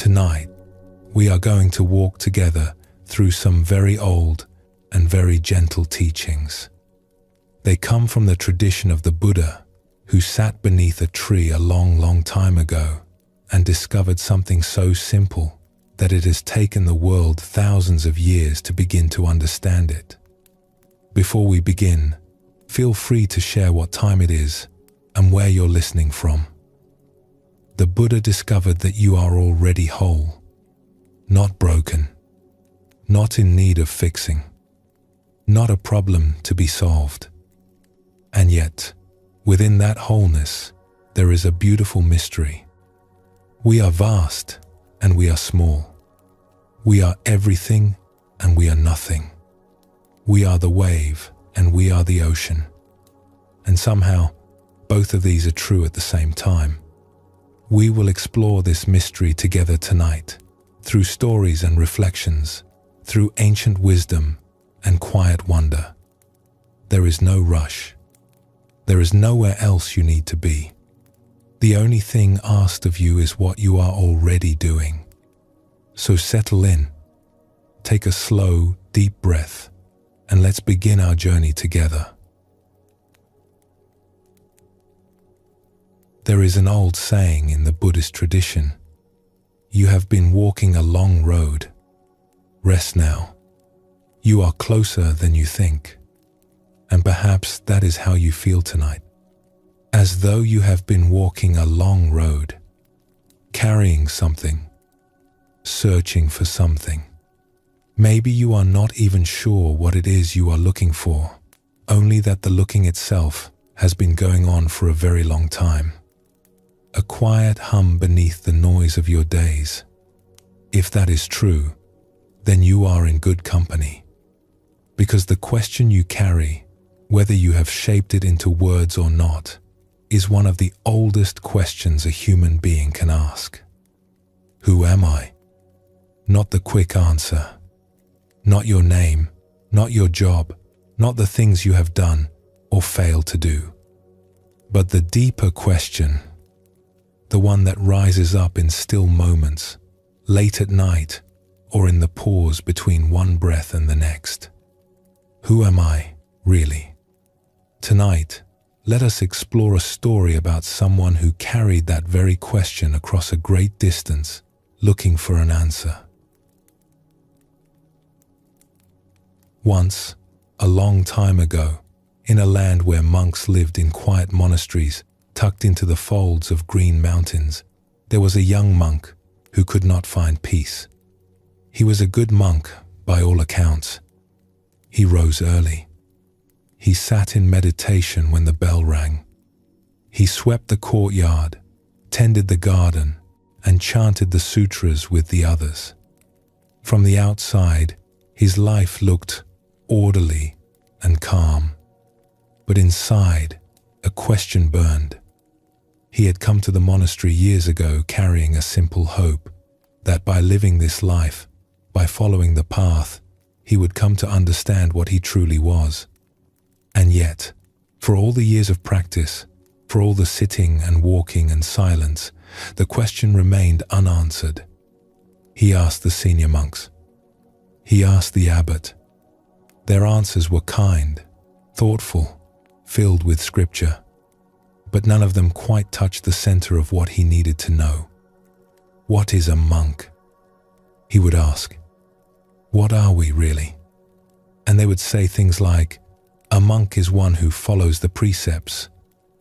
Tonight, we are going to walk together through some very old and very gentle teachings. They come from the tradition of the Buddha, who sat beneath a tree a long, long time ago and discovered something so simple that it has taken the world thousands of years to begin to understand it. Before we begin, feel free to share what time it is and where you're listening from. The Buddha discovered that you are already whole, not broken, not in need of fixing, not a problem to be solved. And yet, within that wholeness, there is a beautiful mystery. We are vast and we are small. We are everything and we are nothing. We are the wave and we are the ocean. And somehow, both of these are true at the same time. We will explore this mystery together tonight, through stories and reflections, through ancient wisdom and quiet wonder. There is no rush. There is nowhere else you need to be. The only thing asked of you is what you are already doing. So settle in, take a slow, deep breath, and let's begin our journey together. There is an old saying in the Buddhist tradition: "You have been walking a long road. Rest now. You are closer than you think." And perhaps that is how you feel tonight. As though you have been walking a long road, carrying something, searching for something. Maybe you are not even sure what it is you are looking for, only that the looking itself has been going on for a very long time. A quiet hum beneath the noise of your days. If that is true, then you are in good company. Because the question you carry, whether you have shaped it into words or not, is one of the oldest questions a human being can ask. Who am I? Not the quick answer. Not your name, not your job, not the things you have done or failed to do. But the deeper question, the one that rises up in still moments, late at night, or in the pause between one breath and the next. Who am I, really? Tonight, let us explore a story about someone who carried that very question across a great distance, looking for an answer. Once, a long time ago, in a land where monks lived in quiet monasteries tucked into the folds of green mountains, there was a young monk who could not find peace. He was a good monk by all accounts. He rose early. He sat in meditation when the bell rang. He swept the courtyard, tended the garden, and chanted the sutras with the others. From the outside, his life looked orderly and calm. But inside, a question burned. He had come to the monastery years ago carrying a simple hope that by living this life, by following the path, he would come to understand what he truly was. And yet, for all the years of practice, for all the sitting and walking and silence, the question remained unanswered. He asked the senior monks. He asked the abbot. Their answers were kind, thoughtful, filled with scripture, but none of them quite touched the center of what he needed to know. What is a monk? He would ask. What are we really? And they would say things like, a monk is one who follows the precepts,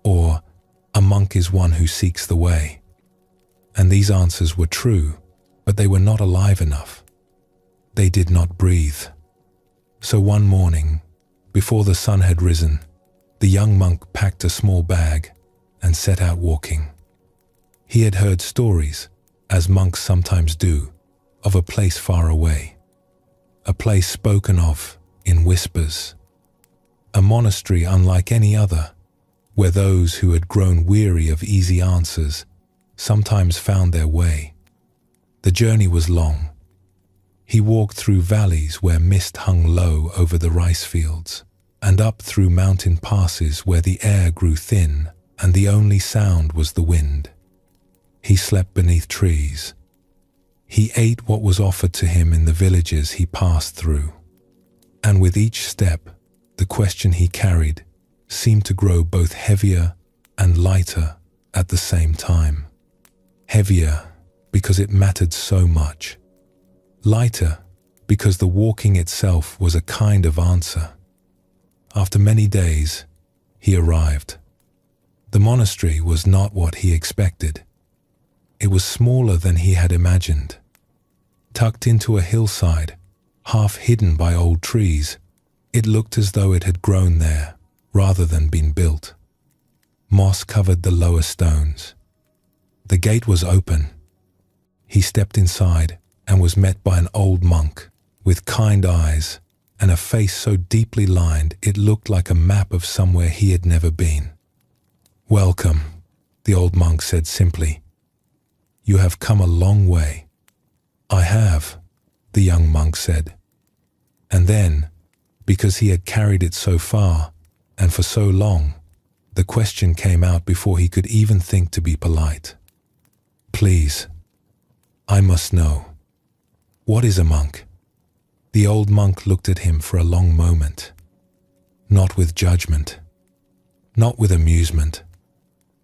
or a monk is one who seeks the way. And these answers were true, but they were not alive enough. They did not breathe. So one morning, before the sun had risen, the young monk packed a small bag and set out walking. He had heard stories, as monks sometimes do, of a place far away, a place spoken of in whispers, a monastery unlike any other, where those who had grown weary of easy answers sometimes found their way. The journey was long. He walked through valleys where mist hung low over the rice fields, and up through mountain passes where the air grew thin and the only sound was the wind. He slept beneath trees. He ate what was offered to him in the villages he passed through. And with each step, the question he carried seemed to grow both heavier and lighter at the same time. Heavier because it mattered so much. Lighter because the walking itself was a kind of answer. After many days, he arrived. The monastery was not what he expected. It was smaller than he had imagined. Tucked into a hillside, half hidden by old trees, it looked as though it had grown there rather than been built. Moss covered the lower stones. The gate was open. He stepped inside and was met by an old monk with kind eyes and a face so deeply lined it looked like a map of somewhere he had never been. "Welcome," the old monk said simply. "You have come a long way." "I have," the young monk said. And then, because he had carried it so far and for so long, the question came out before he could even think to be polite. "Please, I must know. What is a monk?" The old monk looked at him for a long moment, not with judgment, not with amusement,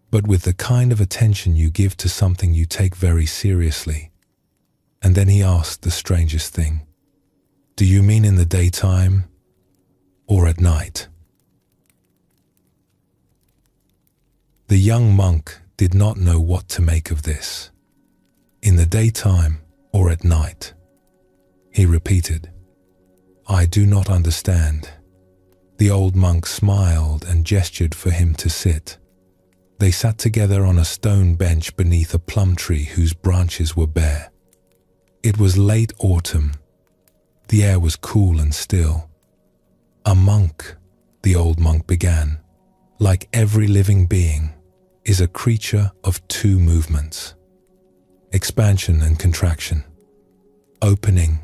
but with the kind of attention you give to something you take very seriously. And then he asked the strangest thing. "Do you mean in the daytime or at night?" The young monk did not know what to make of this. "In the daytime or at night?" he repeated. "I do not understand." The old monk smiled and gestured for him to sit. They sat together on a stone bench beneath a plum tree whose branches were bare. It was late autumn. The air was cool and still. "A monk," the old monk began, "like every living being, is a creature of two movements: expansion and contraction, opening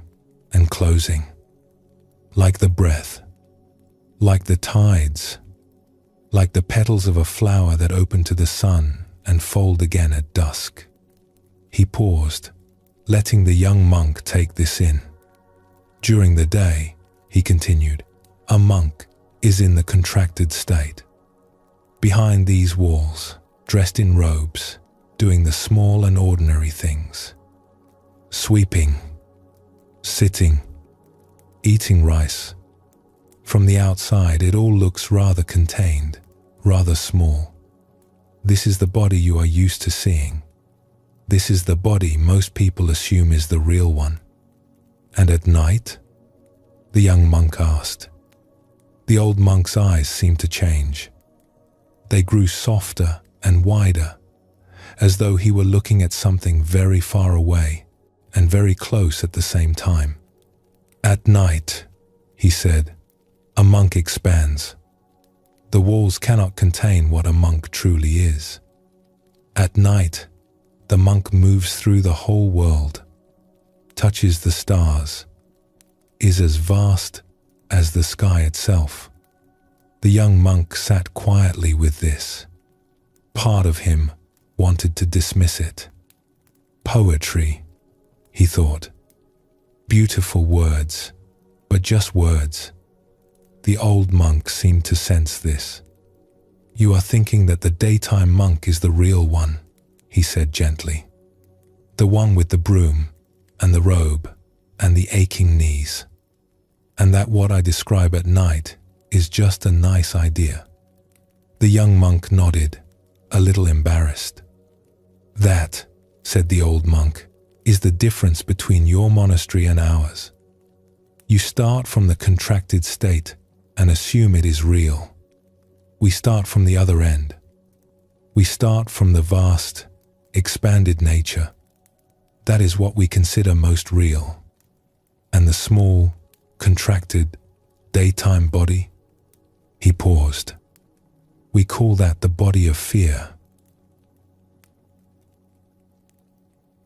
and closing, like the breath, like the tides, like the petals of a flower that open to the sun and fold again at dusk." He paused, letting the young monk take this in. "During the day," he continued, "a monk is in the contracted state. Behind these walls, dressed in robes, doing the small and ordinary things. Sweeping, sitting, eating rice. From the outside, it all looks rather contained, rather small. This is the body you are used to seeing. This is the body most people assume is the real one." "And at night?" the young monk asked. The old monk's eyes seemed to change. They grew softer and wider, as though he were looking at something very far away and very close at the same time. "At night," he said, "a monk expands. The walls cannot contain what a monk truly is. At night, the monk moves through the whole world, touches the stars, is as vast as the sky itself." The young monk sat quietly with this. Part of him wanted to dismiss it. Poetry, he thought. Beautiful words, but just words. The old monk seemed to sense this. "You are thinking that the daytime monk is the real one," he said gently. "The one with the broom and the robe and the aching knees. And that what I describe at night is just a nice idea." The young monk nodded, a little embarrassed. "That," said the old monk, "is the difference between your monastery and ours. You start from the contracted state and assume it is real. We start from the other end. We start from the vast, expanded nature. That is what we consider most real. And the small, contracted, daytime body?" He paused. "We call that the body of fear."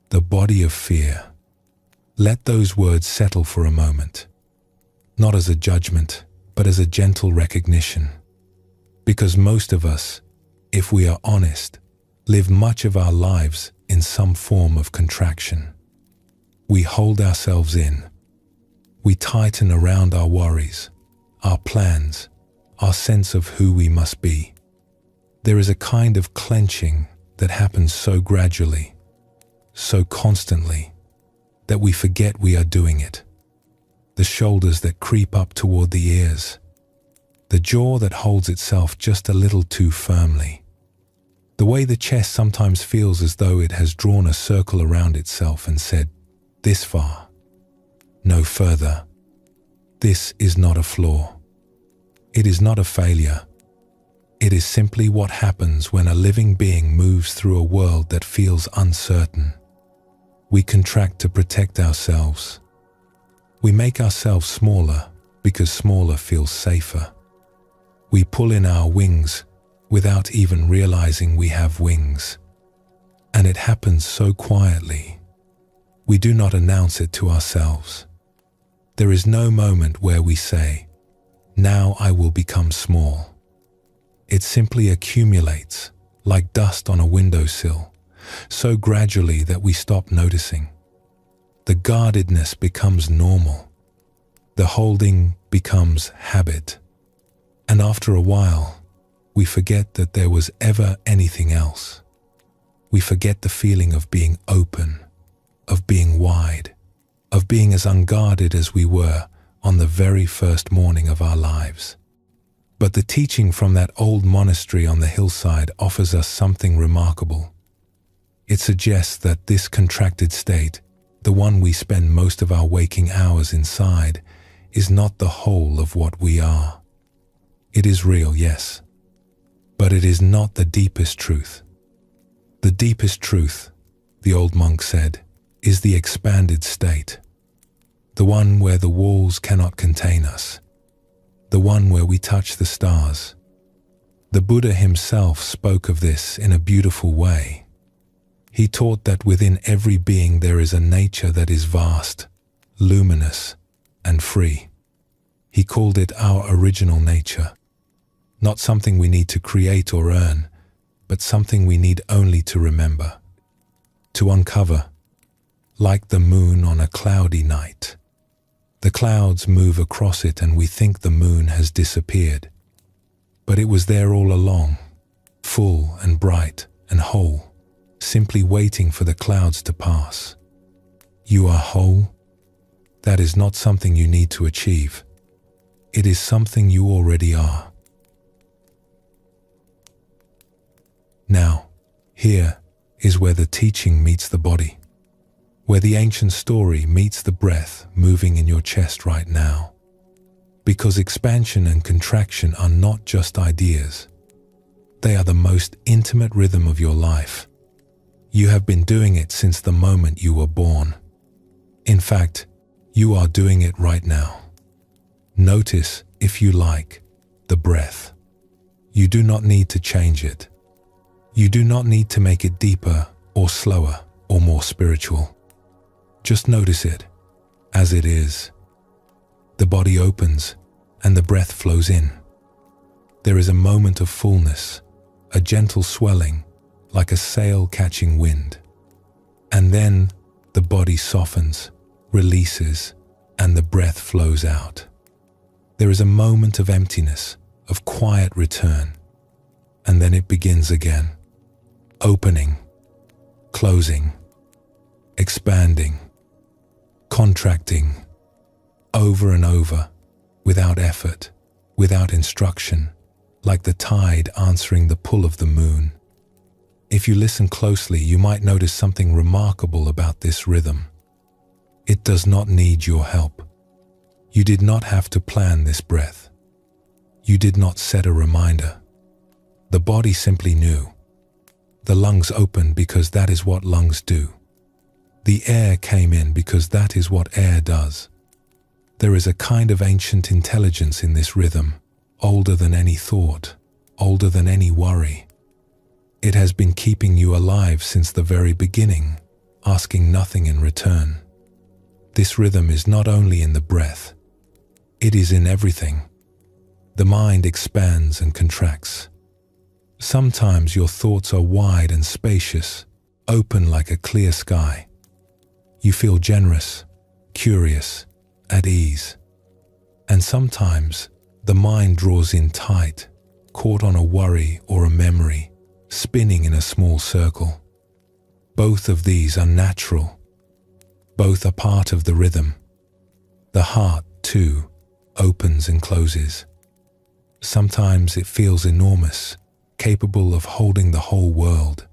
The body of fear. Let those words settle for a moment. Not as a judgment, but as a gentle recognition. Because most of us, if we are honest, live much of our lives in some form of contraction. We hold ourselves in. We tighten around our worries, our plans, our sense of who we must be. There is a kind of clenching that happens so gradually, so constantly, that we forget we are doing it. The shoulders that creep up toward the ears, the jaw that holds itself just a little too firmly, the way the chest sometimes feels as though it has drawn a circle around itself and said, "This far, no further." This is not a flaw. It is not a failure. It is simply what happens when a living being moves through a world that feels uncertain. We contract to protect ourselves. We make ourselves smaller because smaller feels safer. We pull in our wings without even realizing we have wings. And it happens so quietly. We do not announce it to ourselves. There is no moment where we say, "Now I will become small." It simply accumulates like dust on a windowsill, so gradually that we stop noticing. The guardedness becomes normal. The holding becomes habit. And after a while, we forget that there was ever anything else. We forget the feeling of being open, of being wide, of being as unguarded as we were on the very first morning of our lives. But the teaching from that old monastery on the hillside offers us something remarkable. It suggests that this contracted state, the one we spend most of our waking hours inside, is not the whole of what we are. It is real, yes, but it is not the deepest truth. The deepest truth, the old monk said, is the expanded state, the one where the walls cannot contain us, the one where we touch the stars. The Buddha himself spoke of this in a beautiful way. He taught that within every being there is a nature that is vast, luminous, and free. He called it our original nature, not something we need to create or earn, but something we need only to remember, to uncover, like the moon on a cloudy night. The clouds move across it and we think the moon has disappeared. But it was there all along, full and bright and whole, simply waiting for the clouds to pass. You are whole. That is not something you need to achieve. It is something you already are. Now, here is where the teaching meets the body, where the ancient story meets the breath moving in your chest right now. Because expansion and contraction are not just ideas. They are the most intimate rhythm of your life. You have been doing it since the moment you were born. In fact, you are doing it right now. Notice, if you like, the breath. You do not need to change it. You do not need to make it deeper or slower or more spiritual. Just notice it as it is. The body opens and the breath flows in. There is a moment of fullness, a gentle swelling like a sail catching wind. And then the body softens, releases, and the breath flows out. There is a moment of emptiness, of quiet return, and then it begins again. Opening, closing, expanding, contracting, over and over, without effort, without instruction, like the tide answering the pull of the moon. If you listen closely, you might notice something remarkable about this rhythm. It does not need your help. You did not have to plan this breath. You did not set a reminder. The body simply knew. The lungs opened because that is what lungs do. The air came in because that is what air does. There is a kind of ancient intelligence in this rhythm, older than any thought, older than any worry. It has been keeping you alive since the very beginning, asking nothing in return. This rhythm is not only in the breath, it is in everything. The mind expands and contracts. Sometimes your thoughts are wide and spacious, open like a clear sky. You feel generous, curious, at ease. And sometimes the mind draws in tight, caught on a worry or a memory, spinning in a small circle. Both of these are natural. Both are part of the rhythm. The heart, too, opens and closes. Sometimes it feels enormous, capable of holding the whole world.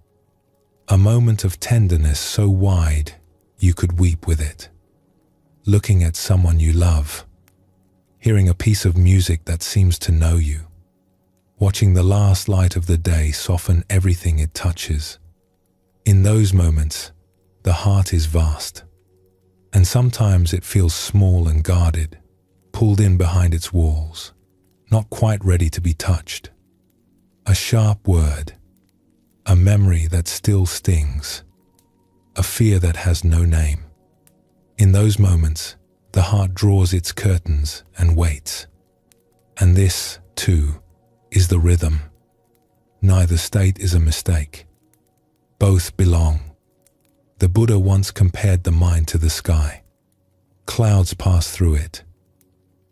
A moment of tenderness so wide you could weep with it. Looking at someone you love. Hearing a piece of music that seems to know you. Watching the last light of the day soften everything it touches. In those moments, the heart is vast. And sometimes it feels small and guarded, pulled in behind its walls, not quite ready to be touched. A sharp word, a memory that still stings, a fear that has no name. In those moments, the heart draws its curtains and waits. And this, too, is the rhythm. Neither state is a mistake. Both belong. The Buddha once compared the mind to the sky. Clouds pass through it.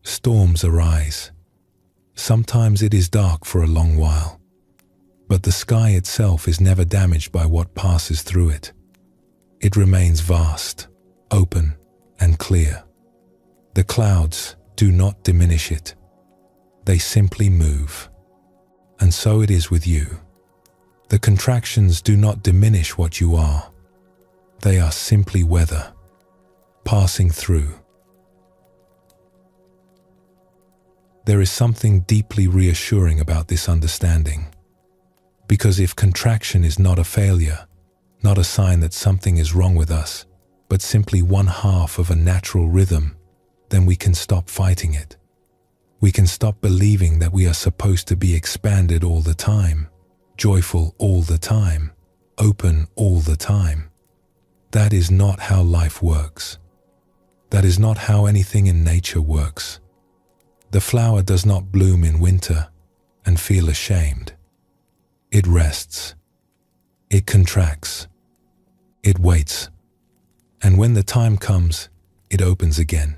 Storms arise. Sometimes it is dark for a long while. But the sky itself is never damaged by what passes through it. It remains vast, open, and clear. The clouds do not diminish it. They simply move. And so it is with you. The contractions do not diminish what you are. They are simply weather, passing through. There is something deeply reassuring about this understanding. Because if contraction is not a failure, not a sign that something is wrong with us, but simply one half of a natural rhythm, then we can stop fighting it. We can stop believing that we are supposed to be expanded all the time, joyful all the time, open all the time. That is not how life works. That is not how anything in nature works. The flower does not bloom in winter and feel ashamed. It rests. It contracts. It waits. And when the time comes, it opens again.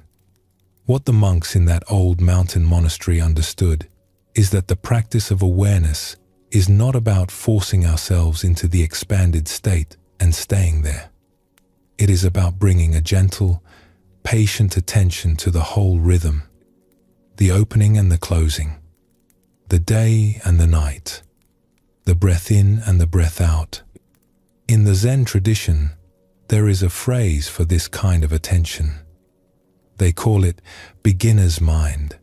What the monks in that old mountain monastery understood is that the practice of awareness is not about forcing ourselves into the expanded state and staying there. It is about bringing a gentle, patient attention to the whole rhythm, the opening and the closing, the day and the night, the breath in and the breath out. In the Zen tradition, there is a phrase for this kind of attention. They call it beginner's mind.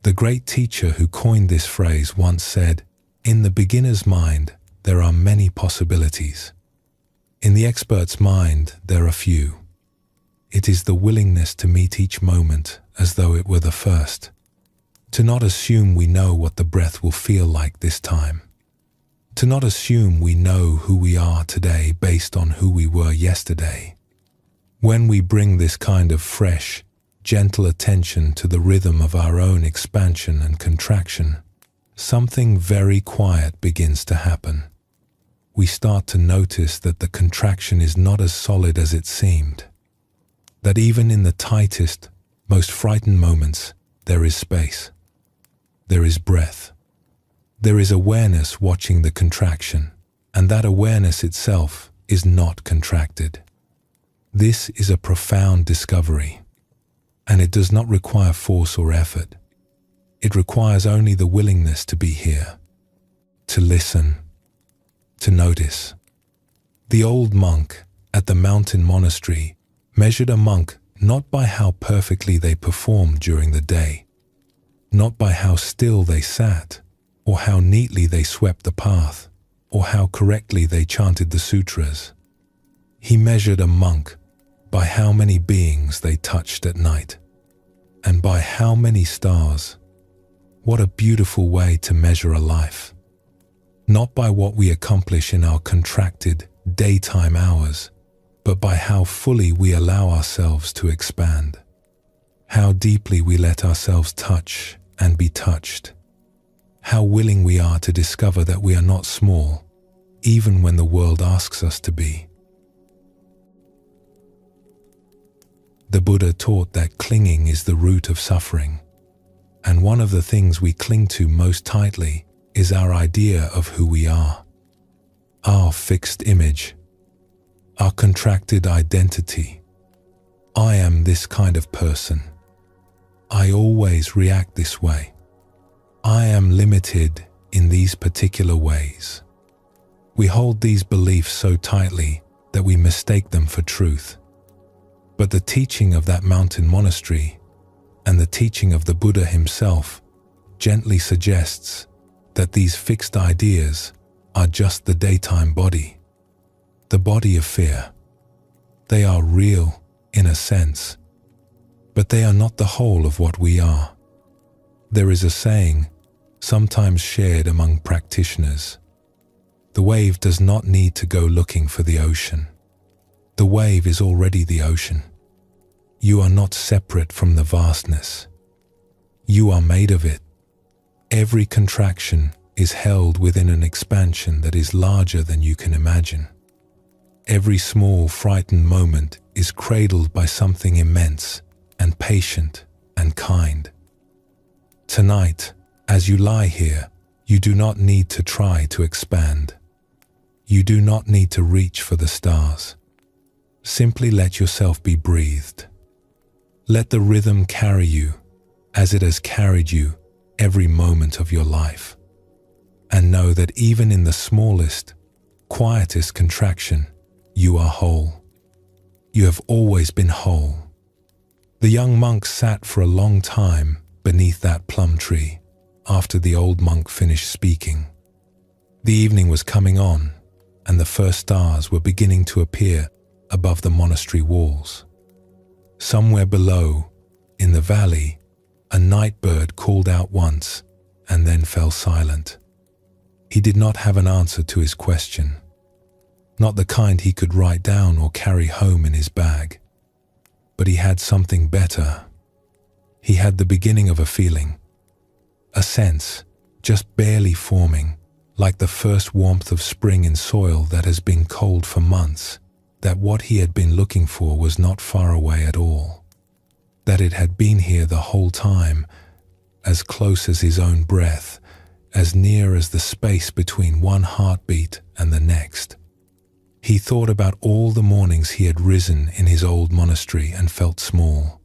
The great teacher who coined this phrase once said, "In the beginner's mind, there are many possibilities. In the expert's mind, there are few. It is the willingness to meet each moment as though it were the first, to not assume we know what the breath will feel like this time, to not assume we know who we are today based on who we were yesterday. When we bring this kind of fresh, gentle attention to the rhythm of our own expansion and contraction, something very quiet begins to happen. We start to notice that the contraction is not as solid as it seemed, that even in the tightest, most frightened moments, there is space. There is breath. There is awareness watching the contraction, and that awareness itself is not contracted. This is a profound discovery, and it does not require force or effort. It requires only the willingness to be here, to listen, to notice. The old monk at the mountain monastery measured a monk not by how perfectly they performed during the day, not by how still they sat, or how neatly they swept the path, or how correctly they chanted the sutras. He measured a monk by how many beings they touched at night, and by how many stars. What a beautiful way to measure a life. Not by what we accomplish in our contracted daytime hours, but by how fully we allow ourselves to expand. How deeply we let ourselves touch and be touched. How willing we are to discover that we are not small, even when the world asks us to be. The Buddha taught that clinging is the root of suffering, and one of the things we cling to most tightly is our idea of who we are. Our fixed image, our contracted identity. I am this kind of person. I always react this way. I am limited in these particular ways. We hold these beliefs so tightly that we mistake them for truth. But the teaching of that mountain monastery and the teaching of the Buddha himself gently suggests that these fixed ideas are just the daytime body, the body of fear. They are real in a sense, but they are not the whole of what we are. There is a saying, sometimes shared among practitioners: the wave does not need to go looking for the ocean. The wave is already the ocean. You are not separate from the vastness. You are made of it. Every contraction is held within an expansion that is larger than you can imagine. Every small, frightened moment is cradled by something immense and patient and kind. Tonight, as you lie here, you do not need to try to expand. You do not need to reach for the stars. Simply let yourself be breathed. Let the rhythm carry you as it has carried you every moment of your life. And know that even in the smallest, quietest contraction, you are whole. You have always been whole. The young monk sat for a long time beneath that plum tree after the old monk finished speaking. The evening was coming on, and the first stars were beginning to appear above the monastery walls. Somewhere below, in the valley, a night bird called out once and then fell silent. He did not have an answer to his question, not the kind he could write down or carry home in his bag. But he had something better. He had the beginning of a feeling, a sense, just barely forming, like the first warmth of spring in soil that has been cold for months, that what he had been looking for was not far away at all, that it had been here the whole time, as close as his own breath, as near as the space between one heartbeat and the next. He thought about all the mornings he had risen in his old monastery and felt small,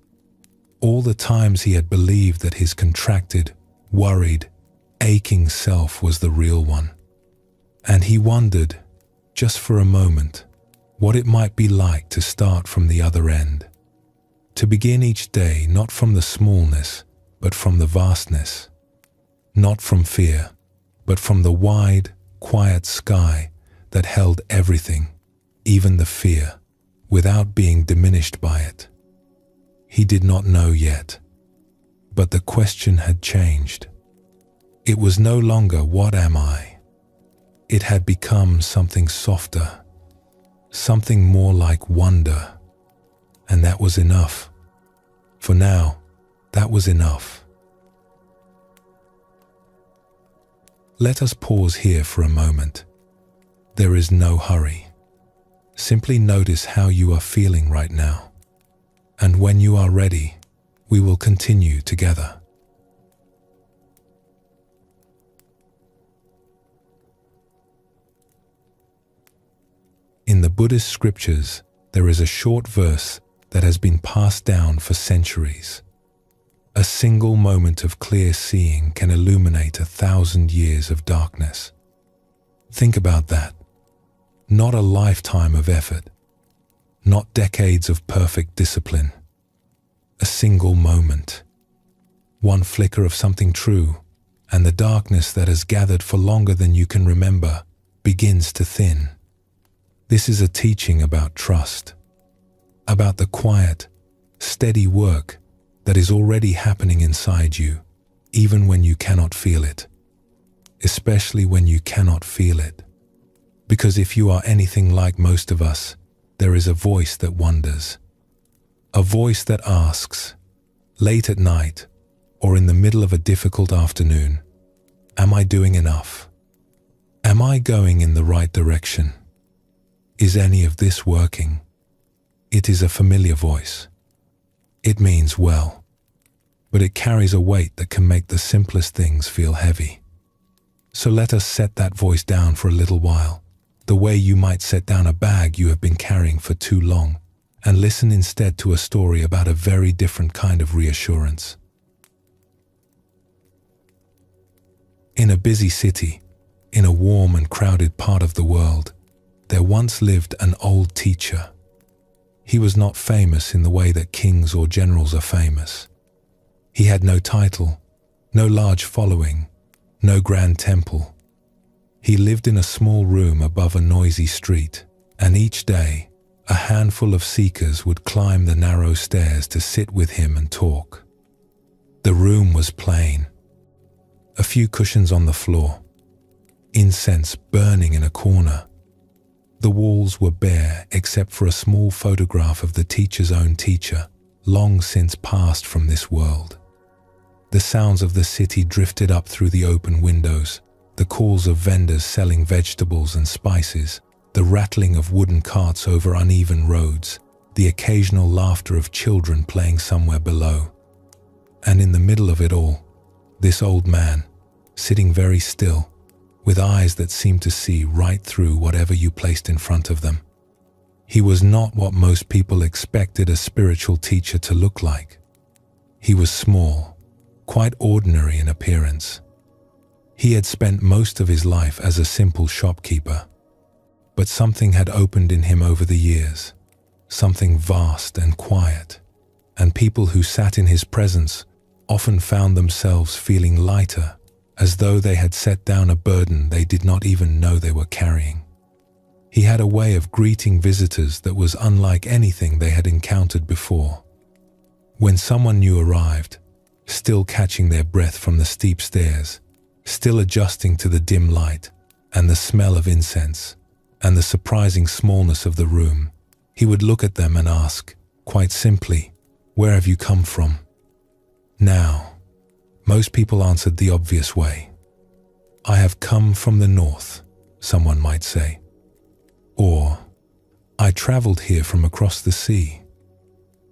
all the times he had believed that his contracted, worried, aching self was the real one. And he wondered, just for a moment, what it might be like to start from the other end, to begin each day not from the smallness, but from the vastness, not from fear, but from the wide, quiet sky that held everything, even the fear, without being diminished by it. He did not know yet, but the question had changed. It was no longer "what am I?" It had become something softer, something more like wonder, and that was enough. For now, that was enough. Let us pause here for a moment. There is no hurry. Simply notice how you are feeling right now. And when you are ready, we will continue together. In the Buddhist scriptures, there is a short verse that has been passed down for centuries. A single moment of clear seeing can illuminate 1,000 years of darkness. Think about that. Not a lifetime of effort, not decades of perfect discipline. A single moment. One flicker of something true, and the darkness that has gathered for longer than you can remember begins to thin. This is a teaching about trust, about the quiet, steady work that is already happening inside you, even when you cannot feel it, especially when you cannot feel it. Because if you are anything like most of us, there is a voice that wonders, a voice that asks, late at night or in the middle of a difficult afternoon, am I doing enough? Am I going in the right direction? Is any of this working? It is a familiar voice, It means well, but it carries a weight that can make the simplest things feel heavy. So let us set that voice down for a little while, the way you might set down a bag you have been carrying for too long, and listen instead to a story about a very different kind of reassurance. In a busy city, in a warm and crowded part of the world, there once lived an old teacher. He was not famous in the way that kings or generals are famous. He had no title, no large following, no grand temple. He lived in a small room above a noisy street, and each day, a handful of seekers would climb the narrow stairs to sit with him and talk. The room was plain. A few cushions on the floor, incense burning in a corner. The walls were bare except for a small photograph of the teacher's own teacher, long since passed from this world. The sounds of the city drifted up through the open windows, the calls of vendors selling vegetables and spices, the rattling of wooden carts over uneven roads, the occasional laughter of children playing somewhere below. And in the middle of it all, this old man, sitting very still, with eyes that seemed to see right through whatever you placed in front of them. He was not what most people expected a spiritual teacher to look like. He was small, quite ordinary in appearance. He had spent most of his life as a simple shopkeeper. But something had opened in him over the years, something vast and quiet, and people who sat in his presence often found themselves feeling lighter, as though they had set down a burden they did not even know they were carrying. He had a way of greeting visitors that was unlike anything they had encountered before. When someone new arrived, still catching their breath from the steep stairs, still adjusting to the dim light and the smell of incense, and the surprising smallness of the room, he would look at them and ask, quite simply, "Where have you come from?" Now, most people answered the obvious way. "I have come from the north," someone might say. Or, "I traveled here from across the sea."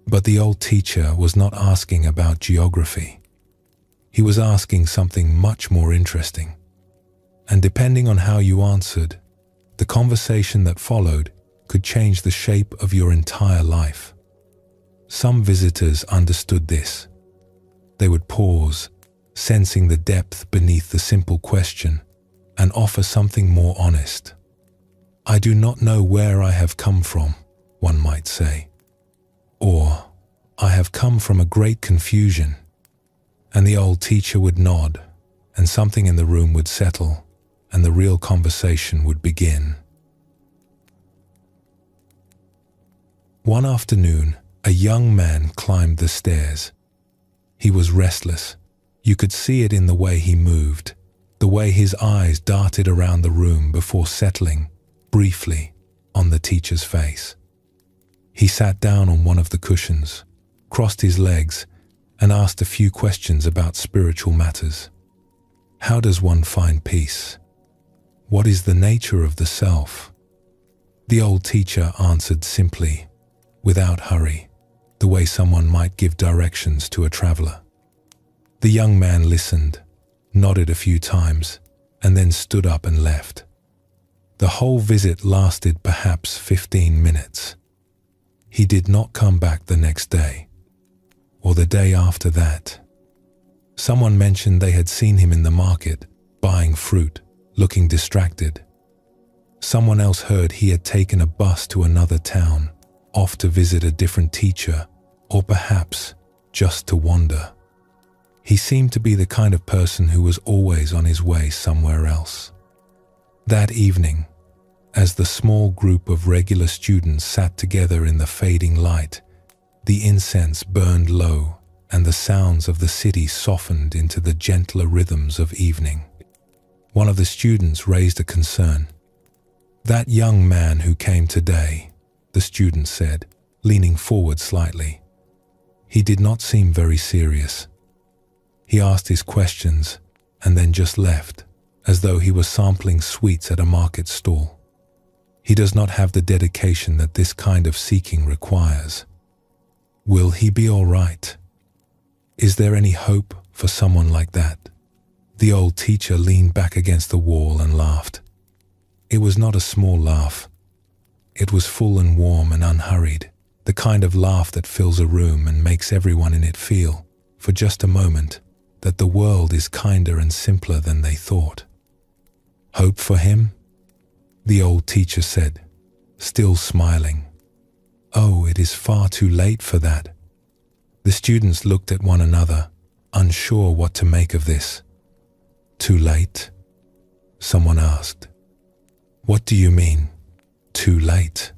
But the old teacher was not asking about geography. He was asking something much more interesting. And depending on how you answered, the conversation that followed could change the shape of your entire life. Some visitors understood this. They would pause, sensing the depth beneath the simple question, and offer something more honest. "I do not know where I have come from," one might say. Or, "I have come from a great confusion." And the old teacher would nod, and something in the room would settle, and the real conversation would begin. One afternoon, a young man climbed the stairs. He was restless. You could see it in the way he moved, the way his eyes darted around the room before settling, briefly, on the teacher's face. He sat down on one of the cushions, crossed his legs, and asked a few questions about spiritual matters. How does one find peace? What is the nature of the self? The old teacher answered simply, without hurry, the way someone might give directions to a traveler. The young man listened, nodded a few times, and then stood up and left. The whole visit lasted perhaps 15 minutes. He did not come back the next day, or the day after that. Someone mentioned they had seen him in the market, buying fruit, looking distracted. Someone else heard he had taken a bus to another town, off to visit a different teacher, or perhaps just to wander. He seemed to be the kind of person who was always on his way somewhere else. That evening, as the small group of regular students sat together in the fading light, the incense burned low and the sounds of the city softened into the gentler rhythms of evening. One of the students raised a concern. "That young man who came today," the student said, leaning forward slightly. "He did not seem very serious. He asked his questions and then just left, as though he was sampling sweets at a market stall. He does not have the dedication that this kind of seeking requires." Will he be all right? Is there any hope for someone like that? The old teacher leaned back against the wall and laughed. It was not a small laugh. It was full and warm and unhurried, the kind of laugh that fills a room and makes everyone in it feel, for just a moment, that the world is kinder and simpler than they thought. Hope for him? The old teacher said, still smiling. Oh, it is far too late for that. The students looked at one another, unsure what to make of this. Too late? Someone asked. What do you mean, too late?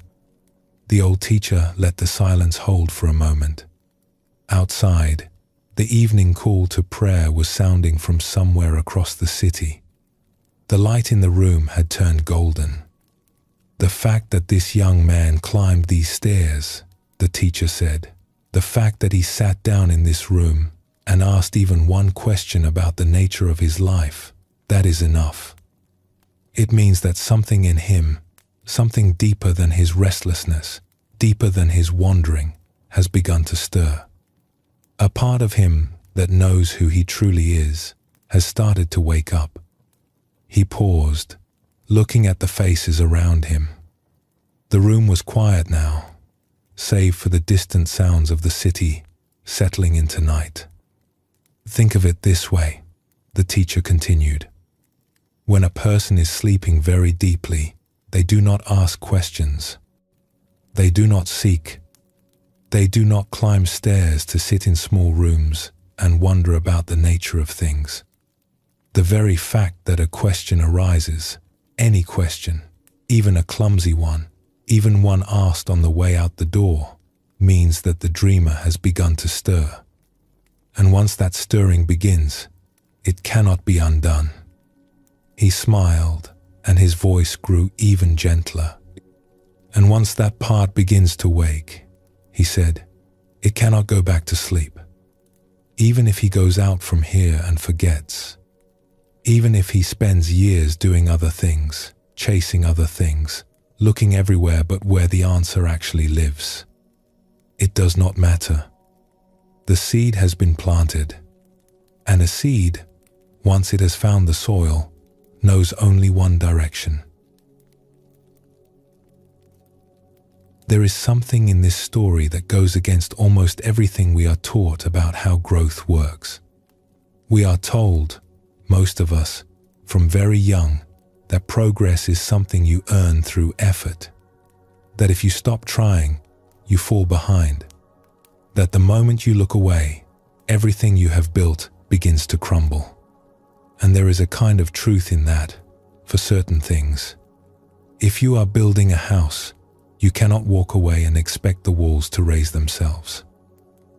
The old teacher let the silence hold for a moment. Outside, the evening call to prayer was sounding from somewhere across the city. The light in the room had turned golden. The fact that this young man climbed these stairs, the teacher said, the fact that he sat down in this room and asked even one question about the nature of his life, that is enough. It means that something in him, something deeper than his restlessness, deeper than his wandering, has begun to stir. A part of him that knows who he truly is has started to wake up. He paused, looking at the faces around him. The room was quiet now, save for the distant sounds of the city settling into night. Think of it this way, the teacher continued. When a person is sleeping very deeply, they do not ask questions. They do not seek. They do not climb stairs to sit in small rooms and wonder about the nature of things. The very fact that a question arises, any question, even a clumsy one, even one asked on the way out the door, means that the dreamer has begun to stir. And once that stirring begins, it cannot be undone. He smiled, and his voice grew even gentler. And once that part begins to wake, he said, it cannot go back to sleep. Even if he goes out from here and forgets, even if he spends years doing other things, chasing other things, looking everywhere but where the answer actually lives, it does not matter. The seed has been planted, and a seed, once it has found the soil, knows only one direction. There is something in this story that goes against almost everything we are taught about how growth works. We are told, most of us, from very young, that progress is something you earn through effort, that if you stop trying, you fall behind, that the moment you look away, everything you have built begins to crumble. And there is a kind of truth in that, for certain things. If you are building a house, you cannot walk away and expect the walls to raise themselves.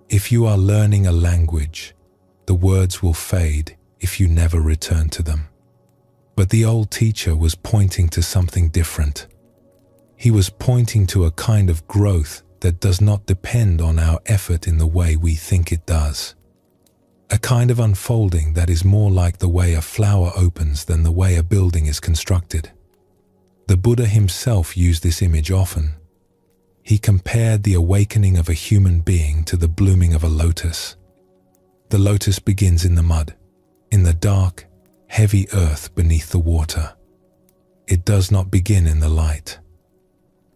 If you are learning a language, the words will fade if you never return to them. But the old teacher was pointing to something different. He was pointing to a kind of growth that does not depend on our effort in the way we think it does. A kind of unfolding that is more like the way a flower opens than the way a building is constructed. The Buddha himself used this image often. He compared the awakening of a human being to the blooming of a lotus. The lotus begins in the mud, in the dark, heavy earth beneath the water. It does not begin in the light.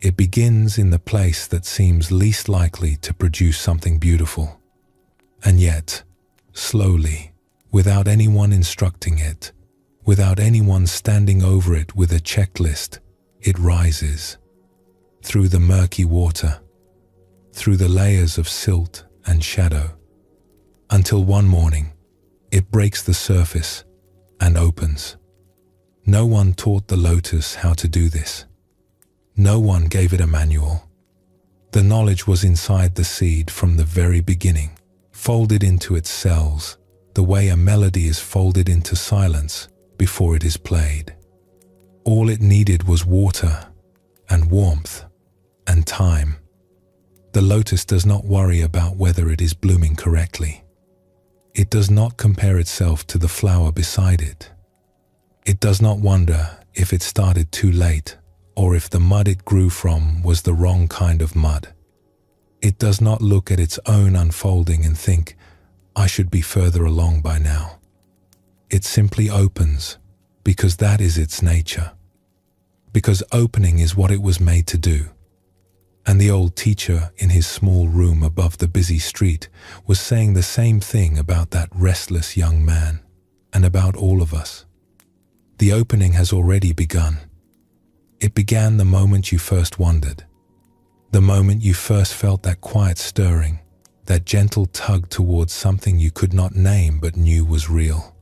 It begins in the place that seems least likely to produce something beautiful. And yet, slowly, without anyone instructing it, without anyone standing over it with a checklist, it rises. Through the murky water, through the layers of silt and shadow, until one morning, it breaks the surface and opens. No one taught the lotus how to do this. No one gave it a manual. The knowledge was inside the seed from the very beginning, folded into its cells, the way a melody is folded into silence before it is played. All it needed was water and warmth and time. The lotus does not worry about whether it is blooming correctly. It does not compare itself to the flower beside it. It does not wonder if it started too late or if the mud it grew from was the wrong kind of mud. It does not look at its own unfolding and think, I should be further along by now. It simply opens, because that is its nature. Because opening is what it was made to do. And the old teacher in his small room above the busy street was saying the same thing about that restless young man, and about all of us. The opening has already begun. It began the moment you first wondered, the moment you first felt that quiet stirring, that gentle tug towards something you could not name but knew was real.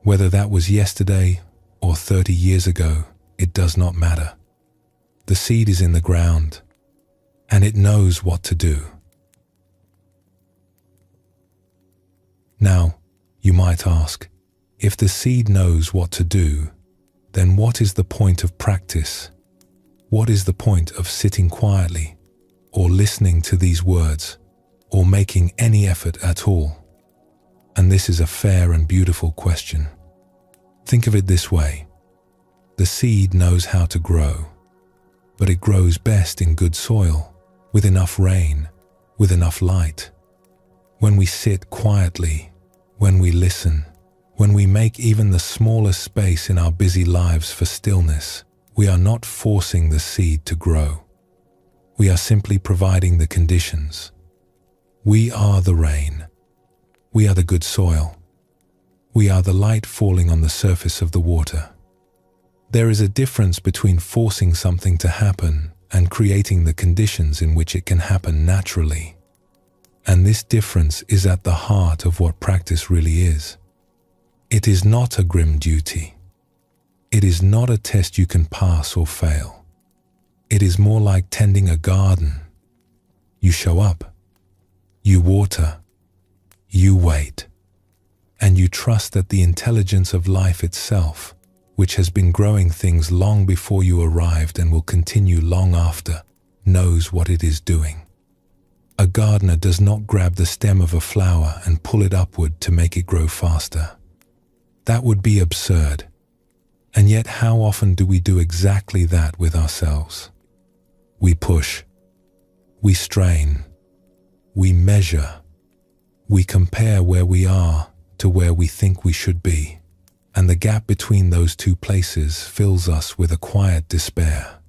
Whether that was yesterday or 30 years ago, it does not matter. The seed is in the ground, and it knows what to do. Now, you might ask, if the seed knows what to do, then what is the point of practice? What is the point of sitting quietly, or listening to these words, or making any effort at all? And this is a fair and beautiful question. Think of it this way. The seed knows how to grow, but it grows best in good soil, with enough rain, with enough light. When we sit quietly, when we listen, when we make even the smallest space in our busy lives for stillness, we are not forcing the seed to grow. We are simply providing the conditions. We are the rain. We are the good soil. We are the light falling on the surface of the water. There is a difference between forcing something to happen and creating the conditions in which it can happen naturally. And this difference is at the heart of what practice really is. It is not a grim duty. It is not a test you can pass or fail. It is more like tending a garden. You show up, you water, you wait, and you trust that the intelligence of life itself, which has been growing things long before you arrived and will continue long after, knows what it is doing. A gardener does not grab the stem of a flower and pull it upward to make it grow faster. That would be absurd. And yet how often do we do exactly that with ourselves? We push, we strain, we measure, we compare where we are to where we think we should be. And the gap between those two places fills us with a quiet despair.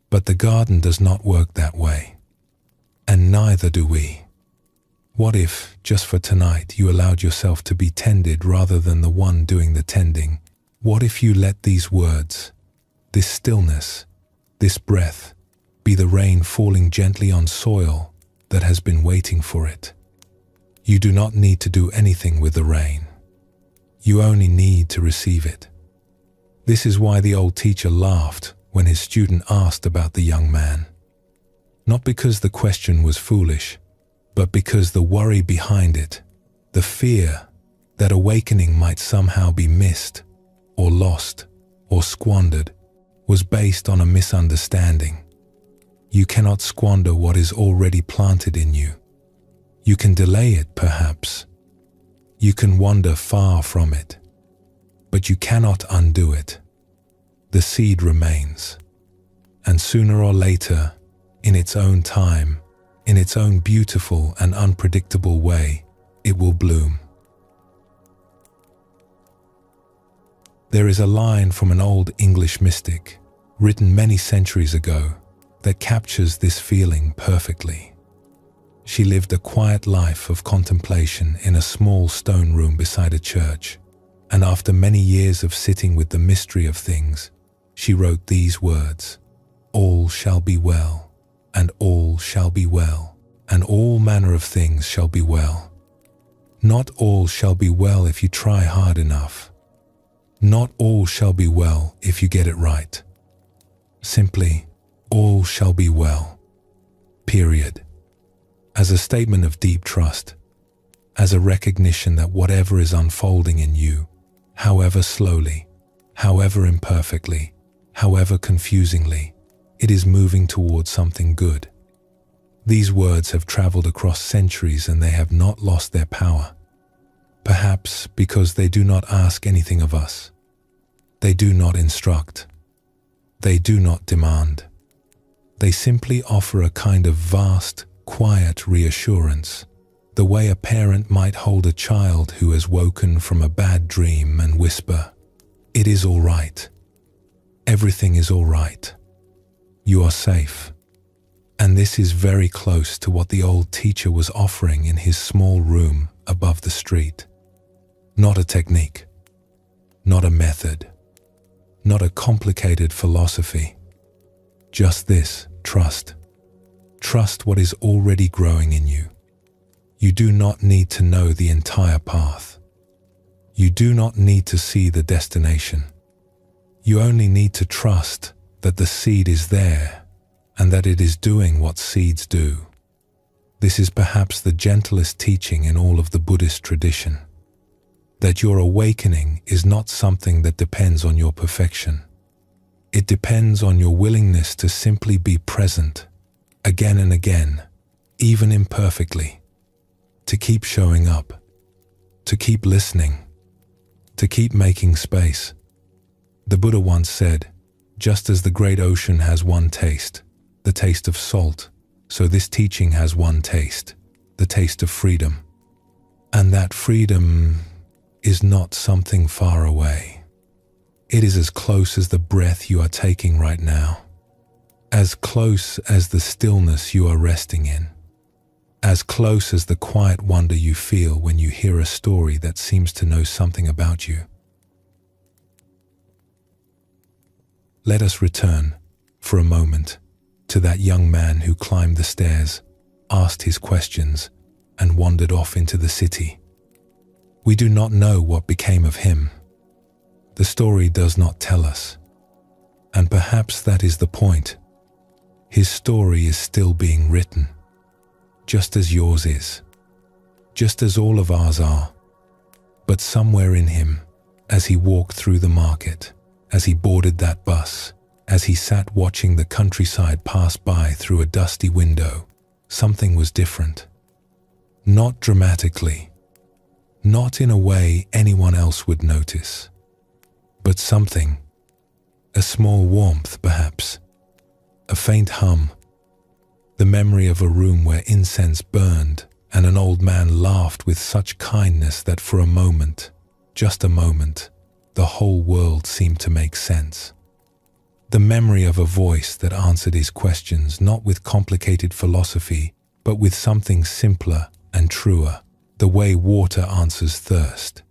But the garden does not work that way, and neither do we. What if, just for tonight, you allowed yourself to be tended rather than the one doing the tending? What if you let these words, this stillness, this breath, be the rain falling gently on soil that has been waiting for it? You do not need to do anything with the rain. You only need to receive it. This is why the old teacher laughed when his student asked about the young man. Not because the question was foolish, but because the worry behind it, the fear that awakening might somehow be missed, or lost, or squandered, was based on a misunderstanding. You cannot squander what is already planted in you. You can delay it, perhaps. You can wander far from it, but you cannot undo it. The seed remains, and sooner or later, in its own time, in its own beautiful and unpredictable way, it will bloom. There is a line from an old English mystic, written many centuries ago, that captures this feeling perfectly. She lived a quiet life of contemplation in a small stone room beside a church, and after many years of sitting with the mystery of things, she wrote these words: "All shall be well, and all shall be well, and all manner of things shall be well. Not all shall be well if you try hard enough. Not all shall be well if you get it right. Simply, all shall be well. Period." As a statement of deep trust, as a recognition that whatever is unfolding in you, however slowly, however imperfectly, however confusingly, it is moving towards something good. These words have traveled across centuries and they have not lost their power. Perhaps because they do not ask anything of us. They do not instruct. They do not demand. They simply offer a kind of vast, quiet reassurance, the way a parent might hold a child who has woken from a bad dream and whisper, "It is all right. Everything is all right. You are safe." And this is very close to what the old teacher was offering in his small room above the street. Not a technique, not a method, not a complicated philosophy. Just this: trust. Trust what is already growing in you. You do not need to know the entire path. You do not need to see the destination. You only need to trust that the seed is there and that it is doing what seeds do. This is perhaps the gentlest teaching in all of the Buddhist tradition. That your awakening is not something that depends on your perfection. It depends on your willingness to simply be present, again and again, even imperfectly, to keep showing up, to keep listening, to keep making space. The Buddha once said, "Just as the great ocean has one taste, the taste of salt, so this teaching has one taste, the taste of freedom." And that freedom is not something far away. It is as close as the breath you are taking right now, as close as the stillness you are resting in, as close as the quiet wonder you feel when you hear a story that seems to know something about you. Let us return, for a moment, to that young man who climbed the stairs, asked his questions, and wandered off into the city. We do not know what became of him. The story does not tell us. And perhaps that is the point. His story is still being written, just as yours is, just as all of ours are. But somewhere in him, as he walked through the market, as he boarded that bus, as he sat watching the countryside pass by through a dusty window, something was different. Not dramatically, not in a way anyone else would notice, but something, a small warmth perhaps, a faint hum, the memory of a room where incense burned and an old man laughed with such kindness that for a moment, just a moment, the whole world seemed to make sense. The memory of a voice that answered his questions not with complicated philosophy, but with something simpler and truer, the way water answers thirst.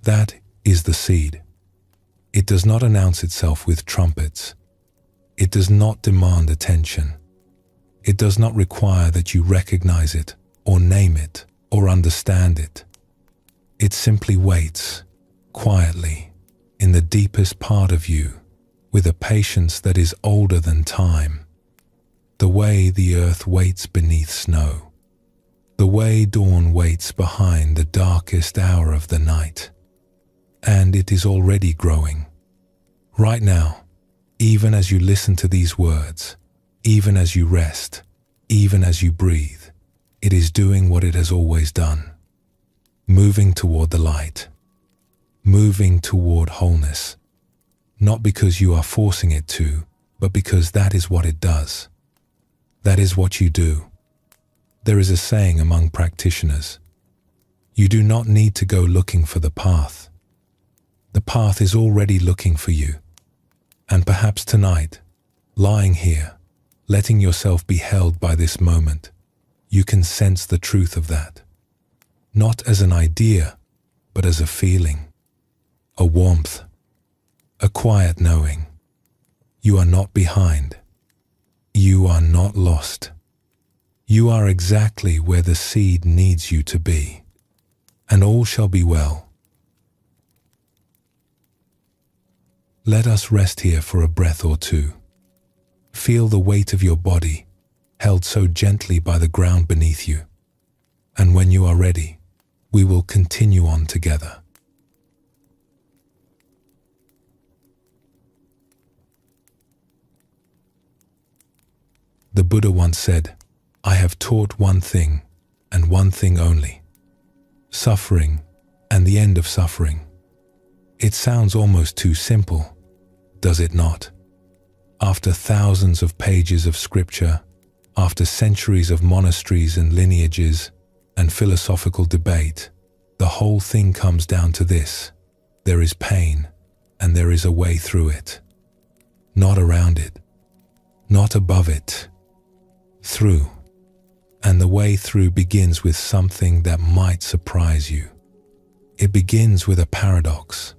That is the seed. It does not announce itself with trumpets. It does not demand attention. It does not require that you recognize it, or name it, or understand it. It simply waits, quietly, in the deepest part of you, with a patience that is older than time, the way the earth waits beneath snow, the way dawn waits behind the darkest hour of the night. And it is already growing. Right now, even as you listen to these words, even as you rest, even as you breathe, it is doing what it has always done, moving toward the light, moving toward wholeness, not because you are forcing it to, but because that is what it does. That is what you do. There is a saying among practitioners, you do not need to go looking for the path. The path is already looking for you. And perhaps tonight, lying here, letting yourself be held by this moment, you can sense the truth of that. Not as an idea, but as a feeling, a warmth, a quiet knowing. You are not behind. You are not lost. You are exactly where the seed needs you to be, and all shall be well. Let us rest here for a breath or two. Feel the weight of your body, held so gently by the ground beneath you. And when you are ready, we will continue on together. The Buddha once said, "I have taught one thing, and one thing only. Suffering and the end of suffering." It sounds almost too simple, does it not? After thousands of pages of scripture, After centuries of monasteries and lineages and philosophical debate, the whole thing comes down to this: there is pain, and there is a way through it. Not around it, not above it, through. And the way through begins with something that might surprise you. It begins with a paradox.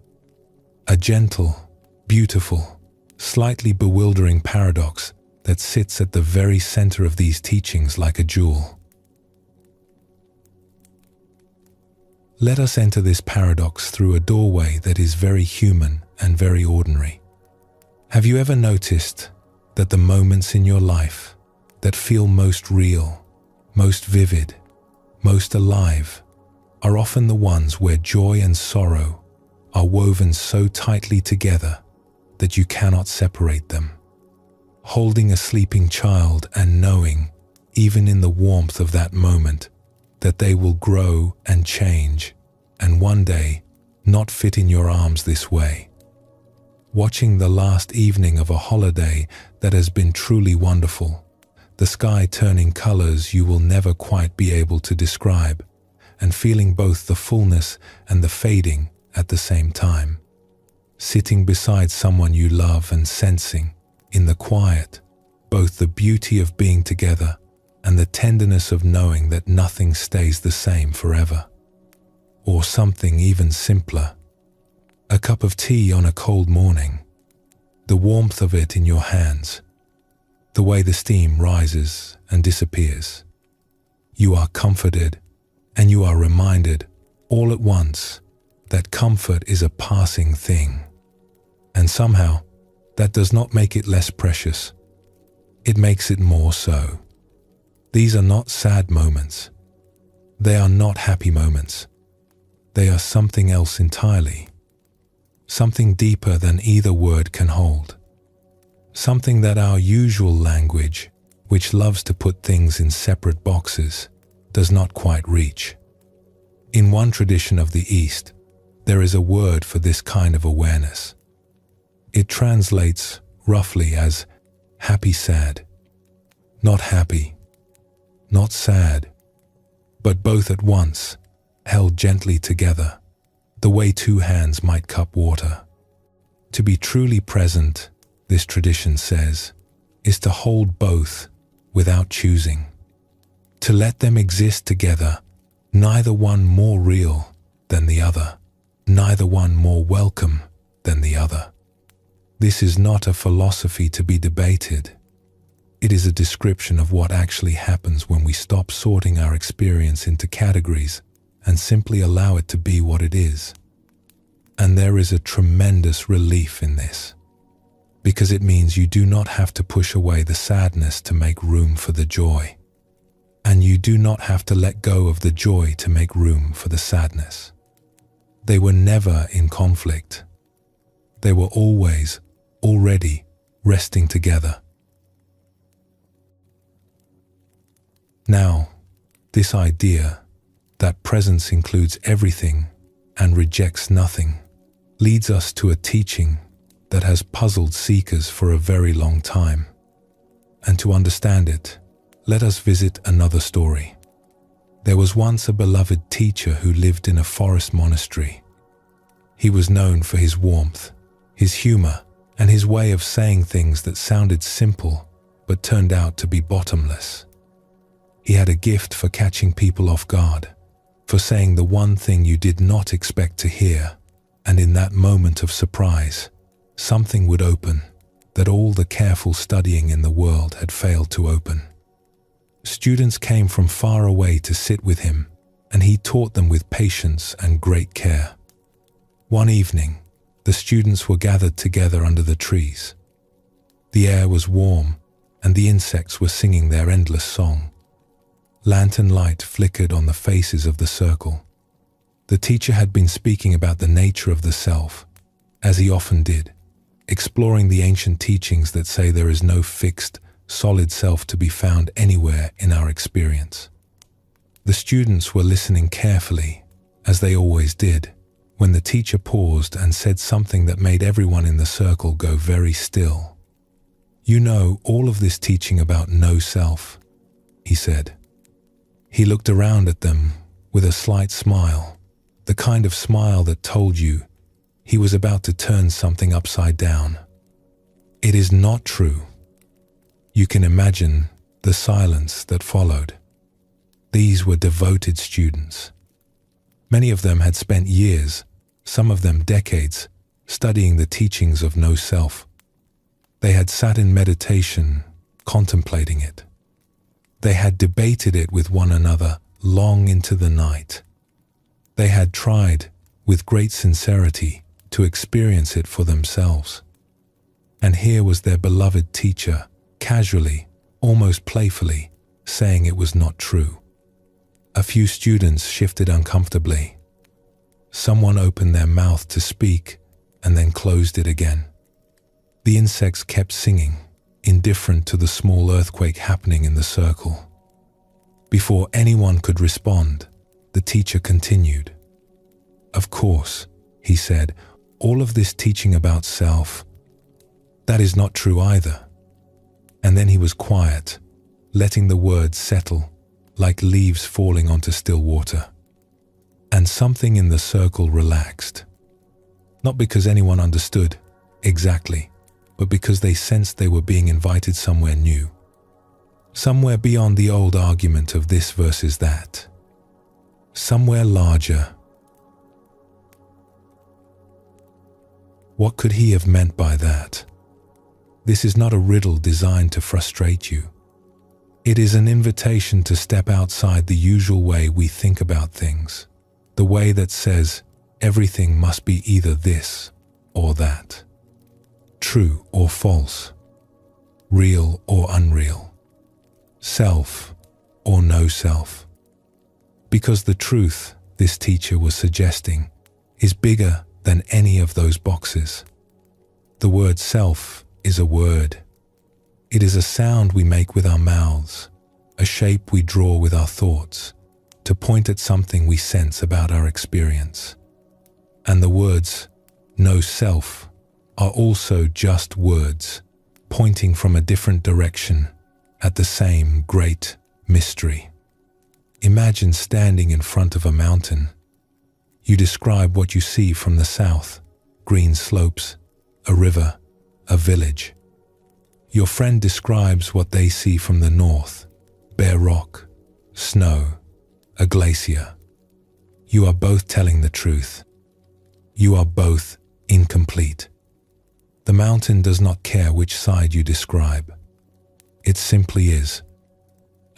A gentle, beautiful, slightly bewildering paradox that sits at the very center of these teachings like a jewel. Let us enter this paradox through a doorway that is very human and very ordinary. Have you ever noticed that the moments in your life that feel most real, most vivid, most alive, are often the ones where joy and sorrow are woven so tightly together that you cannot separate them? Holding a sleeping child and knowing, even in the warmth of that moment, that they will grow and change and one day not fit in your arms this way. Watching the last evening of a holiday that has been truly wonderful, the sky turning colors you will never quite be able to describe, and feeling both the fullness and the fading at the same time. Sitting beside someone you love and sensing, in the quiet, both the beauty of being together and the tenderness of knowing that nothing stays the same forever. Or something even simpler. A cup of tea on a cold morning. The warmth of it in your hands. The way the steam rises and disappears. You are comforted and you are reminded all at once that comfort is a passing thing. And somehow, that does not make it less precious. It makes it more so. These are not sad moments. They are not happy moments. They are something else entirely. Something deeper than either word can hold. Something that our usual language, which loves to put things in separate boxes, does not quite reach. In one tradition of the East, there is a word for this kind of awareness. It translates roughly as happy-sad. Not happy, not sad, but both at once, held gently together, the way two hands might cup water. To be truly present, this tradition says, is to hold both without choosing. To let them exist together, neither one more real than the other, neither one more welcome than the other. This is not a philosophy to be debated. It is a description of what actually happens when we stop sorting our experience into categories and simply allow it to be what it is. And there is a tremendous relief in this, because it means you do not have to push away the sadness to make room for the joy. And you do not have to let go of the joy to make room for the sadness. They were never in conflict. They were always, already, resting together. Now, this idea that presence includes everything and rejects nothing leads us to a teaching that has puzzled seekers for a very long time. And to understand it, let us visit another story. There was once a beloved teacher who lived in a forest monastery. He was known for his warmth, his humor, and his way of saying things that sounded simple but turned out to be bottomless. He had a gift for catching people off guard, for saying the one thing you did not expect to hear, and in that moment of surprise, something would open that all the careful studying in the world had failed to open. Students came from far away to sit with him, and he taught them with patience and great care. One evening, the students were gathered together under the trees. The air was warm, and the insects were singing their endless song. Lantern light flickered on the faces of the circle. The teacher had been speaking about the nature of the self, as he often did, exploring the ancient teachings that say there is no fixed, solid self to be found anywhere in our experience. The students were listening carefully, as they always did, when the teacher paused and said something that made everyone in the circle go very still. You know, all of this teaching about no self, he said. He looked around at them with a slight smile, the kind of smile that told you he was about to turn something upside down. It is not true. You can imagine the silence that followed. These were devoted students. Many of them had spent years, some of them decades, studying the teachings of no self. They had sat in meditation, contemplating it. They had debated it with one another long into the night. They had tried, with great sincerity, to experience it for themselves. And here was their beloved teacher, casually, almost playfully, saying it was not true. A few students shifted uncomfortably. Someone opened their mouth to speak and then closed it again. The insects kept singing, indifferent to the small earthquake happening in the circle. Before anyone could respond, the teacher continued. Of course, he said, all of this teaching about self, that is not true either. And then he was quiet, letting the words settle like leaves falling onto still water. And something in the circle relaxed. Not because anyone understood exactly, but because they sensed they were being invited somewhere new. Somewhere beyond the old argument of this versus that. Somewhere larger. What could he have meant by that? This is not a riddle designed to frustrate you. It is an invitation to step outside the usual way we think about things, the way that says everything must be either this or that, true or false, real or unreal, self or no self. Because the truth, this teacher was suggesting, is bigger than any of those boxes. The word self is a word. It is a sound we make with our mouths, a shape we draw with our thoughts, to point at something we sense about our experience. And the words, no self, are also just words, pointing from a different direction at the same great mystery. Imagine standing in front of a mountain. You describe what you see from the south, green slopes, a river, a village. Your friend describes what they see from the north, bare rock, snow, a glacier. You are both telling the truth. You are both incomplete. The mountain does not care which side you describe. It simply is.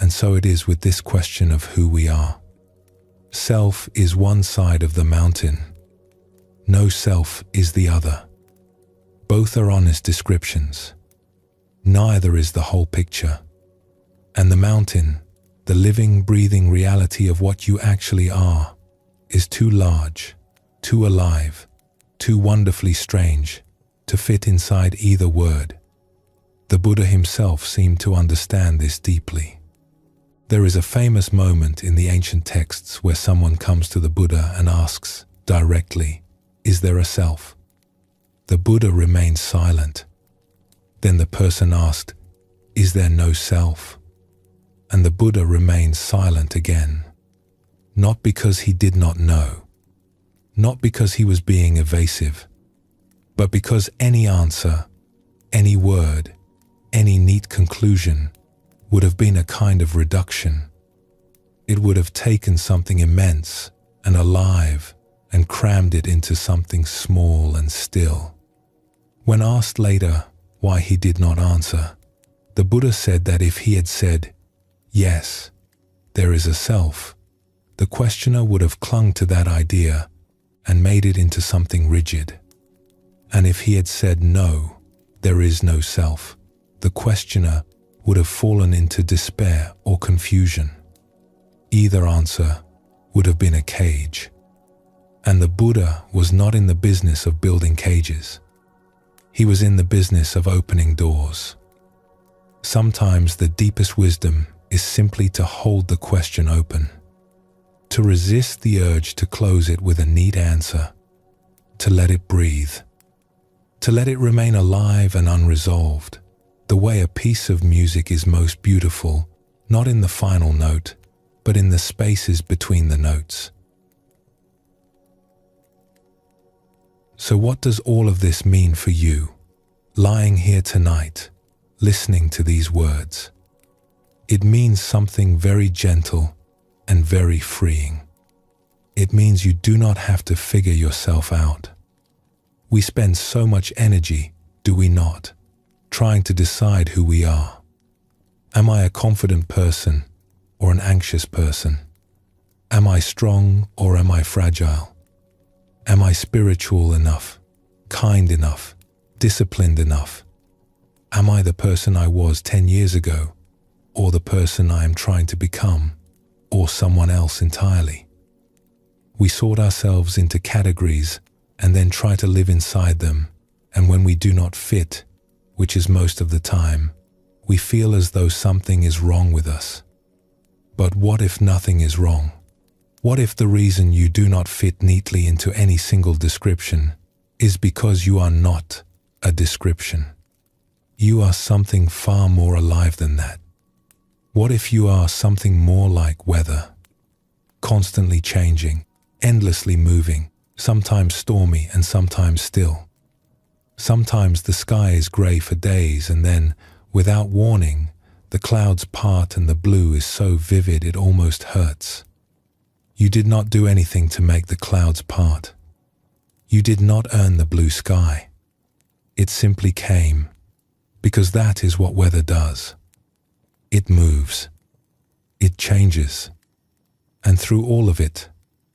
And so it is with this question of who we are. Self is one side of the mountain. No self is the other. Both are honest descriptions. Neither is the whole picture. And the mountain, the living, breathing reality of what you actually are, is too large, too alive, too wonderfully strange to fit inside either word. The Buddha himself seemed to understand this deeply. There is a famous moment in the ancient texts where someone comes to the Buddha and asks directly, "Is there a self?" The Buddha remained silent. Then the person asked, "Is there no self?" And the Buddha remained silent again. Not because he did not know, not because he was being evasive, but because any answer, any word, any neat conclusion would have been a kind of reduction. It would have taken something immense and alive and crammed it into something small and still. When asked later why he did not answer, the Buddha said that if he had said, "Yes, there is a self," the questioner would have clung to that idea and made it into something rigid. And if he had said, "No, there is no self," the questioner would have fallen into despair or confusion. Either answer would have been a cage. And the Buddha was not in the business of building cages. He was in the business of opening doors. Sometimes the deepest wisdom is simply to hold the question open, to resist the urge to close it with a neat answer, to let it breathe, to let it remain alive and unresolved, the way a piece of music is most beautiful, not in the final note, but in the spaces between the notes. So what does all of this mean for you, lying here tonight, listening to these words? It means something very gentle and very freeing. It means you do not have to figure yourself out. We spend so much energy, do we not, trying to decide who we are. Am I a confident person or an anxious person? Am I strong or am I fragile? Am I spiritual enough, kind enough, disciplined enough? Am I the person I was 10 years ago, or the person I am trying to become, or someone else entirely? We sort ourselves into categories and then try to live inside them, and when we do not fit, which is most of the time, we feel as though something is wrong with us. But what if nothing is wrong? What if the reason you do not fit neatly into any single description is because you are not a description? You are something far more alive than that. What if you are something more like weather, constantly changing, endlessly moving, sometimes stormy and sometimes still? Sometimes the sky is grey for days and then, without warning, the clouds part and the blue is so vivid it almost hurts. You did not do anything to make the clouds part. You did not earn the blue sky. It simply came, because that is what weather does. It moves. It changes. And through all of it,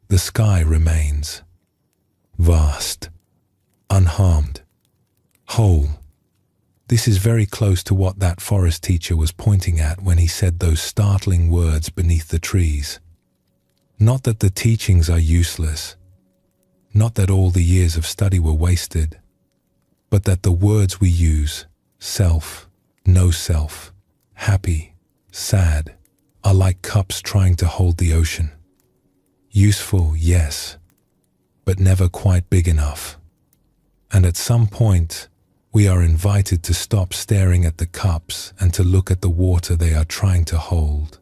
the sky remains. Vast. Unharmed. Whole. This is very close to what that forest teacher was pointing at when he said those startling words beneath the trees. Not that the teachings are useless, not that all the years of study were wasted, but that the words we use, self, no self, happy, sad, are like cups trying to hold the ocean. Useful, yes, but never quite big enough. And at some point, we are invited to stop staring at the cups and to look at the water they are trying to hold.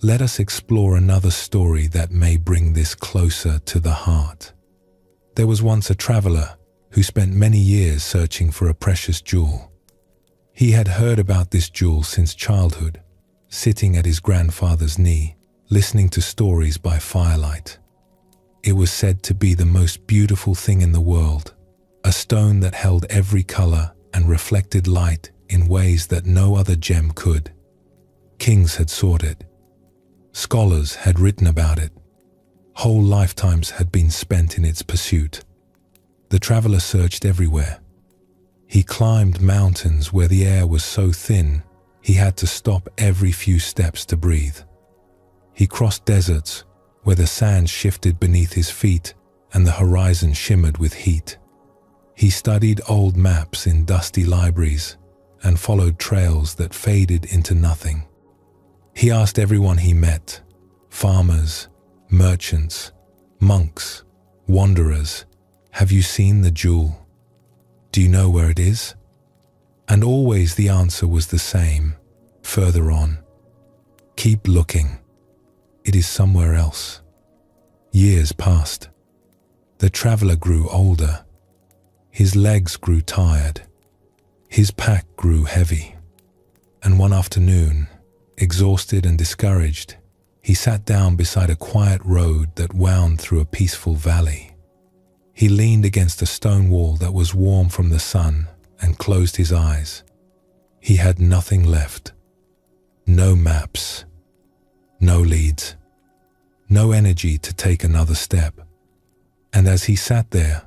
Let us explore another story that may bring this closer to the heart. There was once a traveler who spent many years searching for a precious jewel. He had heard about this jewel since childhood, sitting at his grandfather's knee, listening to stories by firelight. It was said to be the most beautiful thing in the world, a stone that held every color and reflected light in ways that no other gem could. Kings had sought it. Scholars had written about it. Whole lifetimes had been spent in its pursuit. The traveler searched everywhere. He climbed mountains where the air was so thin he had to stop every few steps to breathe. He crossed deserts where the sand shifted beneath his feet and the horizon shimmered with heat. He studied old maps in dusty libraries and followed trails that faded into nothing. He asked everyone he met, farmers, merchants, monks, wanderers, "Have you seen the jewel? Do you know where it is?" And always the answer was the same, further on. "Keep looking. It is somewhere else." Years passed. The traveler grew older. His legs grew tired. His pack grew heavy. And one afternoon, exhausted and discouraged, he sat down beside a quiet road that wound through a peaceful valley. He leaned against a stone wall that was warm from the sun and closed his eyes. He had nothing left. No maps. No leads. No energy to take another step. And as he sat there,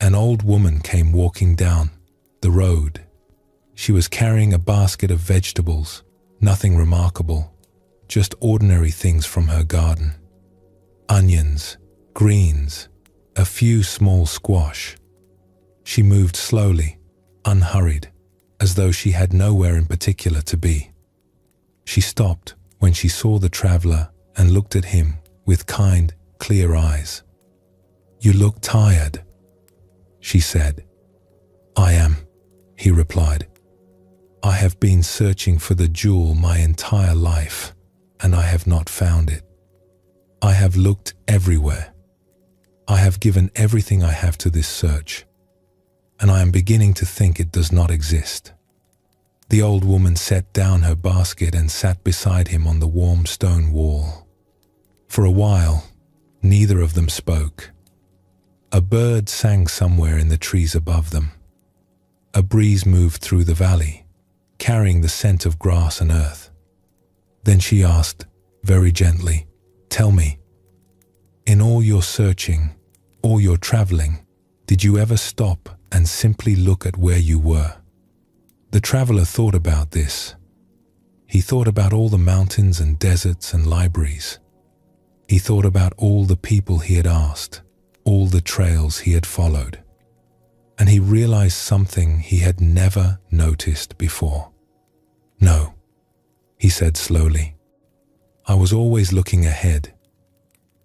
an old woman came walking down the road. She was carrying a basket of vegetables. Nothing remarkable, just ordinary things from her garden. Onions, greens, a few small squash. She moved slowly, unhurried, as though she had nowhere in particular to be. She stopped when she saw the traveler and looked at him with kind, clear eyes. "You look tired," she said. "I am," he replied. I have been searching for the jewel my entire life, and I have not found it. I have looked everywhere. I have given everything I have to this search, and I am beginning to think it does not exist." The old woman set down her basket and sat beside him on the warm stone wall. For a while, neither of them spoke. A bird sang somewhere in the trees above them. A breeze moved through the valley, carrying the scent of grass and earth. Then she asked, very gently, "Tell me, in all your searching, all your traveling, did you ever stop and simply look at where you were?" The traveler thought about this. He thought about all the mountains and deserts and libraries. He thought about all the people he had asked, all the trails he had followed. And he realized something he had never noticed before. "No," he said slowly. "I was always looking ahead,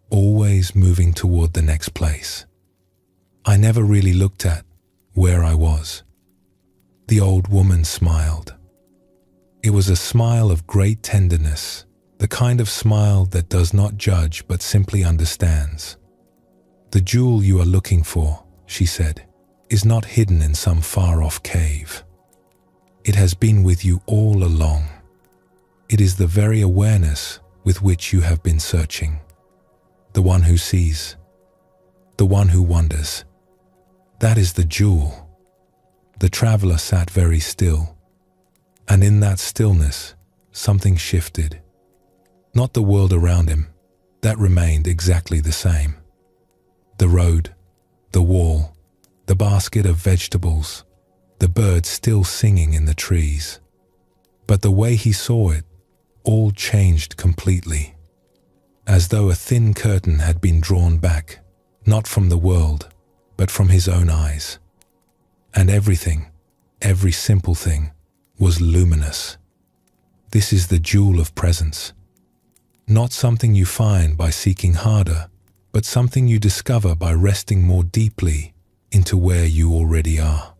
always moving toward the next place. I never really looked at where I was." The old woman smiled. It was a smile of great tenderness, the kind of smile that does not judge but simply understands. "The jewel you are looking for," she said, "is not hidden in some far-off cave. It has been with you all along. It is the very awareness with which you have been searching. The one who sees, the one who wonders. That is the jewel." The traveler sat very still, and in that stillness, something shifted. Not the world around him, that remained exactly the same. The road, the wall, the basket of vegetables, the birds still singing in the trees. But the way he saw it, all changed completely, as though a thin curtain had been drawn back, not from the world, but from his own eyes. And everything, every simple thing, was luminous. This is the jewel of presence. Not something you find by seeking harder, but something you discover by resting more deeply into where you already are.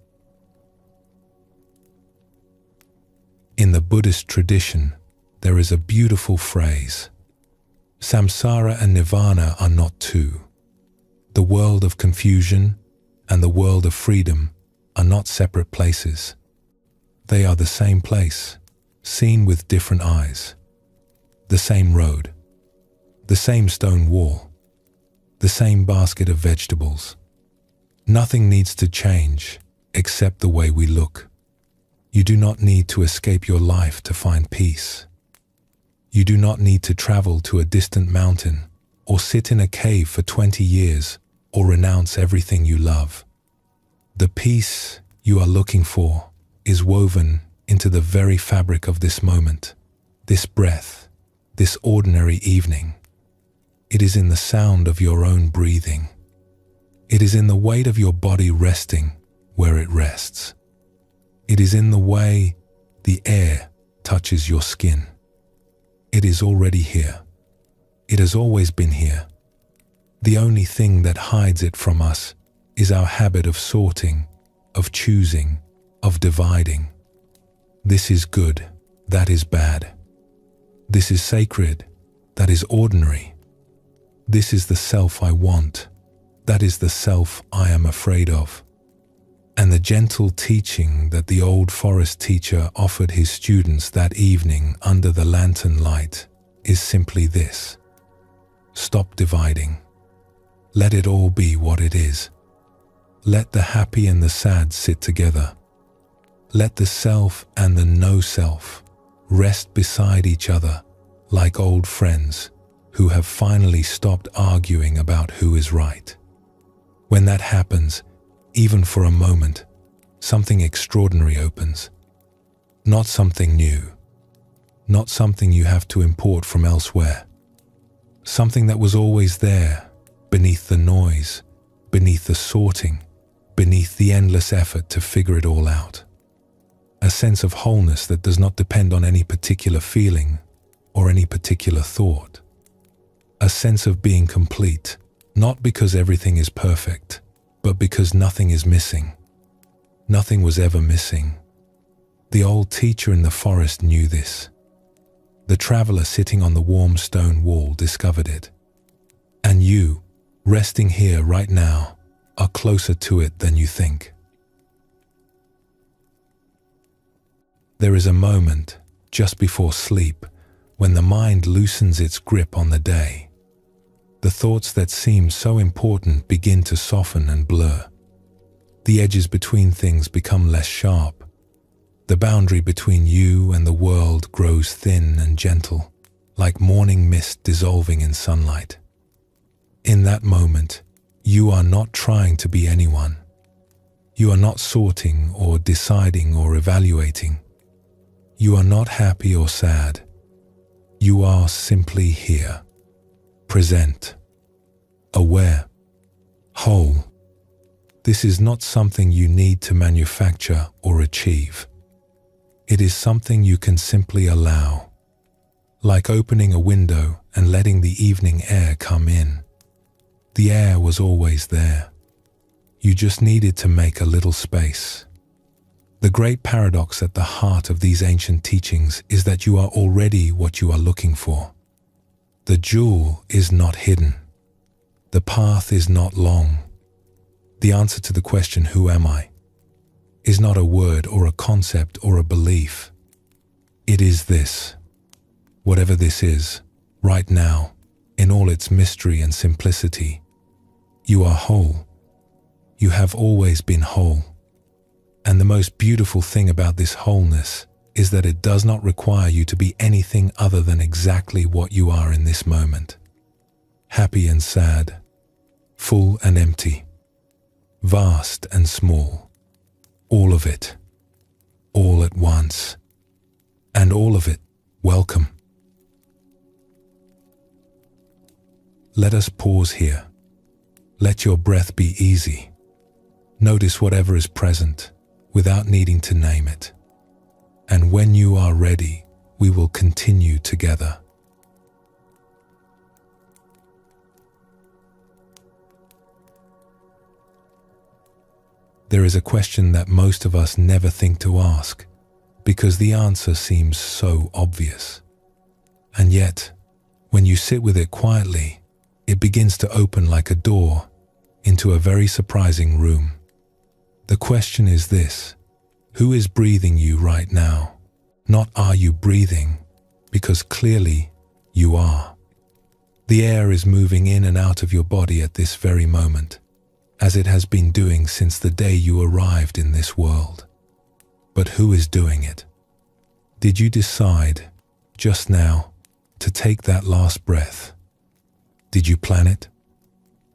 In the Buddhist tradition, there is a beautiful phrase: "Samsara and nirvana are not two. The world of confusion and the world of freedom are not separate places. They are the same place, seen with different eyes. The same road, the same stone wall, the same basket of vegetables. Nothing needs to change except the way we look. You do not need to escape your life to find peace. You do not need to travel to a distant mountain or sit in a cave for 20 years or renounce everything you love. The peace you are looking for is woven into the very fabric of this moment, this breath, this ordinary evening. It is in the sound of your own breathing. It is in the weight of your body resting where it rests. It is in the way the air touches your skin. It is already here. It has always been here. The only thing that hides it from us is our habit of sorting, of choosing, of dividing. This is good, that is bad. This is sacred, that is ordinary. This is the self I want, that is the self I am afraid of. And the gentle teaching that the old forest teacher offered his students that evening under the lantern light is simply this: stop dividing. Let it all be what it is. Let the happy and the sad sit together. Let the self and the no-self rest beside each other like old friends who have finally stopped arguing about who is right. When that happens, even for a moment, something extraordinary opens. Not something new. Not something you have to import from elsewhere. Something that was always there, beneath the noise, beneath the sorting, beneath the endless effort to figure it all out. A sense of wholeness that does not depend on any particular feeling or any particular thought. A sense of being complete, not because everything is perfect, but because nothing is missing. Nothing was ever missing. The old teacher in the forest knew this. The traveler sitting on the warm stone wall discovered it. And you, resting here right now, are closer to it than you think. There is a moment, just before sleep, when the mind loosens its grip on the day. The thoughts that seem so important begin to soften and blur. The edges between things become less sharp. The boundary between you and the world grows thin and gentle, like morning mist dissolving in sunlight. In that moment, you are not trying to be anyone. You are not sorting or deciding or evaluating. You are not happy or sad. You are simply here, present, aware, whole. This is not something you need to manufacture or achieve. It is something you can simply allow, like opening a window and letting the evening air come in. The air was always there. You just needed to make a little space. The great paradox at the heart of these ancient teachings is that you are already what you are looking for. The jewel is not hidden. The path is not long. The answer to the question, "Who am I?" is not a word or a concept or a belief. It is this. Whatever this is, right now, in all its mystery and simplicity, you are whole. You have always been whole. And the most beautiful thing about this wholeness is that it does not require you to be anything other than exactly what you are in this moment. Happy and sad, full and empty, vast and small, all of it, all at once, and all of it welcome. Let us pause here. Let your breath be easy. Notice whatever is present, without needing to name it. And when you are ready, we will continue together. There is a question that most of us never think to ask, because the answer seems so obvious. And yet, when you sit with it quietly, it begins to open like a door into a very surprising room. The question is this: who is breathing you right now? Not are you breathing, because clearly you are. The air is moving in and out of your body at this very moment, as it has been doing since the day you arrived in this world. But who is doing it? Did you decide, just now, to take that last breath? Did you plan it?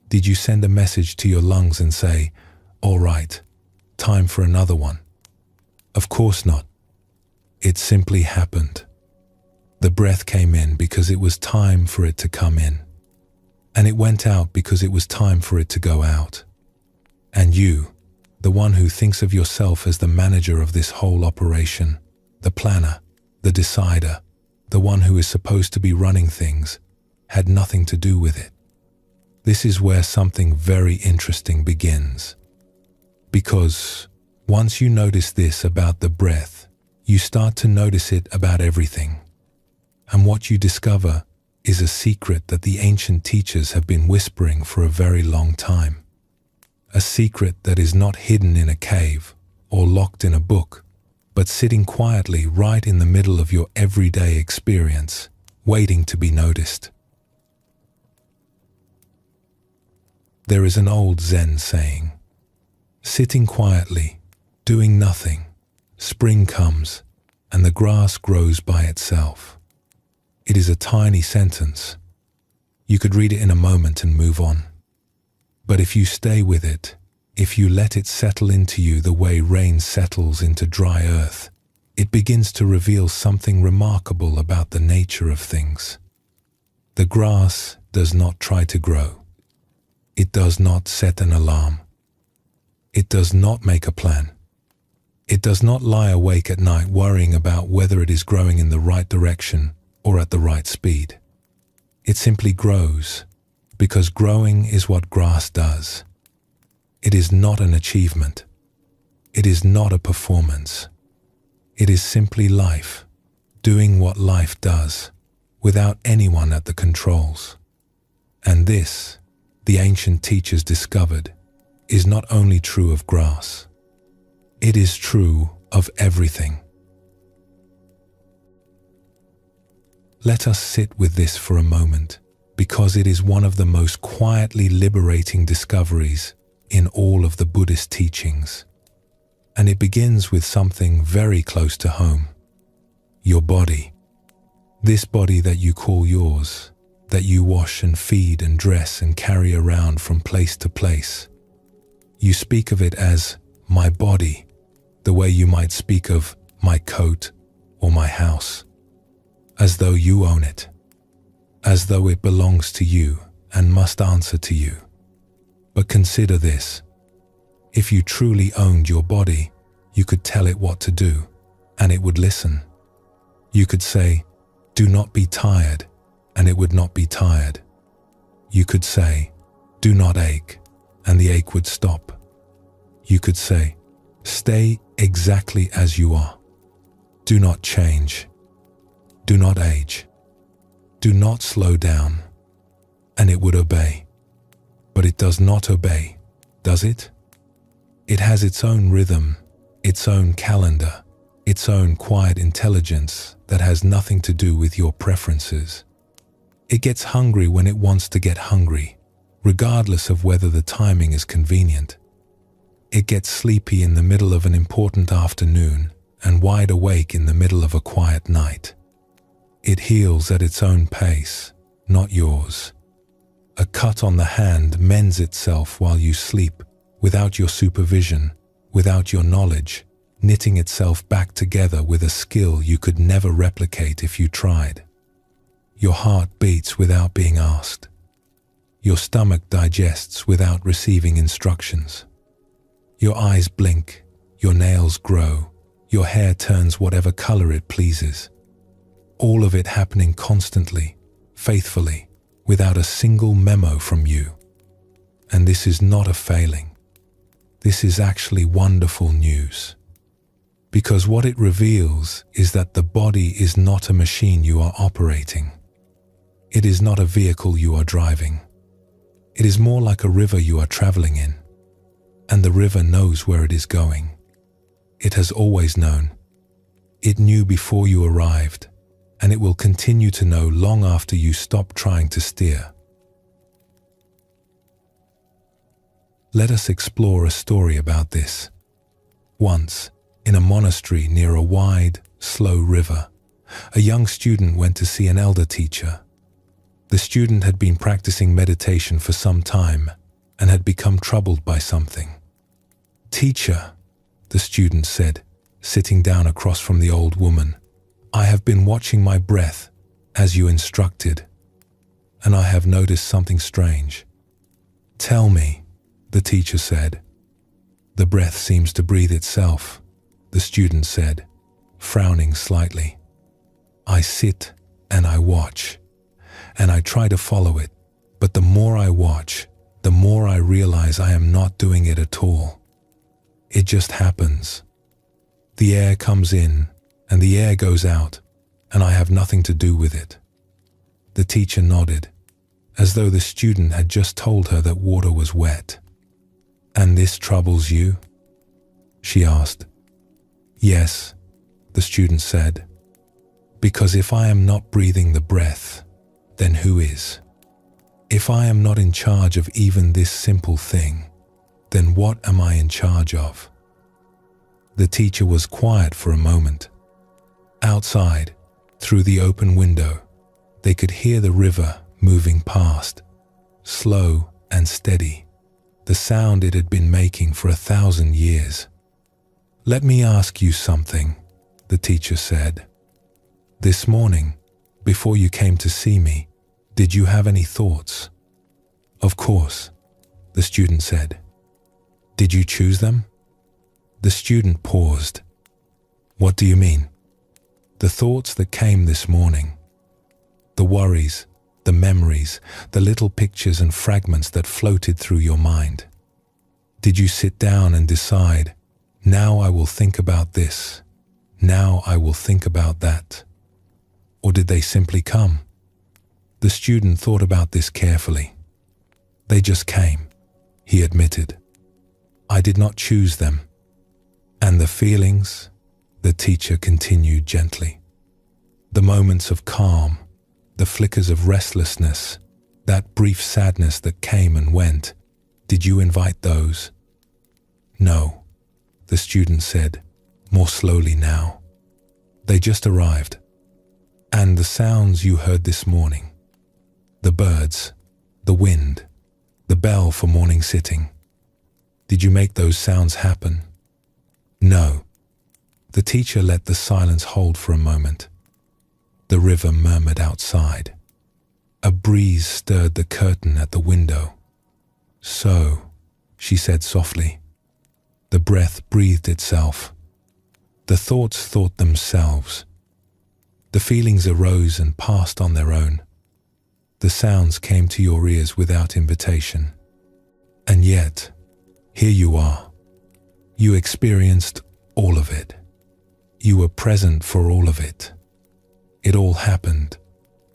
Did you send a message to your lungs and say, "All right, time for another one"? Of course not. It simply happened. The breath came in because it was time for it to come in. And it went out because it was time for it to go out. And you, the one who thinks of yourself as the manager of this whole operation, the planner, the decider, the one who is supposed to be running things, had nothing to do with it. This is where something very interesting begins. Because once you notice this about the breath, you start to notice it about everything. And what you discover is a secret that the ancient teachers have been whispering for a very long time. A secret that is not hidden in a cave or locked in a book, but sitting quietly right in the middle of your everyday experience, waiting to be noticed. There is an old Zen saying, "Sitting quietly, doing nothing, spring comes, and the grass grows by itself." It is a tiny sentence. You could read it in a moment and move on. But if you stay with it, if you let it settle into you the way rain settles into dry earth, it begins to reveal something remarkable about the nature of things. The grass does not try to grow. It does not set an alarm. It does not make a plan. It does not lie awake at night worrying about whether it is growing in the right direction or at the right speed. It simply grows, because growing is what grass does. It is not an achievement. It is not a performance. It is simply life, doing what life does, without anyone at the controls. And this, the ancient teachers discovered, is not only true of grass. It is true of everything. Let us sit with this for a moment, because it is one of the most quietly liberating discoveries in all of the Buddhist teachings. And it begins with something very close to home. Your body. This body that you call yours, that you wash and feed and dress and carry around from place to place. You speak of it as my body, the way you might speak of my coat or my house, as though you own it, as though it belongs to you and must answer to you. But consider this. If you truly owned your body, you could tell it what to do, and it would listen. You could say, "Do not be tired," and it would not be tired. You could say, "Do not ache," and the ache would stop. You could say, "Stay exactly as you are. Do not change. Do not age. Do not slow down," and it would obey. But it does not obey, does it? It has its own rhythm, its own calendar, its own quiet intelligence that has nothing to do with your preferences. It gets hungry when it wants to get hungry, regardless of whether the timing is convenient. It gets sleepy in the middle of an important afternoon and wide awake in the middle of a quiet night. It heals at its own pace, not yours. A cut on the hand mends itself while you sleep, without your supervision, without your knowledge, knitting itself back together with a skill you could never replicate if you tried. Your heart beats without being asked. Your stomach digests without receiving instructions. Your eyes blink, your nails grow, your hair turns whatever color it pleases. All of it happening constantly, faithfully, without a single memo from you. And this is not a failing. This is actually wonderful news. Because what it reveals is that the body is not a machine you are operating. It is not a vehicle you are driving. It is more like a river you are traveling in. And the river knows where it is going. It has always known. It knew before you arrived, and it will continue to know long after you stop trying to steer. Let us explore a story about this. Once, in a monastery near a wide, slow river, a young student went to see an elder teacher. The student had been practicing meditation for some time and had become troubled by something. "Teacher," the student said, sitting down across from the old woman, "I have been watching my breath as you instructed, and I have noticed something strange." "Tell me," the teacher said. "The breath seems to breathe itself," the student said, frowning slightly. "I sit and I watch, and I try to follow it, but the more I watch, the more I realize I am not doing it at all. It just happens. The air comes in and the air goes out, and I have nothing to do with it." The teacher nodded, as though the student had just told her that water was wet. "And this troubles you?" she asked. "Yes," the student said, "because if I am not breathing the breath, then who is? If I am not in charge of even this simple thing, then what am I in charge of?" The teacher was quiet for a moment. Outside, through the open window, they could hear the river moving past, slow and steady, the sound it had been making for 1,000 years. "Let me ask you something," the teacher said. "This morning, before you came to see me, did you have any thoughts?" "Of course," the student said. "Did you choose them?" The student paused. "What do you mean?" "The thoughts that came this morning. The worries, the memories, the little pictures and fragments that floated through your mind. Did you sit down and decide, now I will think about this, Now I will think about that. Or did they simply come? The student thought about this carefully. They just came, he admitted. I did not choose them. And the feelings, the teacher continued gently. The moments of calm, the flickers of restlessness, that brief sadness that came and went, did you invite those? No, the student said, more slowly now. They just arrived. And the sounds you heard this morning, the birds, the wind, the bell for morning sitting, did you make those sounds happen? No. The teacher let the silence hold for a moment. The river murmured outside. A breeze stirred the curtain at the window. So, she said softly. The breath breathed itself. The thoughts thought themselves. The feelings arose and passed on their own. The sounds came to your ears without invitation. And yet, here you are. You experienced all of it. You were present for all of it. It all happened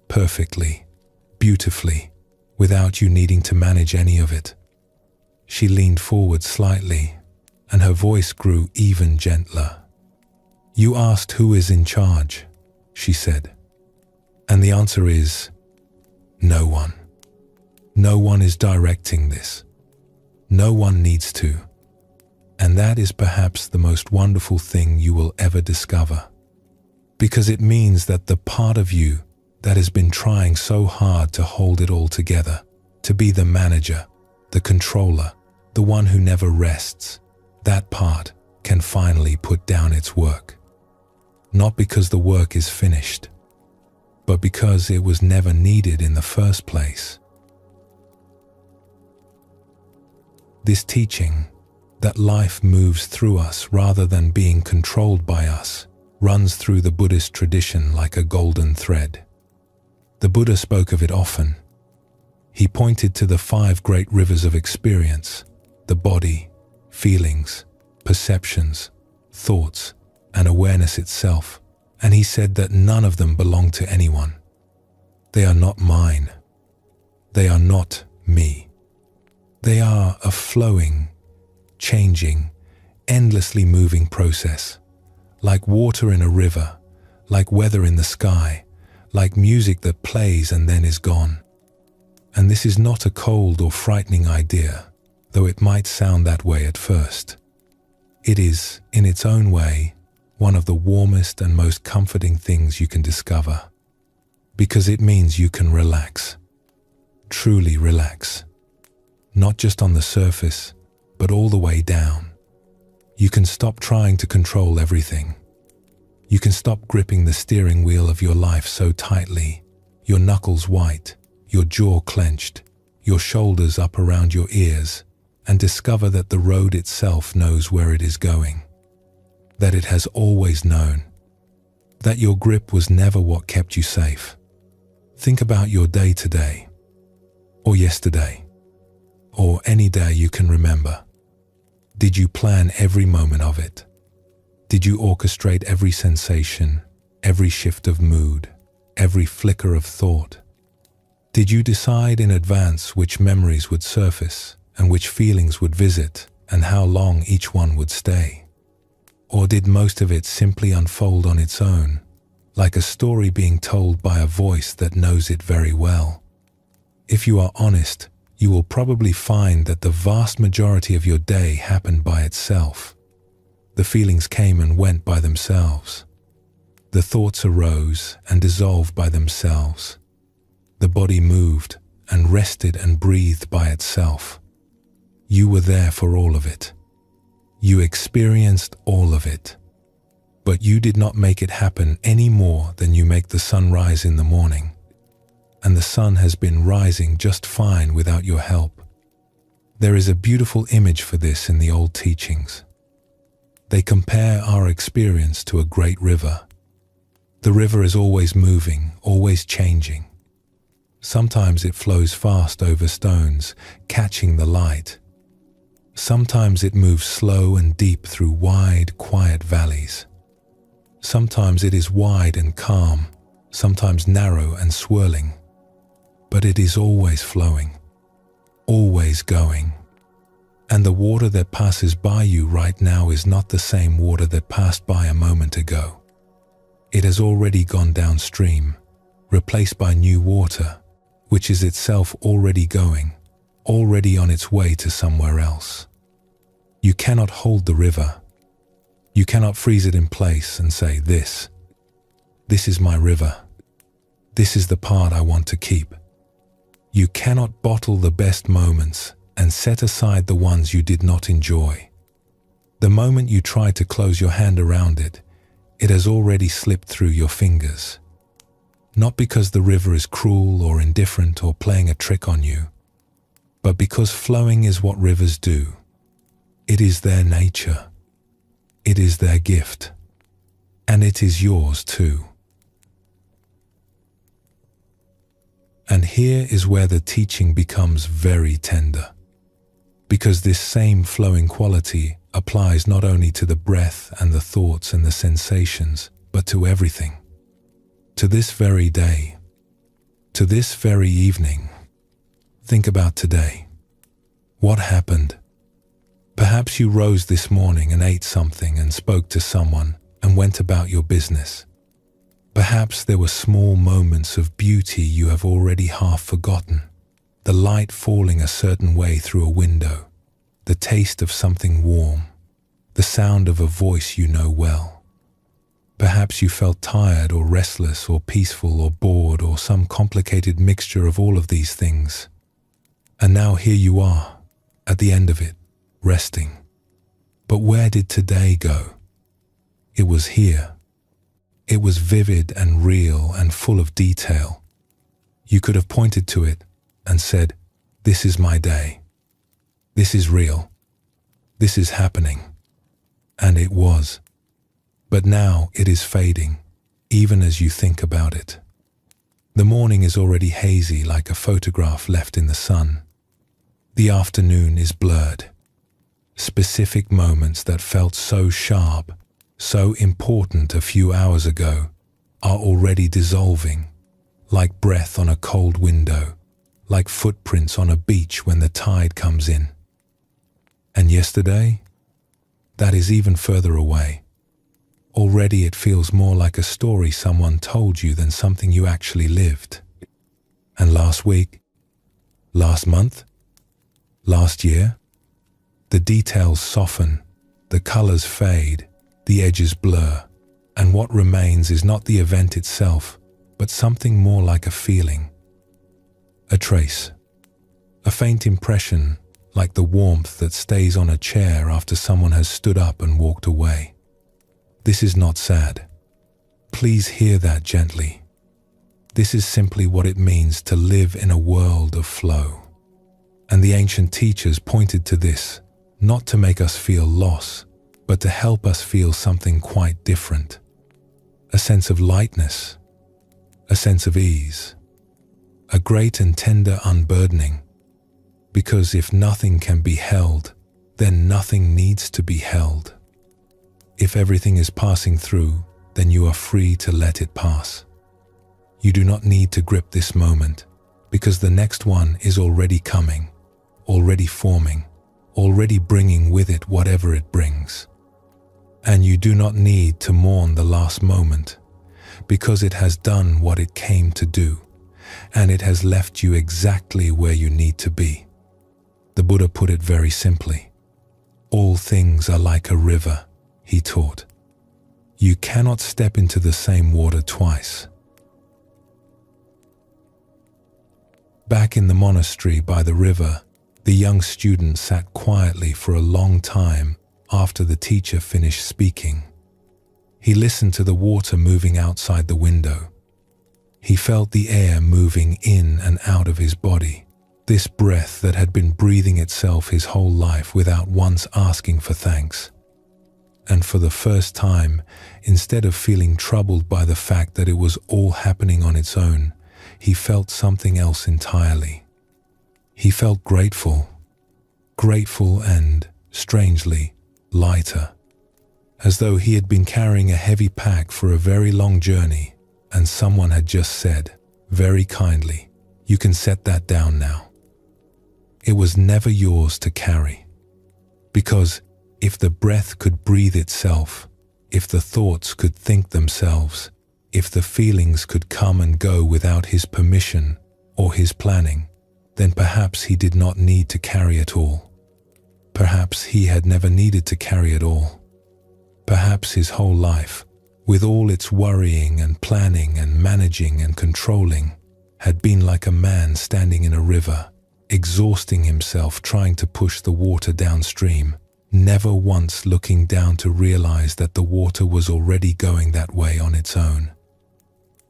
perfectly, beautifully, without you needing to manage any of it. She leaned forward slightly, and her voice grew even gentler. You asked who is in charge, she said. And the answer is no one. No one is directing this. No one needs to. And that is perhaps the most wonderful thing you will ever discover. Because it means that the part of you that has been trying so hard to hold it all together, to be the manager, the controller, the one who never rests, that part can finally put down its work. Not because the work is finished, but because it was never needed in the first place. This teaching, that life moves through us rather than being controlled by us, runs through the Buddhist tradition like a golden thread. The Buddha spoke of it often. He pointed to the 5 great rivers of experience, the body, feelings, perceptions, thoughts, and awareness itself, and he said that none of them belong to anyone. They are not mine. They are not me. They are a flowing, changing, endlessly moving process, like water in a river, like weather in the sky, like music that plays and then is gone. And this is not a cold or frightening idea, though it might sound that way at first. It is, in its own way, one of the warmest and most comforting things you can discover, because it means you can relax, truly relax, not just on the surface, but all the way down. You can stop trying to control everything. You can stop gripping the steering wheel of your life so tightly, your knuckles white, your jaw clenched, your shoulders up around your ears, and discover that the road itself knows where it is going, that it has always known, that your grip was never what kept you safe. Think about your day today, or yesterday, or any day you can remember. Did you plan every moment of it? Did you orchestrate every sensation, every shift of mood, every flicker of thought? Did you decide in advance which memories would surface and which feelings would visit and how long each one would stay? Or did most of it simply unfold on its own, like a story being told by a voice that knows it very well? If you are honest, you will probably find that the vast majority of your day happened by itself. The feelings came and went by themselves. The thoughts arose and dissolved by themselves. The body moved and rested and breathed by itself. You were there for all of it. You experienced all of it. But you did not make it happen any more than you make the sun rise in the morning. And the sun has been rising just fine without your help. There is a beautiful image for this in the old teachings. They compare our experience to a great river. The river is always moving, always changing. Sometimes it flows fast over stones, catching the light. Sometimes it moves slow and deep through wide, quiet valleys. Sometimes it is wide and calm, sometimes narrow and swirling, but it is always flowing, always going. And the water that passes by you right now is not the same water that passed by a moment ago. It has already gone downstream, replaced by new water, which is itself already going, already on its way to somewhere else. You cannot hold the river. You cannot freeze it in place and say, this is my river. This is the part I want to keep. You cannot bottle the best moments and set aside the ones you did not enjoy. The moment you try to close your hand around it, it has already slipped through your fingers. Not because the river is cruel or indifferent or playing a trick on you, but because flowing is what rivers do. It is their nature. It is their gift. And it is yours too. And here is where the teaching becomes very tender, because this same flowing quality applies not only to the breath and the thoughts and the sensations, but to everything. To this very day, to this very evening. Think about today. What happened? Perhaps you rose this morning and ate something and spoke to someone and went about your business. Perhaps there were small moments of beauty you have already half forgotten. The light falling a certain way through a window, the taste of something warm, the sound of a voice you know well. Perhaps you felt tired or restless or peaceful or bored or some complicated mixture of all of these things. And now here you are, at the end of it, resting. But where did today go? It was here. It was vivid and real and full of detail. You could have pointed to it and said, this is my day. This is real. This is happening. And it was. But now it is fading, even as you think about it. The morning is already hazy like a photograph left in the sun. The afternoon is blurred. Specific moments that felt so sharp, so important a few hours ago, are already dissolving, like breath on a cold window, like footprints on a beach when the tide comes in. And yesterday? That is even further away. Already it feels more like a story someone told you than something you actually lived. And last week? Last month? Last year? The details soften, the colors fade, the edges blur, and what remains is not the event itself, but something more like a feeling. A trace. A faint impression, like the warmth that stays on a chair after someone has stood up and walked away. This is not sad. Please hear that gently. This is simply what it means to live in a world of flow. And the ancient teachers pointed to this, not to make us feel loss, but to help us feel something quite different. A sense of lightness, a sense of ease, a great and tender unburdening. Because if nothing can be held, then nothing needs to be held. If everything is passing through, then you are free to let it pass. You do not need to grip this moment, because the next one is already coming, already forming, already bringing with it whatever it brings. And you do not need to mourn the last moment, because it has done what it came to do, and it has left you exactly where you need to be. The Buddha put it very simply. All things are like a river, he taught. You cannot step into the same water twice. Back in the monastery by the river, the young student sat quietly for a long time after the teacher finished speaking. He listened to the water moving outside the window. He felt the air moving in and out of his body, this breath that had been breathing itself his whole life without once asking for thanks. And for the first time, instead of feeling troubled by the fact that it was all happening on its own, he felt something else entirely. He felt grateful and, strangely, lighter, as though he had been carrying a heavy pack for a very long journey, and someone had just said, very kindly, "You can set that down now." It was never yours to carry. Because if the breath could breathe itself, if the thoughts could think themselves, if the feelings could come and go without his permission or his planning, then perhaps he did not need to carry it all. Perhaps he had never needed to carry it all. Perhaps his whole life, with all its worrying and planning and managing and controlling, had been like a man standing in a river, exhausting himself trying to push the water downstream, never once looking down to realize that the water was already going that way on its own.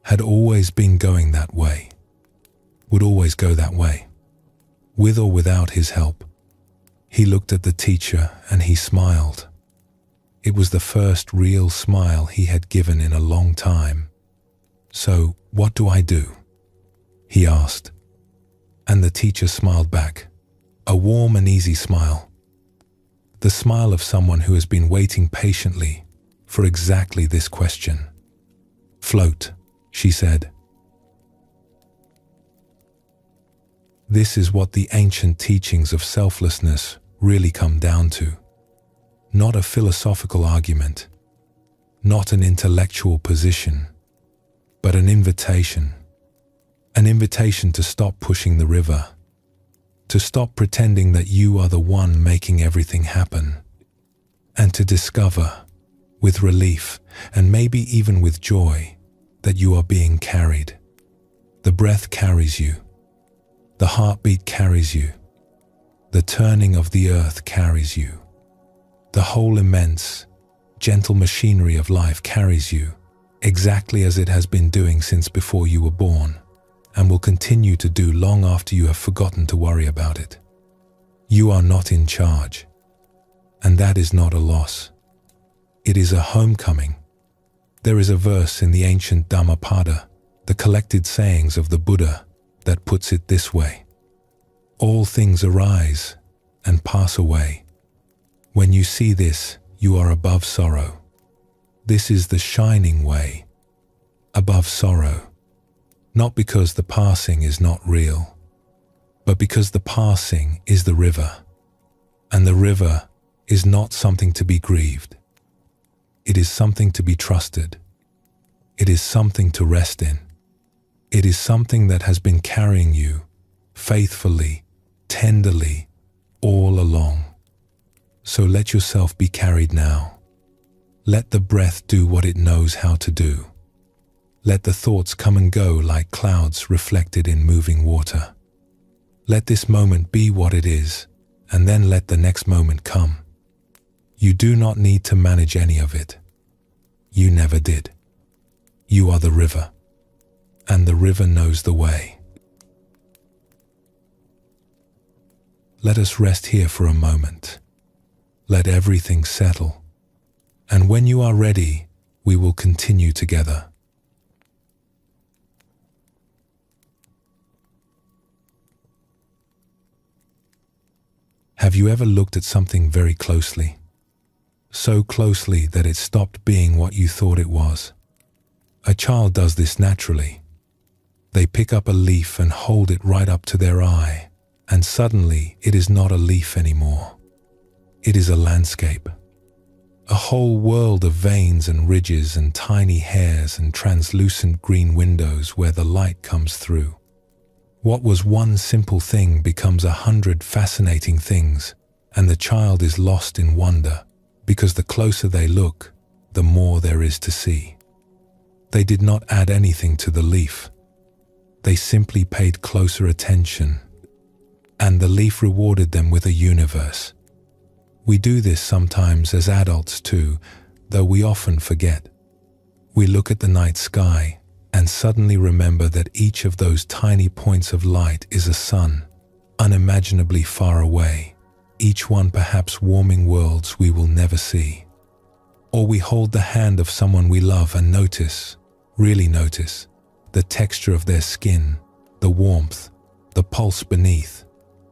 Had always been going that way. Would always go that way. With or without his help. He looked at the teacher and he smiled. It was the first real smile he had given in a long time. "So, what do I do?" he asked. And the teacher smiled back, a warm and easy smile. The smile of someone who has been waiting patiently for exactly this question. "Float," she said. This is what the ancient teachings of selflessness really come down to. Not a philosophical argument, not an intellectual position, but an invitation. An invitation to stop pushing the river, to stop pretending that you are the one making everything happen, and to discover, with relief and maybe even with joy, that you are being carried. The breath carries you. The heartbeat carries you. The turning of the earth carries you. The whole immense, gentle machinery of life carries you, exactly as it has been doing since before you were born, and will continue to do long after you have forgotten to worry about it. You are not in charge, and that is not a loss. It is a homecoming. There is a verse in the ancient Dhammapada, the collected sayings of the Buddha, that puts it this way: "All things arise and pass away. When you see this, you are above sorrow. This is the shining way, above sorrow. Not because the passing is not real, but because the passing is the river, and the river is not something to be grieved. It is something to be trusted. It is something to rest in. It is something that has been carrying you faithfully, tenderly, all along. So let yourself be carried now. Let the breath do what it knows how to do. Let the thoughts come and go like clouds reflected in moving water. Let this moment be what it is, and then let the next moment come. You do not need to manage any of it. You never did. You are the river, and the river knows the way." Let us rest here for a moment. Let everything settle, and when you are ready, we will continue together. Have you ever looked at something very closely? So closely that it stopped being what you thought it was? A child does this naturally. They pick up a leaf and hold it right up to their eye, and suddenly it is not a leaf anymore. It is a landscape. A whole world of veins and ridges and tiny hairs and translucent green windows where the light comes through. What was one simple thing becomes 100 fascinating things, and the child is lost in wonder, because the closer they look, the more there is to see. They did not add anything to the leaf. They simply paid closer attention, and the leaf rewarded them with a universe. We do this sometimes as adults too, though we often forget. We look at the night sky and suddenly remember that each of those tiny points of light is a sun, unimaginably far away, each one perhaps warming worlds we will never see. Or we hold the hand of someone we love and notice, really notice, the texture of their skin, the warmth, the pulse beneath,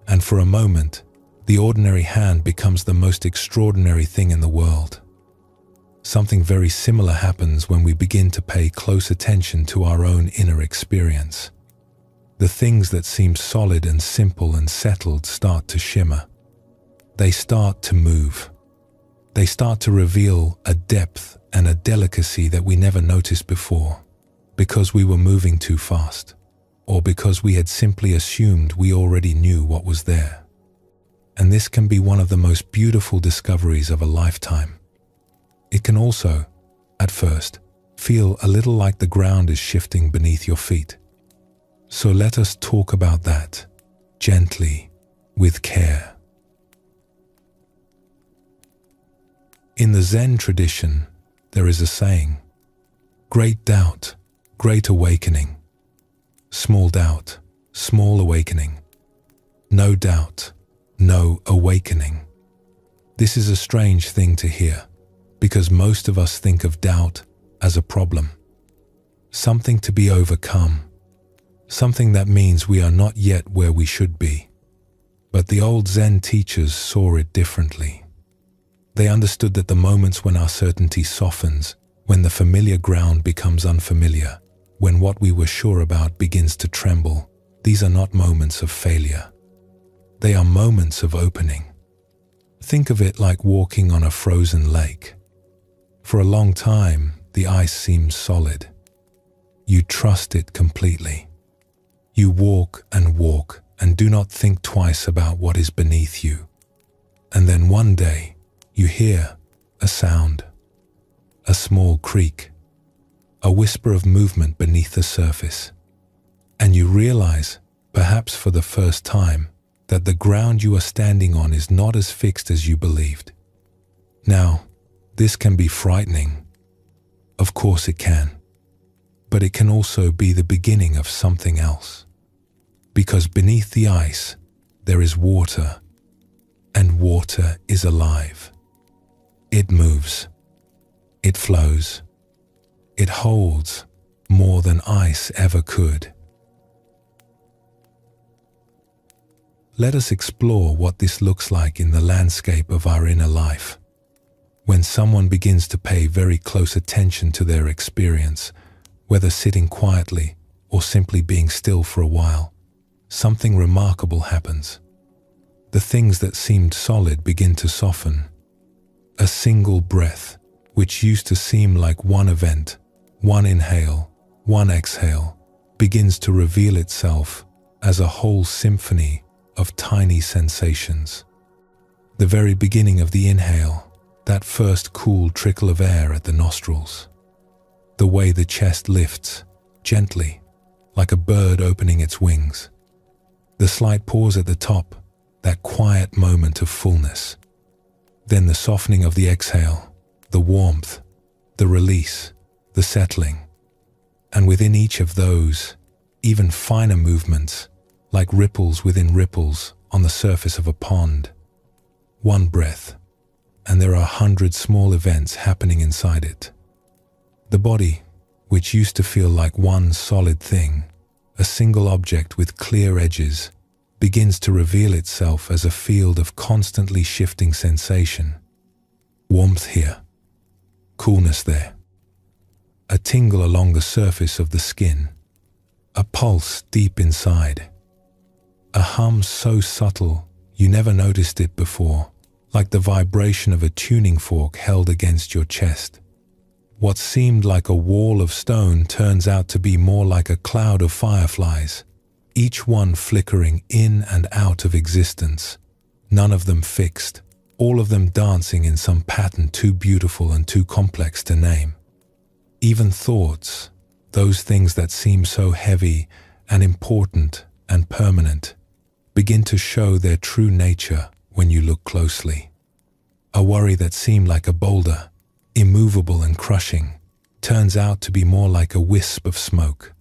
and for a moment, the ordinary hand becomes the most extraordinary thing in the world. Something very similar happens when we begin to pay close attention to our own inner experience. The things that seem solid and simple and settled start to shimmer. They start to move. They start to reveal a depth and a delicacy that we never noticed before, because we were moving too fast, or because we had simply assumed we already knew what was there. And this can be one of the most beautiful discoveries of a lifetime. It can also, at first, feel a little like the ground is shifting beneath your feet. So let us talk about that, gently, with care. In the Zen tradition, there is a saying, great doubt, great awakening. Small doubt, small awakening. No doubt, no awakening. This is a strange thing to hear, because most of us think of doubt as a problem, something to be overcome, something that means we are not yet where we should be. But the old Zen teachers saw it differently. They understood that the moments when our certainty softens, when the familiar ground becomes unfamiliar, when what we were sure about begins to tremble, these are not moments of failure. They are moments of opening. Think of it like walking on a frozen lake. For a long time, the ice seems solid. You trust it completely. You walk and do not think twice about what is beneath you. And then one day, you hear a sound, a small creak, a whisper of movement beneath the surface. And you realize, perhaps for the first time, that the ground you are standing on is not as fixed as you believed. Now, this can be frightening. Of course it can. But it can also be the beginning of something else. Because beneath the ice, there is water, and water is alive. It moves. It flows. It holds more than ice ever could. Let us explore what this looks like in the landscape of our inner life. When someone begins to pay very close attention to their experience, whether sitting quietly or simply being still for a while, something remarkable happens. The things that seemed solid begin to soften. A single breath, which used to seem like one event, one inhale, one exhale, begins to reveal itself as a whole symphony of tiny sensations. The very beginning of the inhale, that first cool trickle of air at the nostrils. The way the chest lifts, gently, like a bird opening its wings. The slight pause at the top, that quiet moment of fullness. Then the softening of the exhale, the warmth, the release, the settling. And within each of those, even finer movements, like ripples within ripples on the surface of a pond. One breath, and there are 100 small events happening inside it. The body, which used to feel like one solid thing, a single object with clear edges, begins to reveal itself as a field of constantly shifting sensation. Warmth here, coolness there, a tingle along the surface of the skin, a pulse deep inside, a hum so subtle you never noticed it before, like the vibration of a tuning fork held against your chest. What seemed like a wall of stone turns out to be more like a cloud of fireflies, each one flickering in and out of existence, none of them fixed, all of them dancing in some pattern too beautiful and too complex to name. Even thoughts, those things that seem so heavy and important and permanent, begin to show their true nature when you look closely. A worry that seemed like a boulder, immovable and crushing, turns out to be more like a wisp of smoke.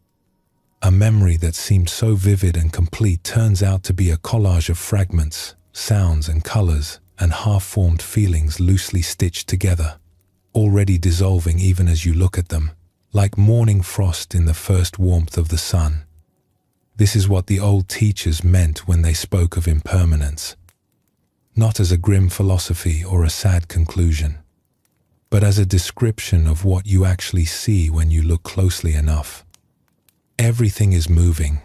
A memory that seemed so vivid and complete turns out to be a collage of fragments, sounds and colors, and half-formed feelings loosely stitched together, already dissolving even as you look at them, like morning frost in the first warmth of the sun. This is what the old teachers meant when they spoke of impermanence, not as a grim philosophy or a sad conclusion, but as a description of what you actually see when you look closely enough. Everything is moving.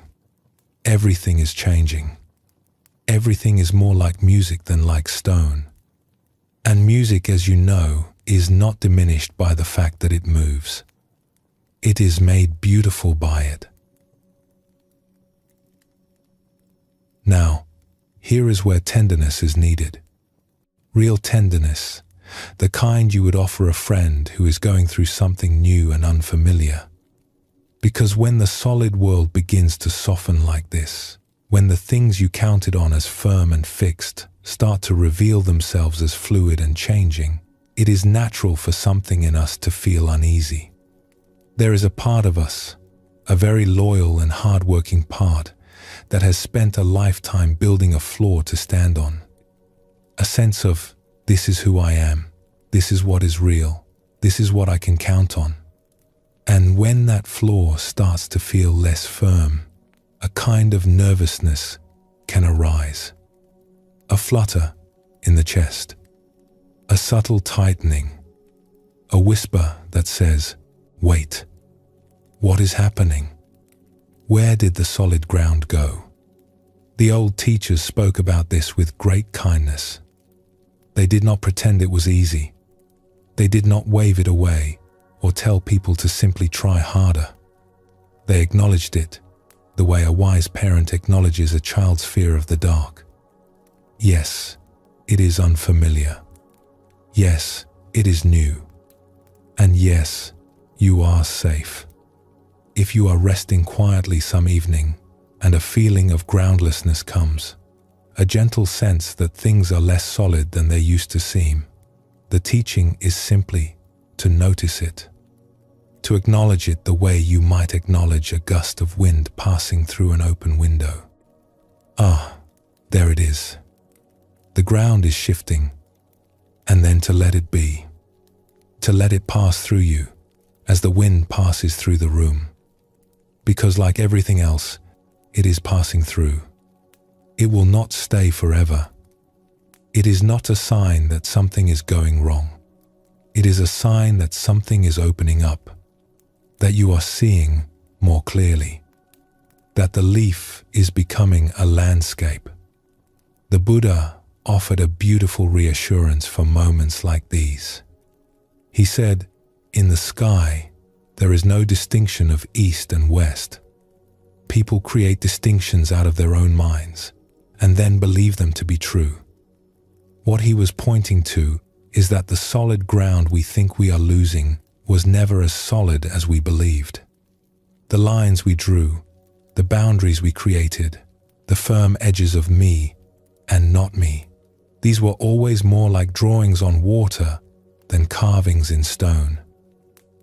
Everything is changing. Everything is more like music than like stone. And music, as you know, is not diminished by the fact that it moves. It is made beautiful by it. Now, here is where tenderness is needed. Real tenderness, the kind you would offer a friend who is going through something new and unfamiliar. Because when the solid world begins to soften like this, when the things you counted on as firm and fixed start to reveal themselves as fluid and changing, it is natural for something in us to feel uneasy. There is a part of us, a very loyal and hard-working part, that has spent a lifetime building a floor to stand on. A sense of, this is who I am, this is what is real, this is what I can count on. And when that floor starts to feel less firm, a kind of nervousness can arise. A flutter in the chest, a subtle tightening, a whisper that says, wait, what is happening? Where did the solid ground go? The old teachers spoke about this with great kindness. They did not pretend it was easy. They did not wave it away or tell people to simply try harder. They acknowledged it the way a wise parent acknowledges a child's fear of the dark. Yes, it is unfamiliar. Yes, it is new. And yes, you are safe. If you are resting quietly some evening and a feeling of groundlessness comes, a gentle sense that things are less solid than they used to seem, the teaching is simply to notice it, to acknowledge it the way you might acknowledge a gust of wind passing through an open window. Ah, there it is. The ground is shifting, and then to let it be, to let it pass through you as the wind passes through the room. Because like everything else, it is passing through. It will not stay forever. It is not a sign that something is going wrong. It is a sign that something is opening up, that you are seeing more clearly, that the leaf is becoming a landscape. The Buddha offered a beautiful reassurance for moments like these. He said, in the sky, there is no distinction of east and west. People create distinctions out of their own minds and then believe them to be true. What he was pointing to is that the solid ground we think we are losing was never as solid as we believed. The lines we drew, the boundaries we created, the firm edges of me and not me, these were always more like drawings on water than carvings in stone.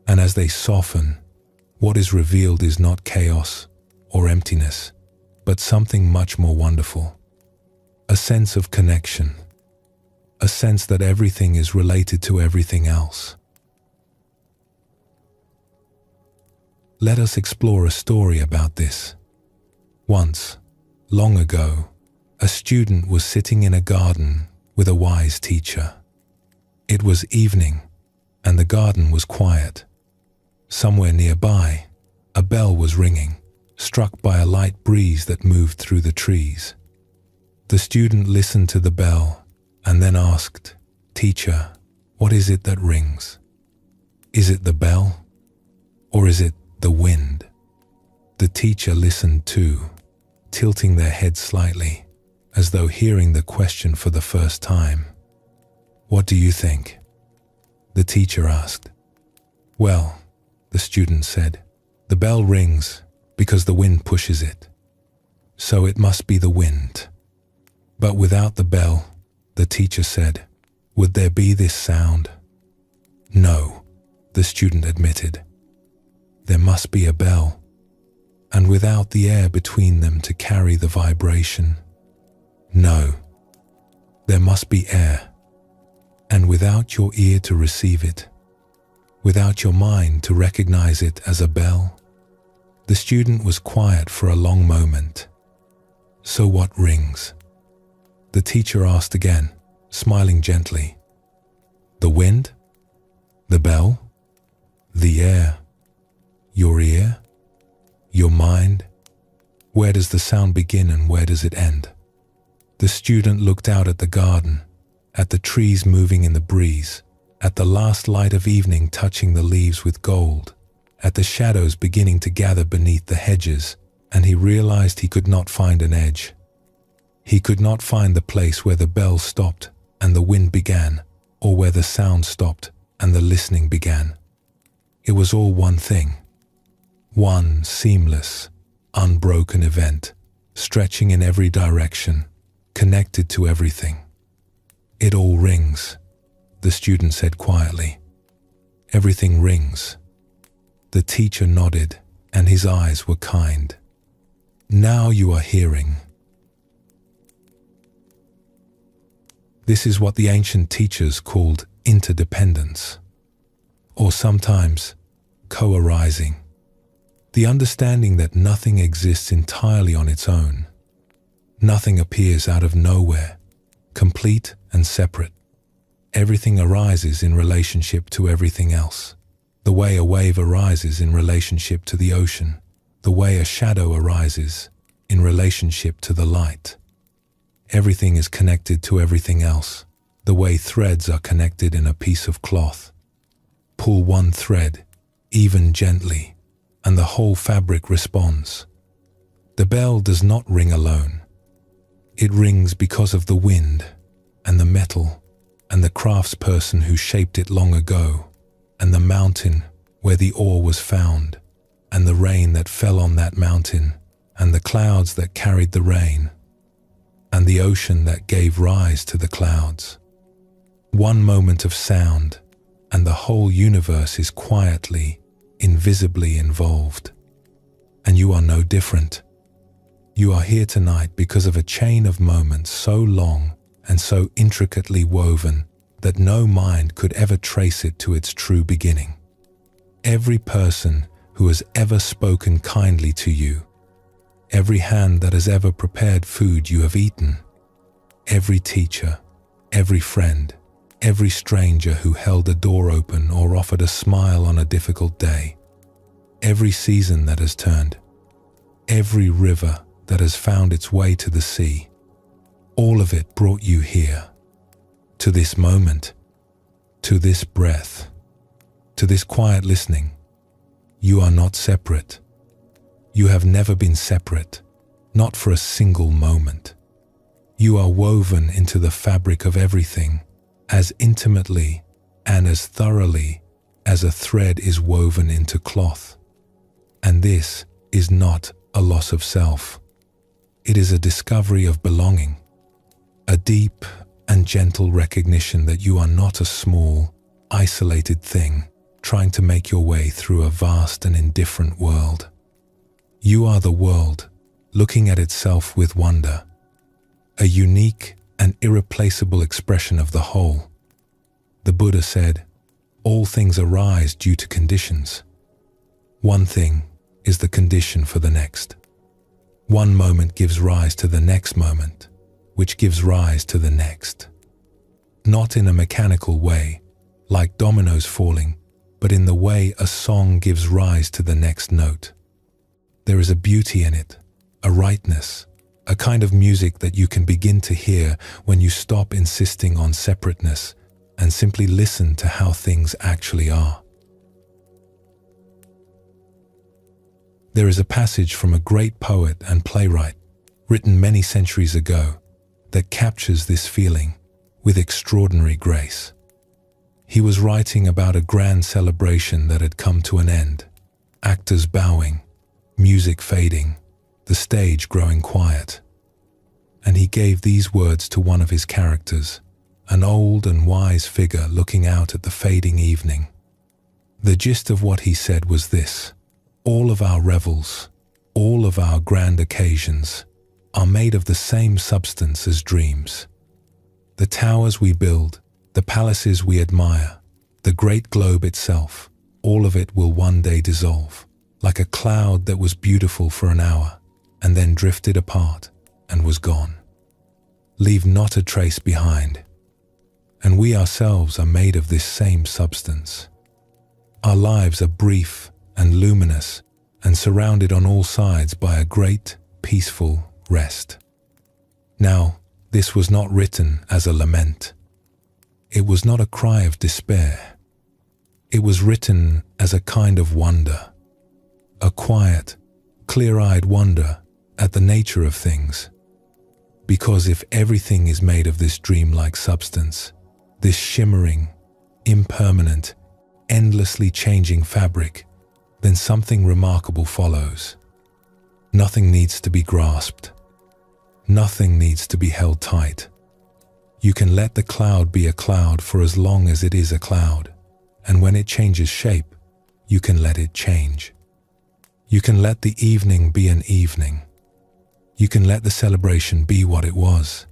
And as they soften, what is revealed is not chaos or emptiness, but something much more wonderful. A sense of connection, a sense that everything is related to everything else. Let us explore a story about this. Once, long ago, a student was sitting in a garden with a wise teacher. It was evening, and the garden was quiet. Somewhere nearby, a bell was ringing, struck by a light breeze that moved through the trees. The student listened to the bell and then asked, "Teacher, what is it that rings? Is it the bell, or is it the wind?" The teacher listened too, tilting their head slightly, as though hearing the question for the first time. "What do you think?" the teacher asked. "Well," the student said, "the bell rings because the wind pushes it. So it must be the wind." "But without the bell," the teacher said, "would there be this sound?" "No," the student admitted. "There must be a bell, and without the air between them to carry the vibration." "No, there must be air, and without your ear to receive it, without your mind to recognize it as a bell." The student was quiet for a long moment. "So what rings?" the teacher asked again, smiling gently. "The wind?" The bell? The air? Your ear? Your mind? Where does the sound begin and where does it end? The student looked out at the garden, at the trees moving in the breeze, at the last light of evening touching the leaves with gold, at the shadows beginning to gather beneath the hedges, and he realized he could not find an edge. He could not find the place where the bell stopped and the wind began, or where the sound stopped and the listening began. It was all one thing. One seamless, unbroken event, stretching in every direction, connected to everything. It all rings, the student said quietly. Everything rings. The teacher nodded, and his eyes were kind. Now you are hearing. This is what the ancient teachers called interdependence, or sometimes co-arising. The understanding that nothing exists entirely on its own. Nothing appears out of nowhere, complete and separate. Everything arises in relationship to everything else. The way a wave arises in relationship to the ocean, the way a shadow arises in relationship to the light. Everything is connected to everything else, the way threads are connected in a piece of cloth. Pull one thread, even gently, and the whole fabric responds. The bell does not ring alone. It rings because of the wind, and the metal, and the craftsperson who shaped it long ago, and the mountain where the ore was found, and the rain that fell on that mountain, and the clouds that carried the rain, and the ocean that gave rise to the clouds. One moment of sound, and the whole universe is quietly, invisibly involved. And you are no different. You are here tonight because of a chain of moments so long and so intricately woven that no mind could ever trace it to its true beginning. Every person who has ever spoken kindly to you, every hand that has ever prepared food you have eaten, every teacher, every friend, every stranger who held a door open or offered a smile on a difficult day, every season that has turned, every river that has found its way to the sea, all of it brought you here, to this moment, to this breath, to this quiet listening. You are not separate. You have never been separate, not for a single moment. You are woven into the fabric of everything, as intimately and as thoroughly as a thread is woven into cloth. And this is not a loss of self. It is a discovery of belonging, a deep and gentle recognition that you are not a small, isolated thing trying to make your way through a vast and indifferent world. You are the world, looking at itself with wonder, a unique and irreplaceable expression of the whole. The Buddha said, all things arise due to conditions. One thing is the condition for the next. One moment gives rise to the next moment, which gives rise to the next. Not in a mechanical way, like dominoes falling, but in the way a song gives rise to the next note. There is a beauty in it, a rightness, a kind of music that you can begin to hear when you stop insisting on separateness and simply listen to how things actually are. There is a passage from a great poet and playwright, written many centuries ago, that captures this feeling with extraordinary grace. He was writing about a grand celebration that had come to an end, actors bowing, music fading, the stage growing quiet. And he gave these words to one of his characters, an old and wise figure looking out at the fading evening. The gist of what he said was this: all of our revels, all of our grand occasions, are made of the same substance as dreams. The towers we build, the palaces we admire, the great globe itself, all of it will one day dissolve, like a cloud that was beautiful for an hour, and then drifted apart and was gone. Leave not a trace behind. And we ourselves are made of this same substance. Our lives are brief and luminous and surrounded on all sides by a great, peaceful rest. Now, this was not written as a lament. It was not a cry of despair. It was written as a kind of wonder, a quiet, clear-eyed wonder at the nature of things. Because if everything is made of this dreamlike substance, this shimmering, impermanent, endlessly changing fabric, then something remarkable follows. Nothing needs to be grasped. Nothing needs to be held tight. You can let the cloud be a cloud for as long as it is a cloud, and when it changes shape, you can let it change. You can let the evening be an evening. You can let the celebration be what it was.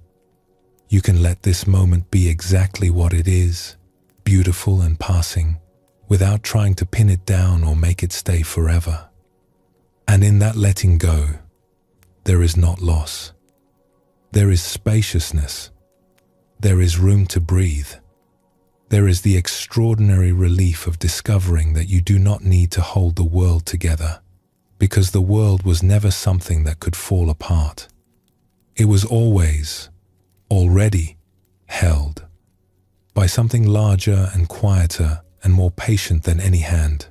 You can let this moment be exactly what it is, beautiful and passing, without trying to pin it down or make it stay forever. And in that letting go, there is not loss. There is spaciousness. There is room to breathe. There is the extraordinary relief of discovering that you do not need to hold the world together, because the world was never something that could fall apart. It was always, already, held by something larger and quieter and more patient than any hand.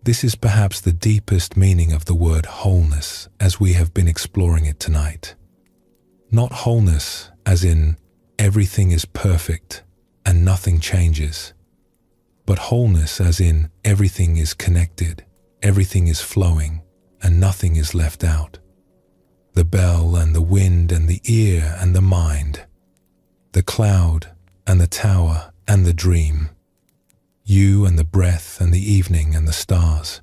This is perhaps the deepest meaning of the word wholeness as we have been exploring it tonight. Not wholeness as in everything is perfect and nothing changes, but wholeness as in everything is connected, everything is flowing, and nothing is left out. The bell and the wind and the ear and the mind, the cloud and the tower and the dream, you and the breath and the evening and the stars.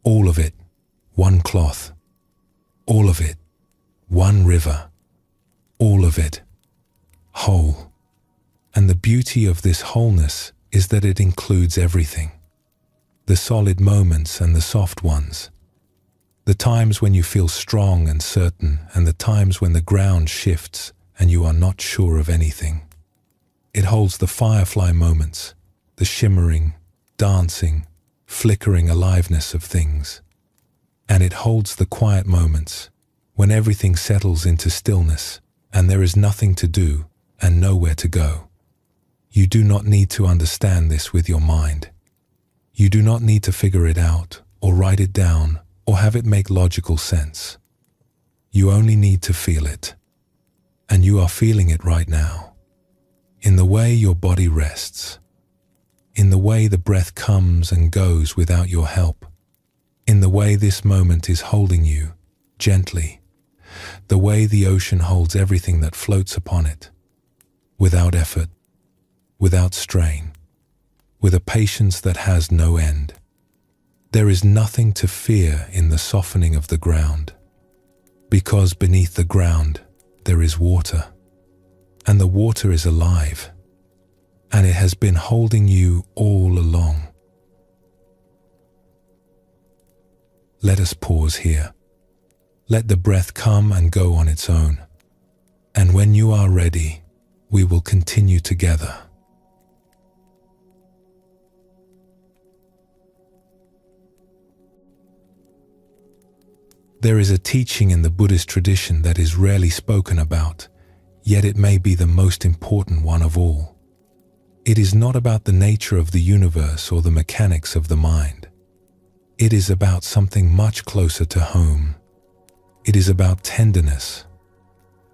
All of it, one cloth. All of it, one river. All of it, whole. And the beauty of this wholeness is that it includes everything. The solid moments and the soft ones. The times when you feel strong and certain, and the times when the ground shifts and you are not sure of anything. It holds the firefly moments, the shimmering, dancing, flickering aliveness of things. And it holds the quiet moments, when everything settles into stillness and there is nothing to do and nowhere to go. You do not need to understand this with your mind. You do not need to figure it out or write it down or have it make logical sense. You only need to feel it. And you are feeling it right now. In the way your body rests. In the way the breath comes and goes without your help. In the way this moment is holding you, gently. The way the ocean holds everything that floats upon it. Without effort. Without strain. With a patience that has no end. There is nothing to fear in the softening of the ground. Because beneath the ground there is water. And the water is alive. And it has been holding you all along. Let us pause here. Let the breath come and go on its own. And when you are ready, we will continue together. There is a teaching in the Buddhist tradition that is rarely spoken about, yet it may be the most important one of all. It is not about the nature of the universe or the mechanics of the mind. It is about something much closer to home. It is about tenderness.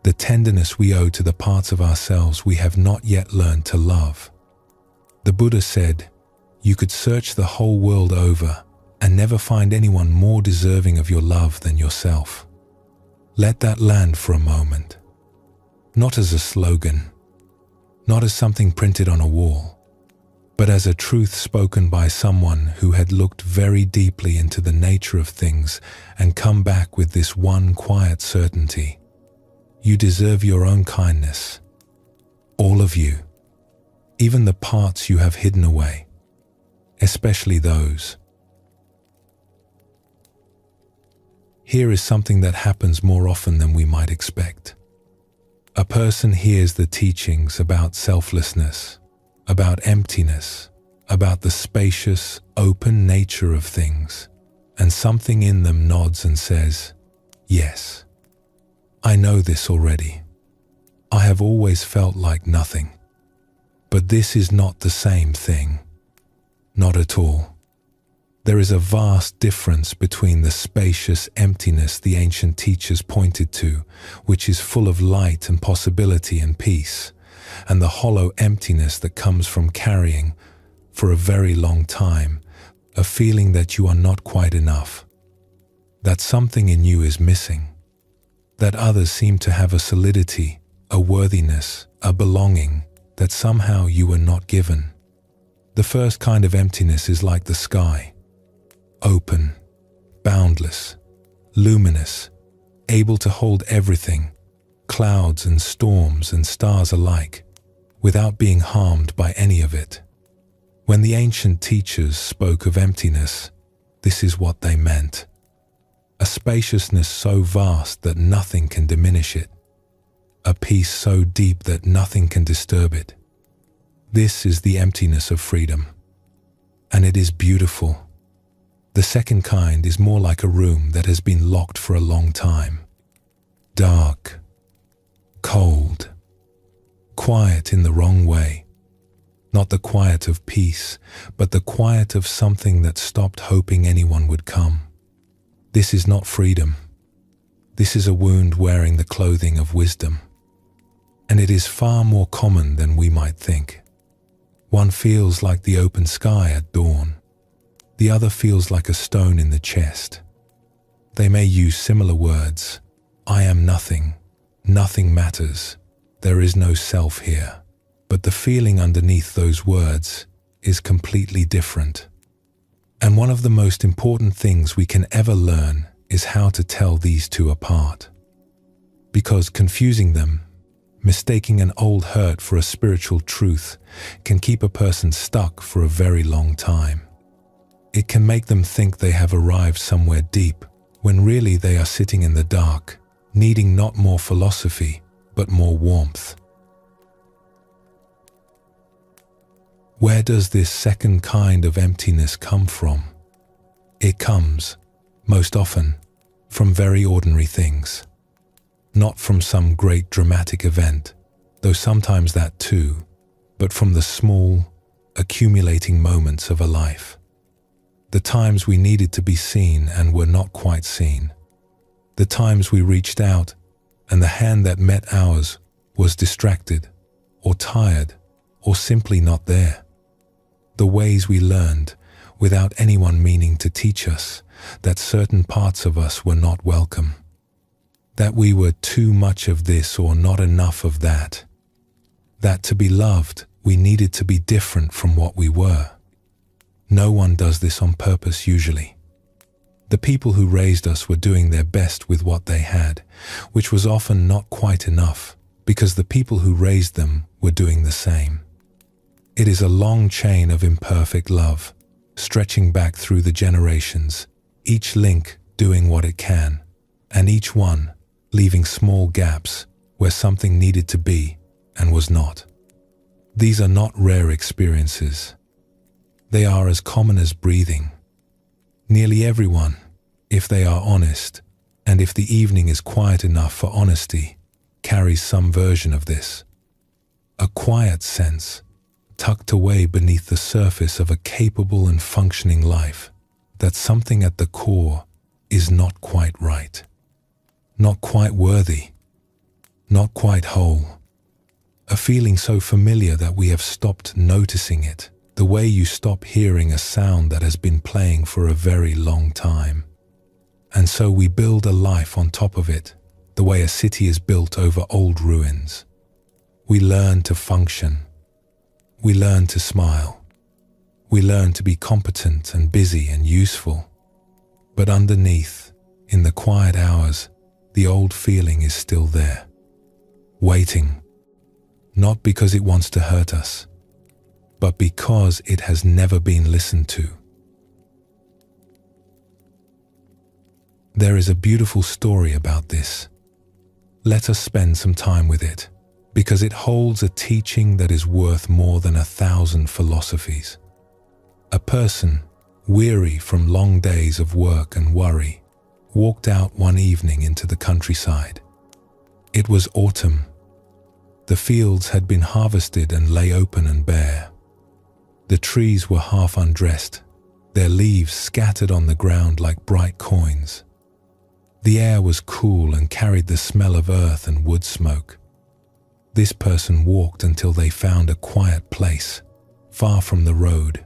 The tenderness we owe to the parts of ourselves we have not yet learned to love. The Buddha said, "You could search the whole world over and never find anyone more deserving of your love than yourself." Let that land for a moment. Not as a slogan, not as something printed on a wall, but as a truth spoken by someone who had looked very deeply into the nature of things and come back with this one quiet certainty. You deserve your own kindness. All of you. Even the parts you have hidden away. Especially those. Here is something that happens more often than we might expect. A person hears the teachings about selflessness, about emptiness, about the spacious, open nature of things, and something in them nods and says, "Yes, I know this already. I have always felt like nothing. But this is not the same thing. Not at all. There is a vast difference between the spacious emptiness the ancient teachers pointed to, which is full of light and possibility and peace, and the hollow emptiness that comes from carrying, for a very long time, a feeling that you are not quite enough, that something in you is missing, that others seem to have a solidity, a worthiness, a belonging that somehow you were not given. The first kind of emptiness is like the sky, open, boundless, luminous, able to hold everything, clouds and storms and stars alike, without being harmed by any of it. When the ancient teachers spoke of emptiness, this is what they meant. A spaciousness so vast that nothing can diminish it, a peace so deep that nothing can disturb it. This is the emptiness of freedom, and it is beautiful. The second kind is more like a room that has been locked for a long time. Dark, cold, quiet in the wrong way. Not the quiet of peace, but the quiet of something that stopped hoping anyone would come. This is not freedom. This is a wound wearing the clothing of wisdom. And it is far more common than we might think. One feels like the open sky at dawn. The other feels like a stone in the chest. They may use similar words. I am nothing. Nothing matters. There is no self here. But the feeling underneath those words is completely different. And one of the most important things we can ever learn is how to tell these two apart. Because confusing them, mistaking an old hurt for a spiritual truth, can keep a person stuck for a very long time. It can make them think they have arrived somewhere deep, when really they are sitting in the dark, needing not more philosophy, but more warmth. Where does this second kind of emptiness come from? It comes, most often, from very ordinary things. Not from some great dramatic event, though sometimes that too, but from the small, accumulating moments of a life. The times we needed to be seen and were not quite seen. The times we reached out and the hand that met ours was distracted, or tired, or simply not there. The ways we learned, without anyone meaning to teach us, that certain parts of us were not welcome. That we were too much of this or not enough of that. That to be loved, we needed to be different from what we were. No one does this on purpose usually. The people who raised us were doing their best with what they had, which was often not quite enough, because the people who raised them were doing the same. It is a long chain of imperfect love, stretching back through the generations, each link doing what it can, and each one leaving small gaps where something needed to be and was not. These are not rare experiences. They are as common as breathing. Nearly everyone, if they are honest, and if the evening is quiet enough for honesty, carries some version of this. A quiet sense, tucked away beneath the surface of a capable and functioning life, that something at the core is not quite right, not quite worthy, not quite whole. A feeling so familiar that we have stopped noticing it, the way you stop hearing a sound that has been playing for a very long time. And so we build a life on top of it, the way a city is built over old ruins. We learn to function. We learn to smile. We learn to be competent and busy and useful. But underneath, in the quiet hours, the old feeling is still there, waiting, not because it wants to hurt us, but because it has never been listened to. There is a beautiful story about this. Let us spend some time with it. because it holds a teaching that is worth more than 1,000 philosophies. A person, weary from long days of work and worry, walked out one evening into the countryside. It was autumn. The fields had been harvested and lay open and bare. The trees were half undressed, their leaves scattered on the ground like bright coins. The air was cool and carried the smell of earth and wood smoke. This person walked until they found a quiet place, far from the road,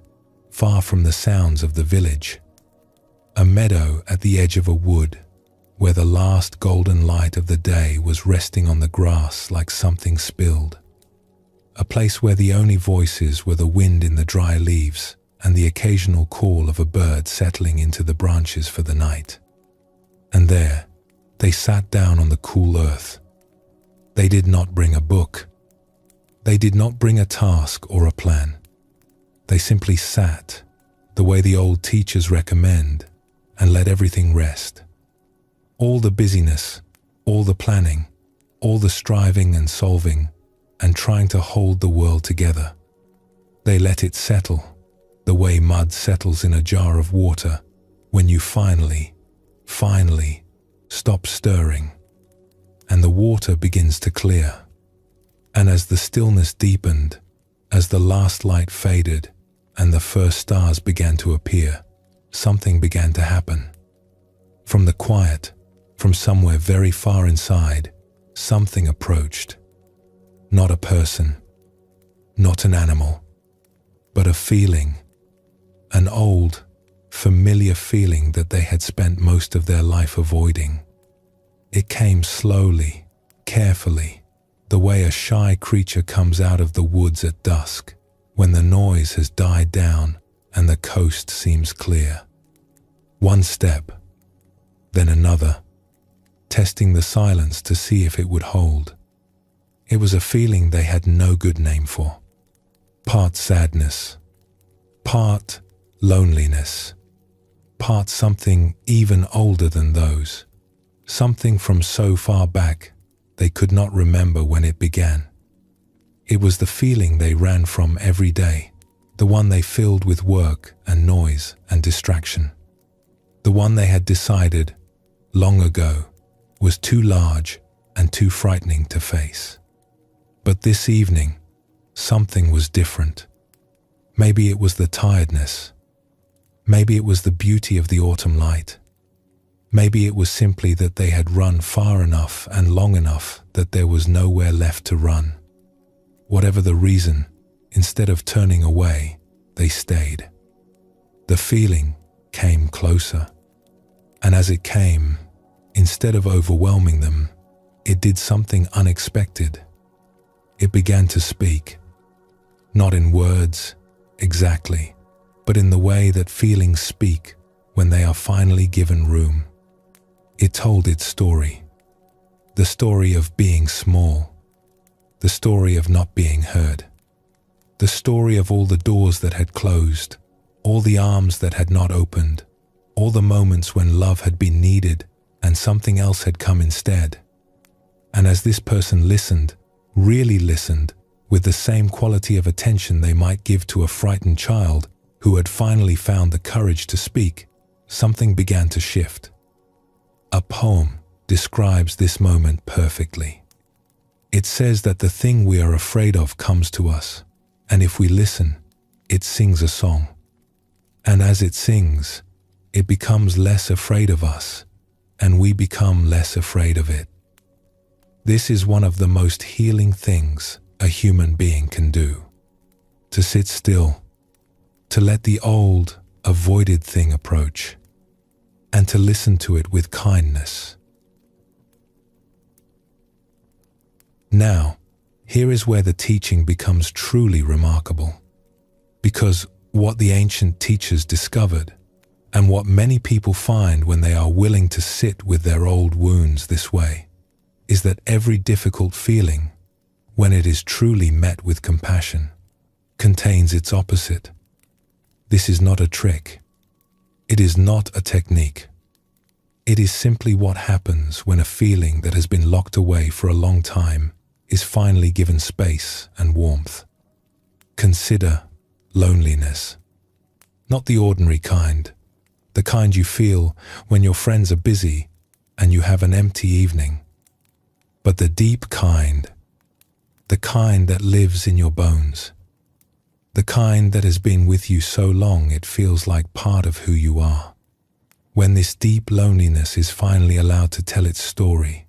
far from the sounds of the village. A meadow at the edge of a wood, where the last golden light of the day was resting on the grass like something spilled. A place where the only voices were the wind in the dry leaves and the occasional call of a bird settling into the branches for the night. And there, they sat down on the cool earth. They did not bring a book. They did not bring a task or a plan. They simply sat, the way the old teachers recommend, and let everything rest. All the busyness, all the planning, all the striving and solving, and trying to hold the world together. They let it settle, the way mud settles in a jar of water when you finally stop stirring, and the water begins to clear. And as the stillness deepened, as the last light faded and the first stars began to appear, something began to happen. From the quiet, from somewhere very far inside, something approached. Not a person, not an animal, but a feeling, an old, familiar feeling that they had spent most of their life avoiding. It came slowly, carefully, the way a shy creature comes out of the woods at dusk, when the noise has died down and the coast seems clear. One step, then another, testing the silence to see if it would hold. It was a feeling they had no good name for. Part sadness, part loneliness, part something even older than those, something from so far back they could not remember when it began. It was the feeling they ran from every day, the one they filled with work and noise and distraction, the one they had decided, long ago, was too large and too frightening to face. But this evening, something was different. Maybe it was the tiredness. Maybe it was the beauty of the autumn light. Maybe it was simply that they had run far enough and long enough that there was nowhere left to run. Whatever the reason, instead of turning away, they stayed. The feeling came closer. And as it came, instead of overwhelming them, it did something unexpected. It began to speak. Not in words, exactly, but in the way that feelings speak when they are finally given room. It told its story. The story of being small. The story of not being heard. The story of all the doors that had closed, all the arms that had not opened, all the moments when love had been needed and something else had come instead. And as this person listened, really listened, with the same quality of attention they might give to a frightened child who had finally found the courage to speak, something began to shift. A poem describes this moment perfectly. It says that the thing we are afraid of comes to us, and if we listen, it sings a song. And as it sings, it becomes less afraid of us, and we become less afraid of it. This is one of the most healing things a human being can do. To sit still, to let the old, avoided thing approach, and to listen to it with kindness. Now, here is where the teaching becomes truly remarkable, because what the ancient teachers discovered, and what many people find when they are willing to sit with their old wounds this way, is that every difficult feeling, when it is truly met with compassion, contains its opposite. This is not a trick. It is not a technique. It is simply what happens when a feeling that has been locked away for a long time is finally given space and warmth. Consider loneliness. Not the ordinary kind, the kind you feel when your friends are busy and you have an empty evening, but the deep kind, the kind that lives in your bones, the kind that has been with you so long it feels like part of who you are. When this deep loneliness is finally allowed to tell its story,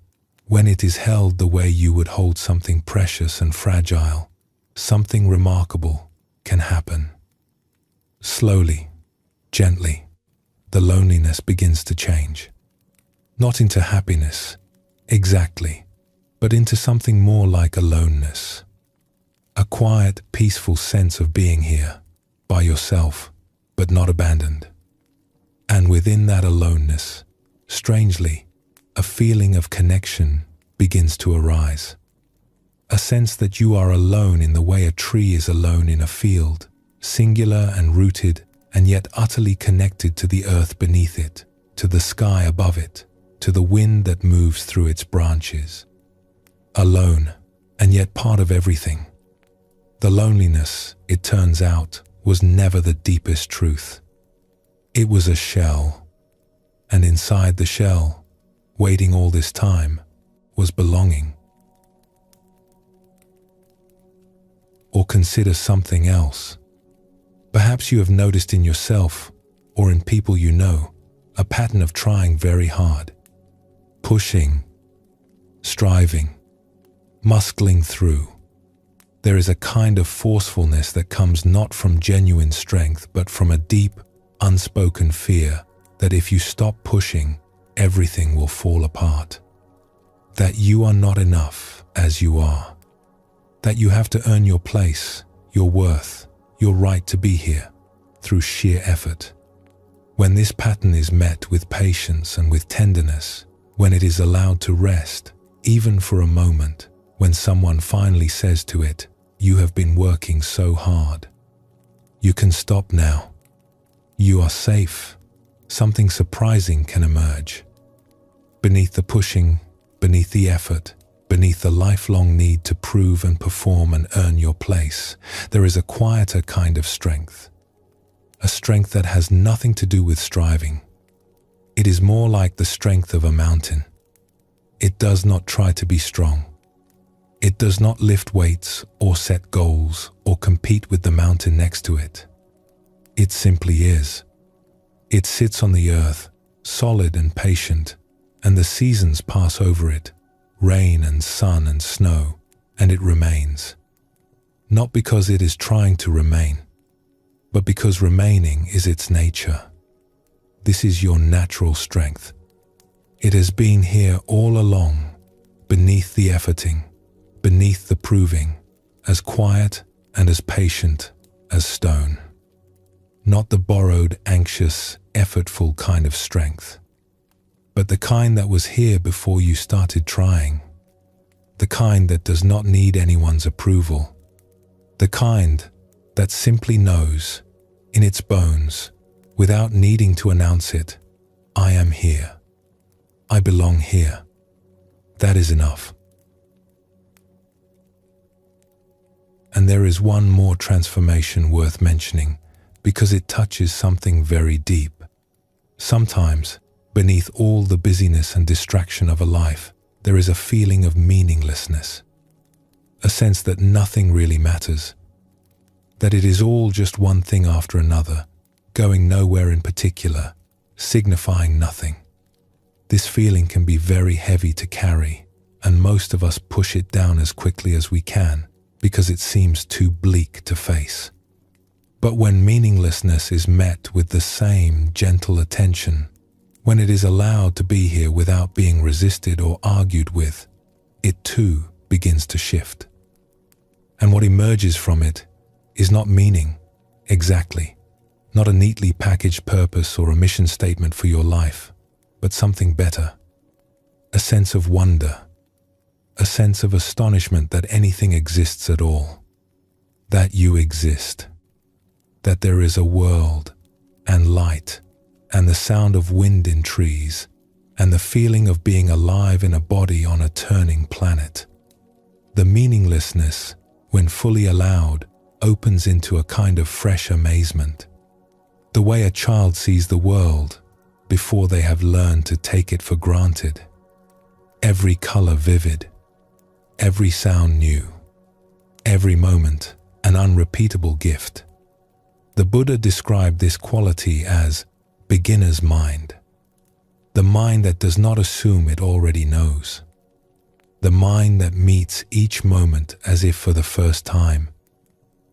when it is held the way you would hold something precious and fragile, something remarkable can happen. Slowly, gently, the loneliness begins to change. Not into happiness, exactly, but into something more like aloneness. A quiet, peaceful sense of being here, by yourself, but not abandoned. And within that aloneness, strangely, a feeling of connection begins to arise. A sense that you are alone in the way a tree is alone in a field, singular and rooted, and yet utterly connected to the earth beneath it, to the sky above it, to the wind that moves through its branches. Alone, and yet part of everything. The loneliness, it turns out, was never the deepest truth. It was a shell, and inside the shell, waiting all this time, was belonging. Or consider something else. Perhaps you have noticed in yourself, or in people you know, a pattern of trying very hard, pushing, striving, muscling through. There is a kind of forcefulness that comes not from genuine strength, but from a deep, unspoken fear that if you stop pushing, everything will fall apart. That you are not enough as you are. That you have to earn your place, your worth, your right to be here, through sheer effort. When this pattern is met with patience and with tenderness, when it is allowed to rest, even for a moment, when someone finally says to it, "You have been working so hard. You can stop now. You are safe," something surprising can emerge. Beneath the pushing, beneath the effort, beneath the lifelong need to prove and perform and earn your place, there is a quieter kind of strength. A strength that has nothing to do with striving. It is more like the strength of a mountain. It does not try to be strong. It does not lift weights or set goals or compete with the mountain next to it. It simply is. It sits on the earth, solid and patient, and the seasons pass over it, rain and sun and snow, and it remains. Not because it is trying to remain, but because remaining is its nature. This is your natural strength. It has been here all along, beneath the efforting, beneath the proving, as quiet and as patient as stone. Not the borrowed, anxious, effortful kind of strength, but the kind that was here before you started trying. The kind that does not need anyone's approval. The kind that simply knows, in its bones, without needing to announce it, "I am here. I belong here." That is enough. And there is one more transformation worth mentioning, because it touches something very deep. Sometimes, beneath all the busyness and distraction of a life, there is a feeling of meaninglessness, a sense that nothing really matters, that it is all just one thing after another, going nowhere in particular, signifying nothing. This feeling can be very heavy to carry, and most of us push it down as quickly as we can because it seems too bleak to face. But when meaninglessness is met with the same gentle attention, when it is allowed to be here without being resisted or argued with, it too begins to shift. And what emerges from it is not meaning, exactly, not a neatly packaged purpose or a mission statement for your life, but something better. A sense of wonder, a sense of astonishment that anything exists at all, that you exist, that there is a world and light and the sound of wind in trees and the feeling of being alive in a body on a turning planet. The meaninglessness, when fully allowed, opens into a kind of fresh amazement. The way a child sees the world before they have learned to take it for granted. Every color vivid, every sound new, every moment an unrepeatable gift. The Buddha described this quality as beginner's mind, the mind that does not assume it already knows, the mind that meets each moment as if for the first time.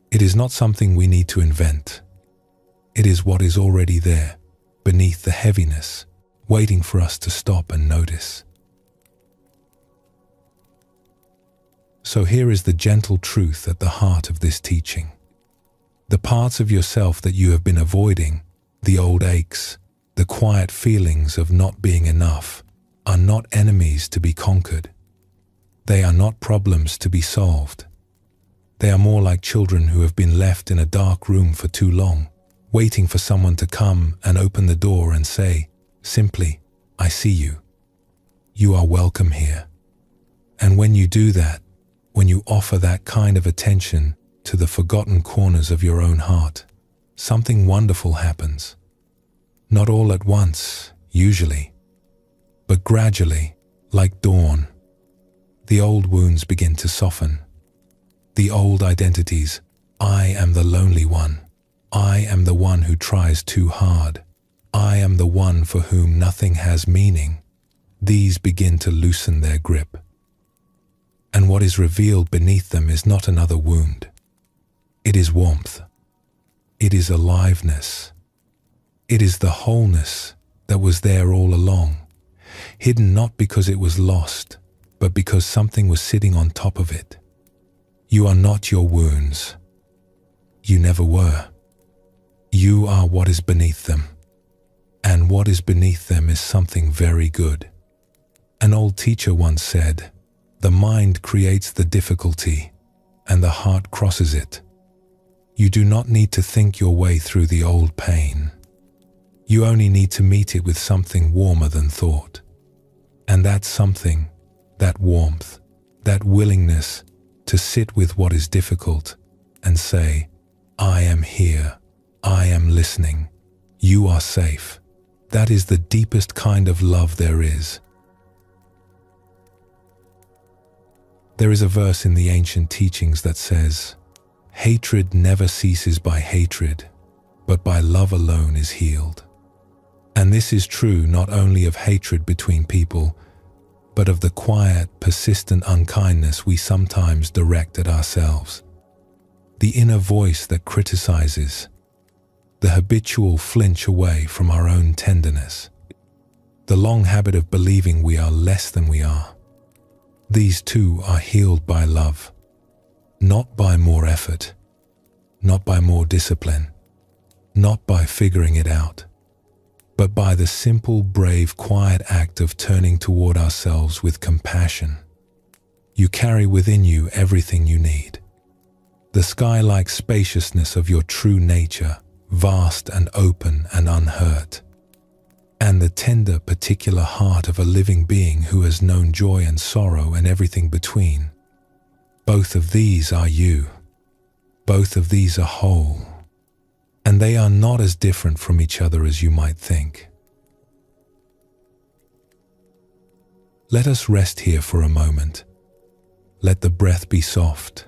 It is not something we need to invent. It is what is already there, beneath the heaviness, waiting for us to stop and notice. So here is the gentle truth at the heart of this teaching. The parts of yourself that you have been avoiding, the old aches, the quiet feelings of not being enough, are not enemies to be conquered. They are not problems to be solved. They are more like children who have been left in a dark room for too long, waiting for someone to come and open the door and say, simply, "I see you. You are welcome here." And when you do that, when you offer that kind of attention to the forgotten corners of your own heart, something wonderful happens. Not all at once, usually, but gradually, like dawn. The old wounds begin to soften. The old identities, I am the lonely one. I am the one who tries too hard. I am the one for whom nothing has meaning. These begin to loosen their grip. And what is revealed beneath them is not another wound. It is warmth. It is aliveness. It is the wholeness that was there all along, hidden not because it was lost, but because something was sitting on top of it. You are not your wounds. You never were. You are what is beneath them. And what is beneath them is something very good. An old teacher once said, "The mind creates the difficulty, and the heart crosses it." You do not need to think your way through the old pain. You only need to meet it with something warmer than thought. And that something, that warmth, that willingness to sit with what is difficult and say, "I am here, I am listening, you are safe." That is the deepest kind of love there is. There is a verse in the ancient teachings that says, "Hatred never ceases by hatred, but by love alone is healed." And this is true not only of hatred between people, but of the quiet, persistent unkindness we sometimes direct at ourselves. The inner voice that criticizes, the habitual flinch away from our own tenderness, the long habit of believing we are less than we are. These too are healed by love, not by more effort, not by more discipline, not by figuring it out, but by the simple, brave, quiet act of turning toward ourselves with compassion. You carry within you everything you need. The sky-like spaciousness of your true nature, vast and open and unhurt, and the tender, particular heart of a living being who has known joy and sorrow and everything between. Both of these are you. Both of these are whole. And they are not as different from each other as you might think. Let us rest here for a moment. Let the breath be soft.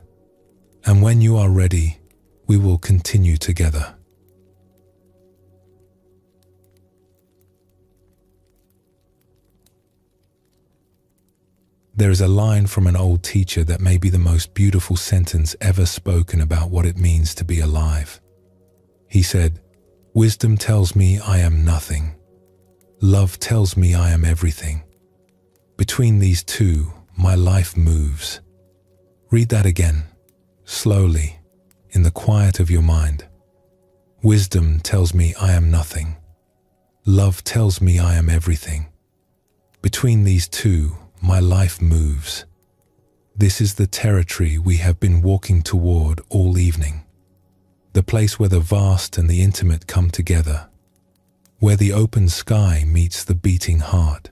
And when you are ready, we will continue together. There is a line from an old teacher that may be the most beautiful sentence ever spoken about what it means to be alive. He said, "Wisdom tells me I am nothing. Love tells me I am everything. Between these two, my life moves." Read that again, slowly, in the quiet of your mind. Wisdom tells me I am nothing. Love tells me I am everything. Between these two, my life moves. This is the territory we have been walking toward all evening. The place where the vast and the intimate come together, where the open sky meets the beating heart,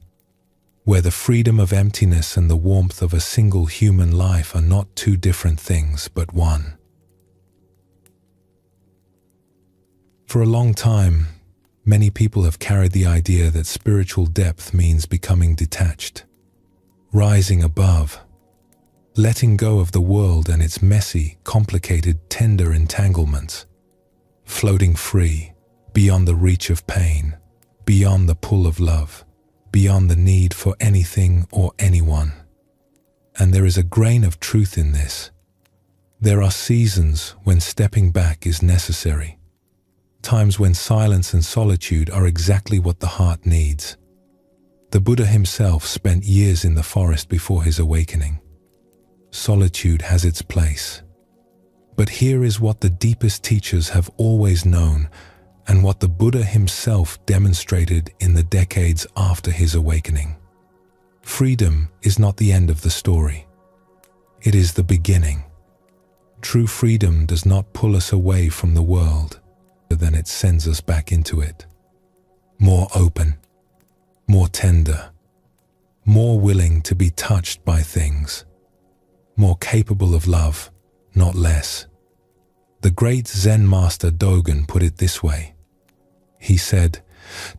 where the freedom of emptiness and the warmth of a single human life are not two different things, but one. For a long time, many people have carried the idea that spiritual depth means becoming detached, rising above, letting go of the world and its messy, complicated, tender entanglements, floating free, beyond the reach of pain, beyond the pull of love, beyond the need for anything or anyone. And there is a grain of truth in this. There are seasons when stepping back is necessary, times when silence and solitude are exactly what the heart needs. The Buddha himself spent years in the forest before his awakening. Solitude has its place. But here is what the deepest teachers have always known, and what the Buddha himself demonstrated in the decades after his awakening. Freedom is not the end of the story. It is the beginning. True freedom does not pull us away from the world, then it sends us back into it. More open, more tender, more willing to be touched by things, more capable of love, not less. The great Zen master Dogen put it this way. He said,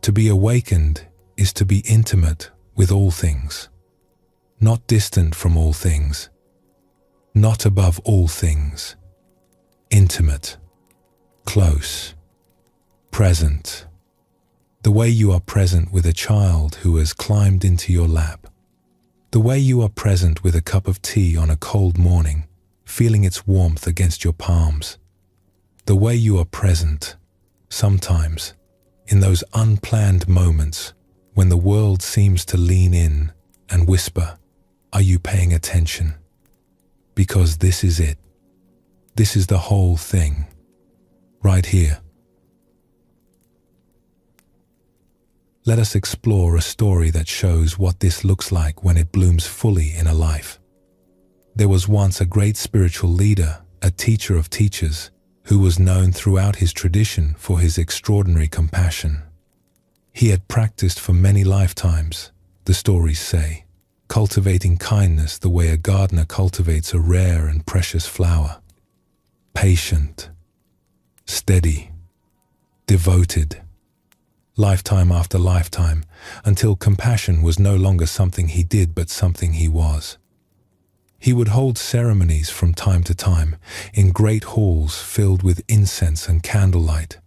"To be awakened is to be intimate with all things, not distant from all things, not above all things, intimate, close, present, the way you are present with a child who has climbed into your lap, the way you are present with a cup of tea on a cold morning, feeling its warmth against your palms, the way you are present, sometimes, in those unplanned moments when the world seems to lean in and whisper, 'Are you paying attention?' Because this is it. This is the whole thing, right here." Let us explore a story that shows what this looks like when it blooms fully in a life. There was once a great spiritual leader, a teacher of teachers, who was known throughout his tradition for his extraordinary compassion. He had practiced for many lifetimes, the stories say, cultivating kindness the way a gardener cultivates a rare and precious flower. Patient, steady, devoted, lifetime after lifetime, until compassion was no longer something he did but something he was. He would hold ceremonies from time to time in great halls filled with incense and candlelight.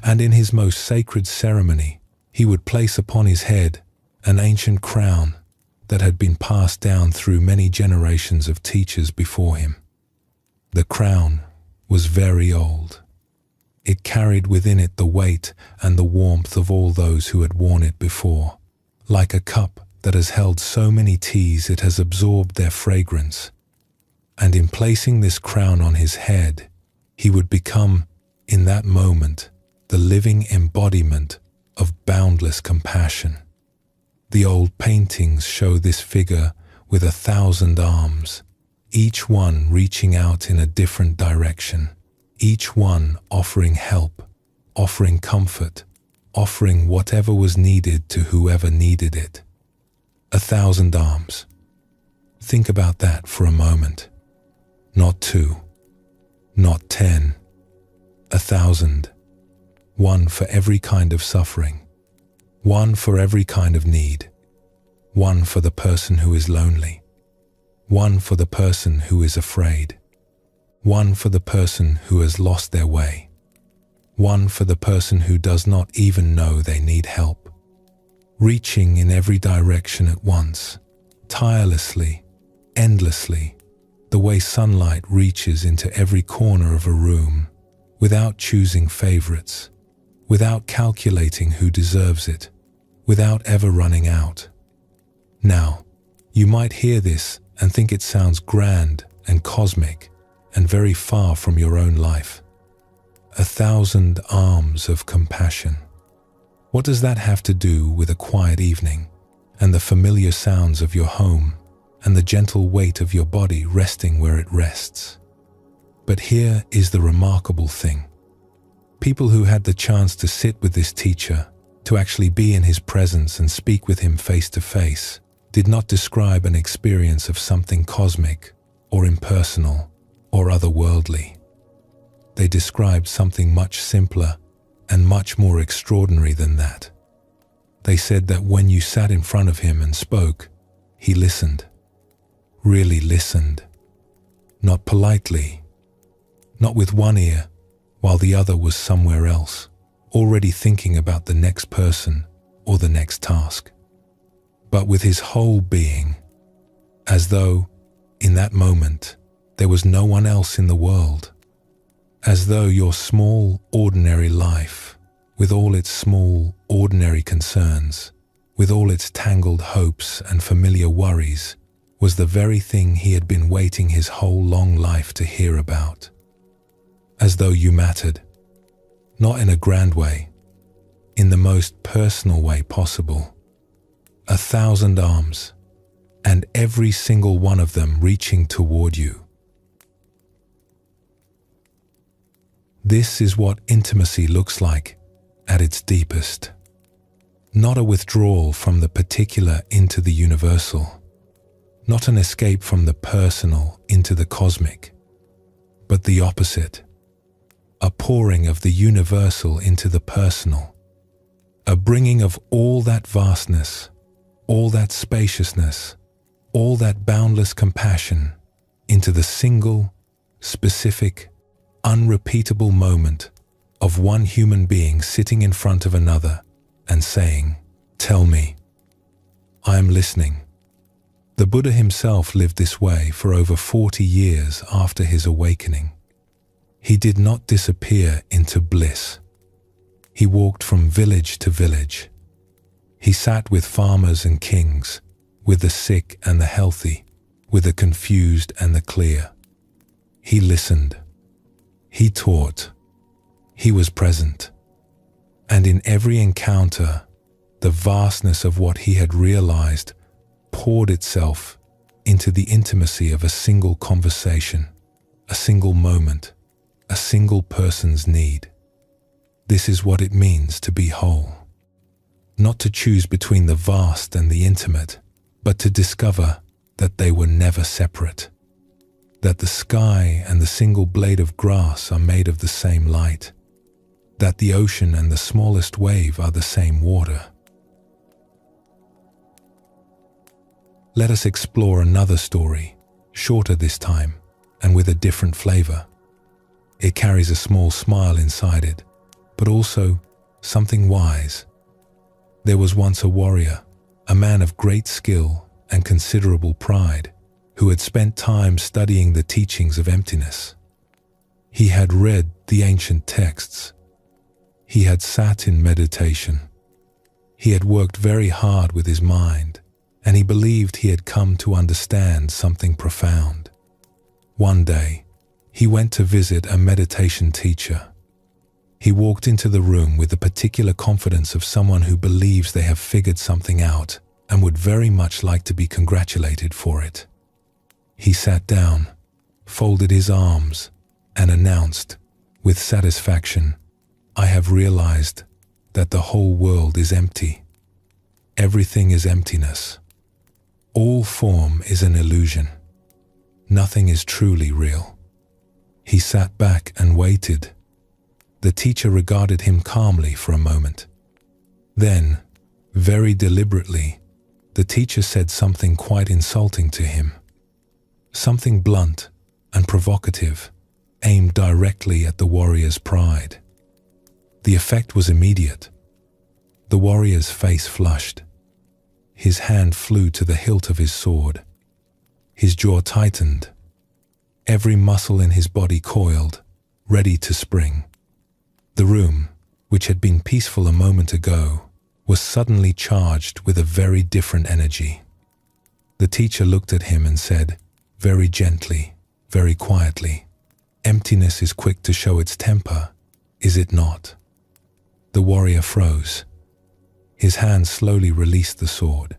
And in his most sacred ceremony, he would place upon his head an ancient crown that had been passed down through many generations of teachers before him. The crown was very old. It carried within it the weight and the warmth of all those who had worn it before, like a cup that has held so many teas it has absorbed their fragrance. And in placing this crown on his head, he would become, in that moment, the living embodiment of boundless compassion. The old paintings show this figure with 1,000 arms, each one reaching out in a different direction, each one offering help, offering comfort, offering whatever was needed to whoever needed it. 1,000 arms. Think about that for a moment. Not 2, not 10, 1,000. One for every kind of suffering, one for every kind of need, one for the person who is lonely, one for the person who is afraid, one for the person who has lost their way, one for the person who does not even know they need help. Reaching in every direction at once, tirelessly, endlessly, the way sunlight reaches into every corner of a room, without choosing favorites, without calculating who deserves it, without ever running out. Now, you might hear this and think it sounds grand and cosmic and very far from your own life. 1,000 arms of compassion. What does that have to do with a quiet evening and the familiar sounds of your home and the gentle weight of your body resting where it rests? But here is the remarkable thing. People who had the chance to sit with this teacher to actually be in his presence and speak with him face to face, did not describe an experience of something cosmic or impersonal or otherworldly. They described something much simpler and much more extraordinary than that. They said that when you sat in front of him and spoke, he listened, really listened, not politely, not with one ear while the other was somewhere else, already thinking about the next person or the next task, but with his whole being, as though, in that moment, there was no one else in the world, as though your small, ordinary life, with all its small, ordinary concerns, with all its tangled hopes and familiar worries, was the very thing he had been waiting his whole long life to hear about. As though you mattered, not in a grand way, in the most personal way possible. 1,000 arms, and every single one of them reaching toward you. This is what intimacy looks like at its deepest. Not a withdrawal from the particular into the universal, not an escape from the personal into the cosmic, but the opposite, a pouring of the universal into the personal, a bringing of all that vastness, all that spaciousness, all that boundless compassion into the single, specific, unrepeatable moment of one human being sitting in front of another and saying, "Tell me, I am listening." The Buddha himself lived this way for over 40 years after his awakening. He did not disappear into bliss. He walked from village to village. He sat with farmers and kings, with the sick and the healthy, with the confused and the clear. He listened. He taught. He was present. And in every encounter, the vastness of what he had realized poured itself into the intimacy of a single conversation, a single moment, a single person's need. This is what it means to be whole. Not to choose between the vast and the intimate, but to discover that they were never separate, that the sky and the single blade of grass are made of the same light, that the ocean and the smallest wave are the same water. Let us explore another story, shorter this time, and with a different flavor. It carries a small smile inside it, but also something wise. There was once a warrior, a man of great skill and considerable pride, who had spent time studying the teachings of emptiness. He had read the ancient texts. He had sat in meditation. He had worked very hard with his mind, and he believed he had come to understand something profound. One day, he went to visit a meditation teacher. He walked into the room with the particular confidence of someone who believes they have figured something out and would very much like to be congratulated for it. He sat down, folded his arms, and announced, with satisfaction, "I have realized that the whole world is empty. Everything is emptiness. All form is an illusion. Nothing is truly real." He sat back and waited. The teacher regarded him calmly for a moment. Then, very deliberately, the teacher said something quite insulting to him. Something blunt and provocative, aimed directly at the warrior's pride. The effect was immediate. The warrior's face flushed. His hand flew to the hilt of his sword. His jaw tightened. Every muscle in his body coiled, ready to spring. The room, which had been peaceful a moment ago, was suddenly charged with a very different energy. The teacher looked at him and said, very gently, very quietly, "Emptiness is quick to show its temper, is it not?" The warrior froze. His hand slowly released the sword.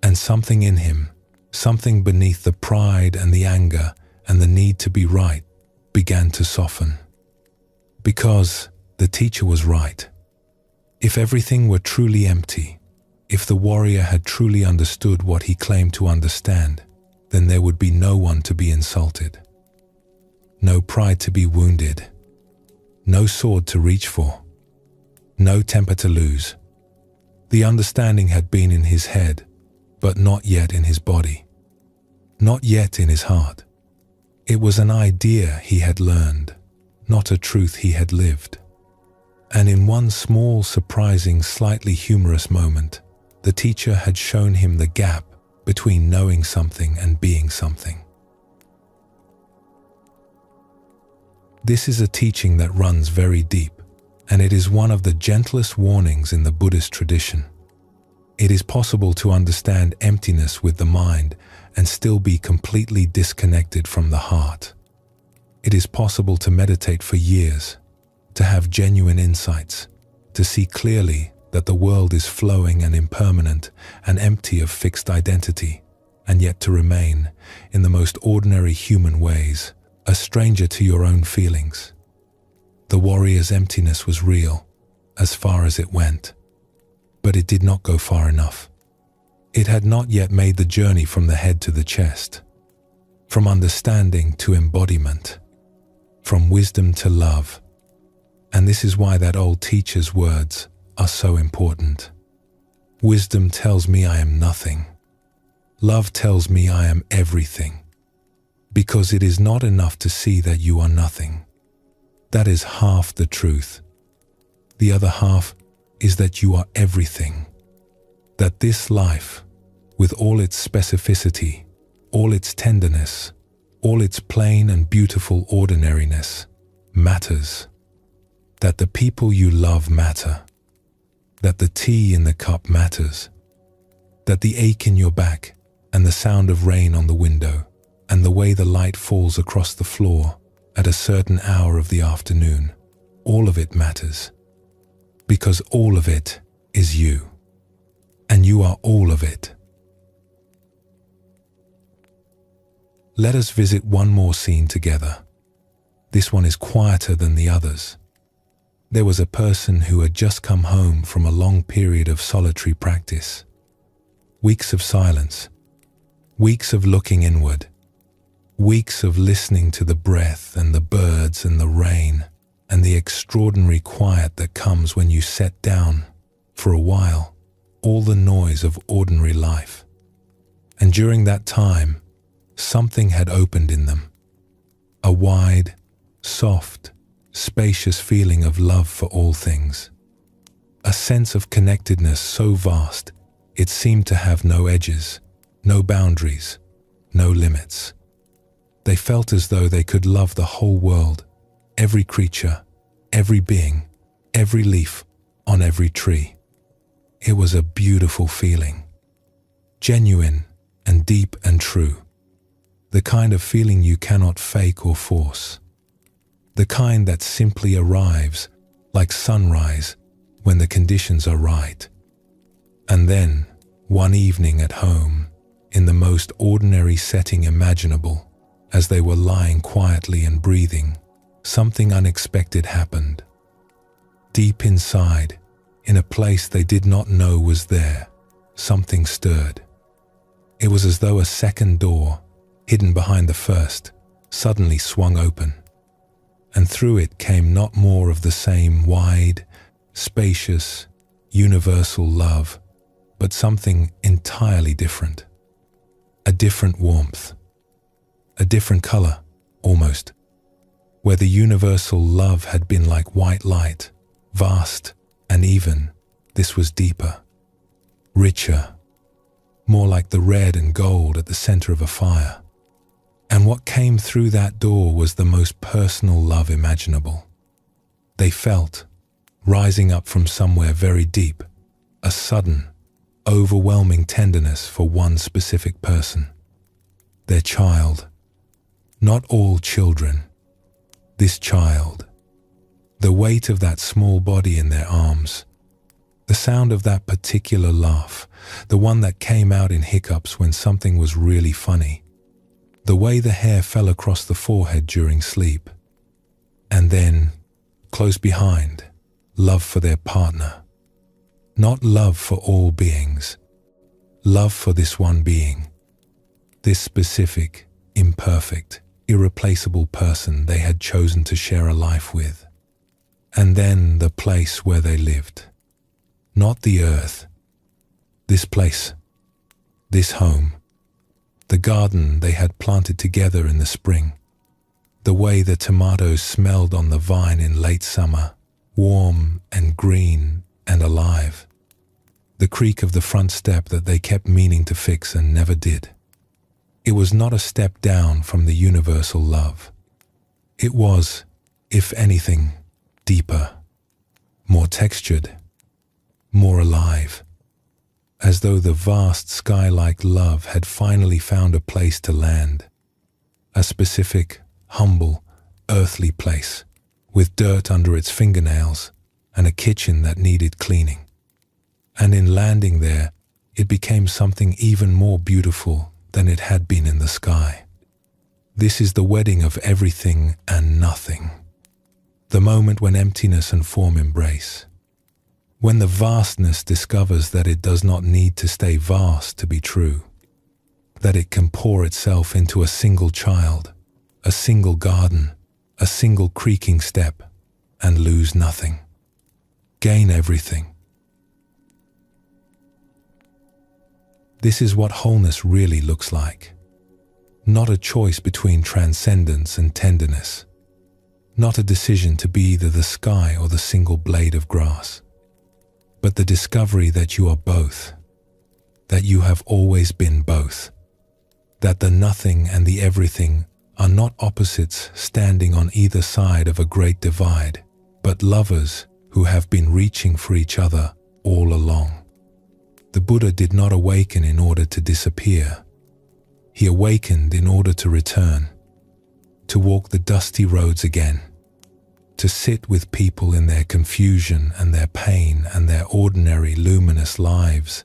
And something in him, something beneath the pride and the anger and the need to be right, began to soften. Because the teacher was right. If everything were truly empty, if the warrior had truly understood what he claimed to understand, then there would be no one to be insulted, no pride to be wounded, no sword to reach for, no temper to lose. The understanding had been in his head, but not yet in his body, not yet in his heart. It was an idea he had learned, not a truth he had lived. And in one small, surprising, slightly humorous moment, the teacher had shown him the gap between knowing something and being something. This is a teaching that runs very deep, and it is one of the gentlest warnings in the Buddhist tradition. It is possible to understand emptiness with the mind and still be completely disconnected from the heart. It is possible to meditate for years, to have genuine insights, to see clearly that the world is flowing and impermanent and empty of fixed identity, and yet to remain, in the most ordinary human ways, a stranger to your own feelings. The warrior's emptiness was real, as far as it went, but it did not go far enough. It had not yet made the journey from the head to the chest, from understanding to embodiment, from wisdom to love. And this is why that old teacher's words are so important. Wisdom tells me I am nothing. Love tells me I am everything. Because it is not enough to see that you are nothing. That is half the truth. The other half is that you are everything. That this life, with all its specificity, all its tenderness, all its plain and beautiful ordinariness, matters. That the people you love matter. That the tea in the cup matters. That the ache in your back and the sound of rain on the window and the way the light falls across the floor at a certain hour of the afternoon, all of it matters. Because all of it is you. And you are all of it. Let us visit one more scene together. This one is quieter than the others. There was a person who had just come home from a long period of solitary practice. Weeks of silence. Weeks of looking inward. Weeks of listening to the breath and the birds and the rain and the extraordinary quiet that comes when you set down, for a while, all the noise of ordinary life. And during that time, something had opened in them. A wide, soft, spacious feeling of love for all things. A sense of connectedness so vast, it seemed to have no edges, no boundaries, no limits. They felt as though they could love the whole world, every creature, every being, every leaf on every tree. It was a beautiful feeling, genuine and deep and true, the kind of feeling you cannot fake or force, the kind that simply arrives like sunrise when the conditions are right. And then, one evening at home, in the most ordinary setting imaginable, as they were lying quietly and breathing, something unexpected happened. Deep inside, in a place they did not know was there, something stirred. It was as though a second door, hidden behind the first, suddenly swung open, and through it came not more of the same wide, spacious, universal love, but something entirely different. A different warmth. A different color, almost. Where the universal love had been like white light, vast and even, this was deeper, richer, more like the red and gold at the center of a fire. And what came through that door was the most personal love imaginable. They felt, rising up from somewhere very deep, a sudden, overwhelming tenderness for one specific person. Their child. Not all children. This child. The weight of that small body in their arms. The sound of that particular laugh, the one that came out in hiccups when something was really funny. The way the hair fell across the forehead during sleep. And then, close behind, love for their partner, Not love for all beings. Love for this one being. This specific, imperfect, irreplaceable person they had chosen to share a life with. And then the place where they lived. Not the earth. This place. This home. The garden they had planted together in the spring. The way the tomatoes smelled on the vine in late summer, warm and green and alive. The creak of the front step that they kept meaning to fix and never did. It was not a step down from the universal love. It was, if anything, deeper, more textured, more alive, as though the vast sky-like love had finally found a place to land, a specific, humble, earthly place, with dirt under its fingernails and a kitchen that needed cleaning. And in landing there, it became something even more beautiful than it had been in the sky. This is the wedding of everything and nothing. The moment when emptiness and form embrace. When the vastness discovers that it does not need to stay vast to be true. That it can pour itself into a single child, a single garden, a single creaking step, and lose nothing. Gain everything. This is what wholeness really looks like. Not a choice between transcendence and tenderness. Not a decision to be either the sky or the single blade of grass. But the discovery that you are both. That you have always been both. That the nothing and the everything are not opposites standing on either side of a great divide, but lovers who have been reaching for each other all along. The Buddha did not awaken in order to disappear. He awakened in order to return, to walk the dusty roads again, to sit with people in their confusion and their pain and their ordinary luminous lives,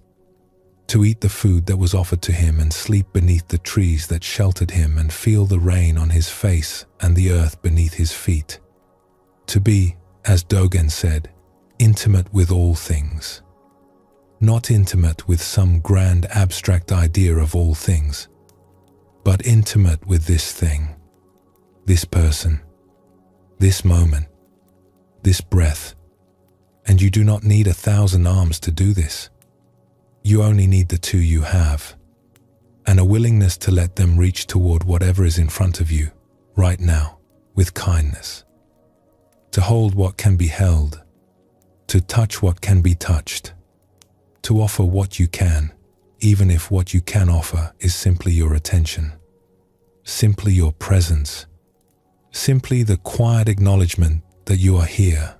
to eat the food that was offered to him and sleep beneath the trees that sheltered him and feel the rain on his face and the earth beneath his feet, to be, as Dogen said, intimate with all things. Not intimate with some grand abstract idea of all things, but intimate with this thing, this person, this moment, this breath. And you do not need 1,000 arms to do this. You only need the two you have, and a willingness to let them reach toward whatever is in front of you, right now, with kindness. To hold what can be held, to touch what can be touched, to offer what you can, even if what you can offer is simply your attention, simply your presence, simply the quiet acknowledgement that you are here,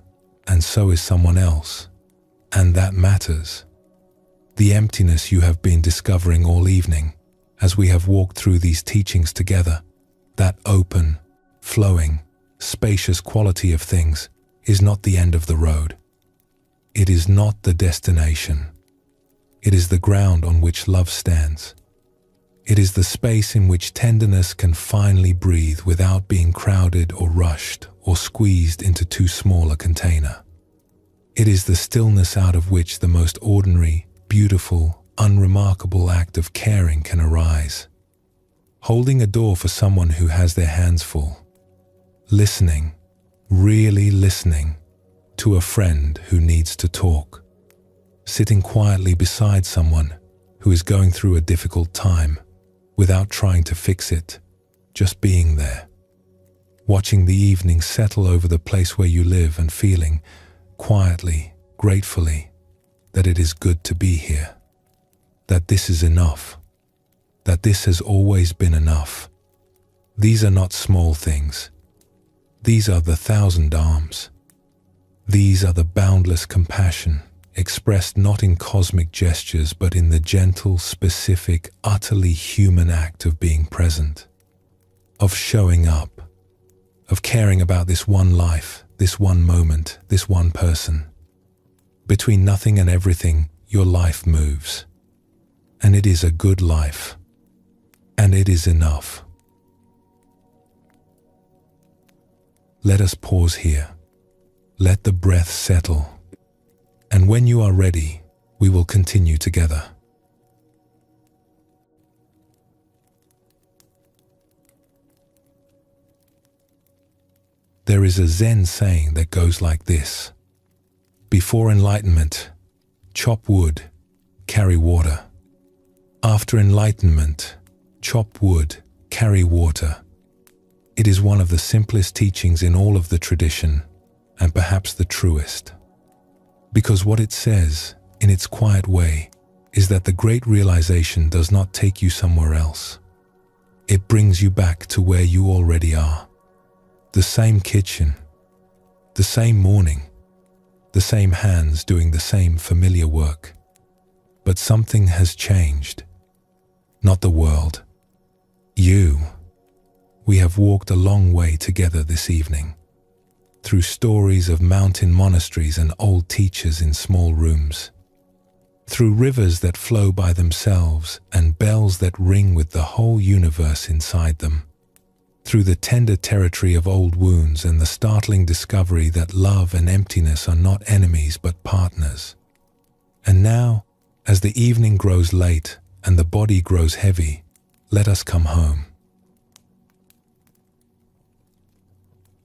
and so is someone else, and that matters. The emptiness you have been discovering all evening, as we have walked through these teachings together, that open, flowing, spacious quality of things, is not the end of the road. It is not the destination. It is the ground on which love stands. It is the space in which tenderness can finally breathe without being crowded or rushed or squeezed into too small a container. It is the stillness out of which the most ordinary, beautiful, unremarkable act of caring can arise. Holding a door for someone who has their hands full. Listening, really listening, to a friend who needs to talk. Sitting quietly beside someone who is going through a difficult time without trying to fix it, just being there. Watching the evening settle over the place where you live and feeling, quietly, gratefully, that it is good to be here, that this is enough, that this has always been enough. These are not small things. These are the 1,000 arms. These are the boundless compassion, expressed not in cosmic gestures but in the gentle, specific, utterly human act of being present, of showing up, of caring about this one life, this one moment, this one person. Between nothing and everything, your life moves. And it is a good life. And it is enough. Let us pause here. Let the breath settle. And when you are ready, we will continue together. There is a Zen saying that goes like this: before enlightenment, chop wood, carry water. After enlightenment, chop wood, carry water. It is one of the simplest teachings in all of the tradition, and perhaps the truest. Because what it says, in its quiet way, is that the great realization does not take you somewhere else. It brings you back to where you already are. The same kitchen, the same morning, the same hands doing the same familiar work. But something has changed. Not the world. You. We have walked a long way together this evening, through stories of mountain monasteries and old teachers in small rooms, through rivers that flow by themselves and bells that ring with the whole universe inside them, through the tender territory of old wounds and the startling discovery that love and emptiness are not enemies but partners. And now, as the evening grows late and the body grows heavy, let us come home.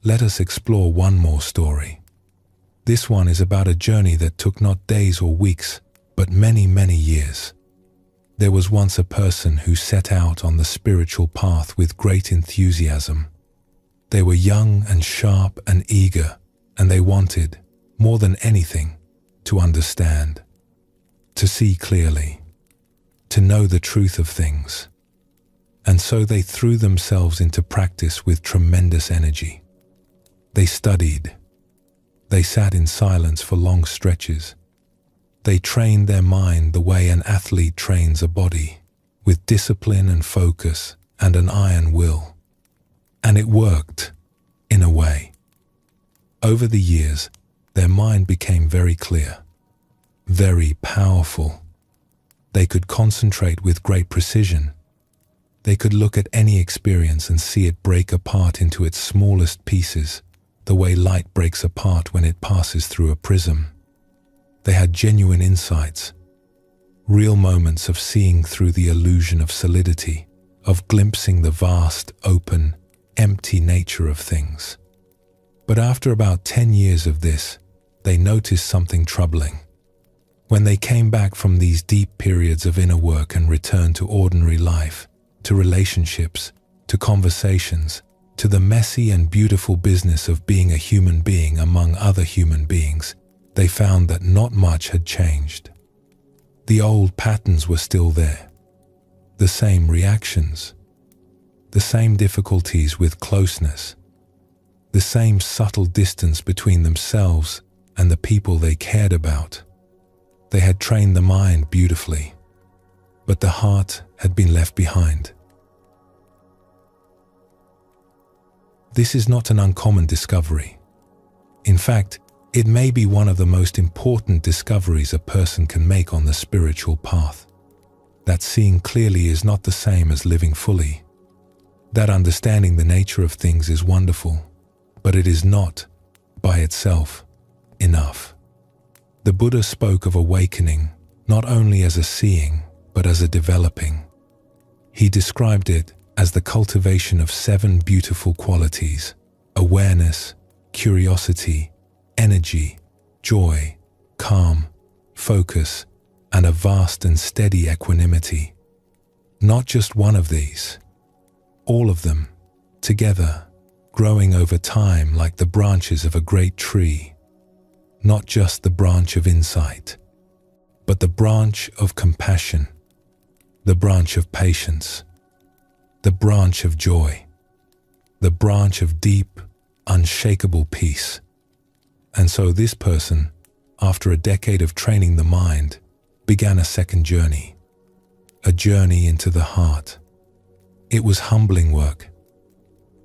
Let us explore one more story. This one is about a journey that took not days or weeks, but many, many years. There was once a person who set out on the spiritual path with great enthusiasm. They were young and sharp and eager, and they wanted, more than anything, to understand, to see clearly, to know the truth of things. And so they threw themselves into practice with tremendous energy. They studied. They sat in silence for long stretches. They trained their mind the way an athlete trains a body, with discipline and focus and an iron will. And it worked, in a way. Over the years, their mind became very clear, very powerful. They could concentrate with great precision. They could look at any experience and see it break apart into its smallest pieces, the way light breaks apart when it passes through a prism. They had genuine insights, real moments of seeing through the illusion of solidity, of glimpsing the vast, open, empty nature of things. But after about 10 years of this, they noticed something troubling. When they came back from these deep periods of inner work and returned to ordinary life, to relationships, to conversations, to the messy and beautiful business of being a human being among other human beings, they found that not much had changed. The old patterns were still there, the same reactions, the same difficulties with closeness, the same subtle distance between themselves and the people they cared about. They had trained the mind beautifully, but the heart had been left behind. This is not an uncommon discovery. In fact, it may be one of the most important discoveries a person can make on the spiritual path. That seeing clearly is not the same as living fully. That understanding the nature of things is wonderful, but it is not, by itself, enough. The Buddha spoke of awakening not only as a seeing, but as a developing. He described it as the cultivation of 7 beautiful qualities: awareness, curiosity, energy, joy, calm, focus, and a vast and steady equanimity. Not just one of these, all of them, together, growing over time like the branches of a great tree. Not just the branch of insight, but the branch of compassion, the branch of patience, the branch of joy, the branch of deep, unshakable peace. And so this person, after a decade of training the mind, began a second journey, a journey into the heart. It was humbling work,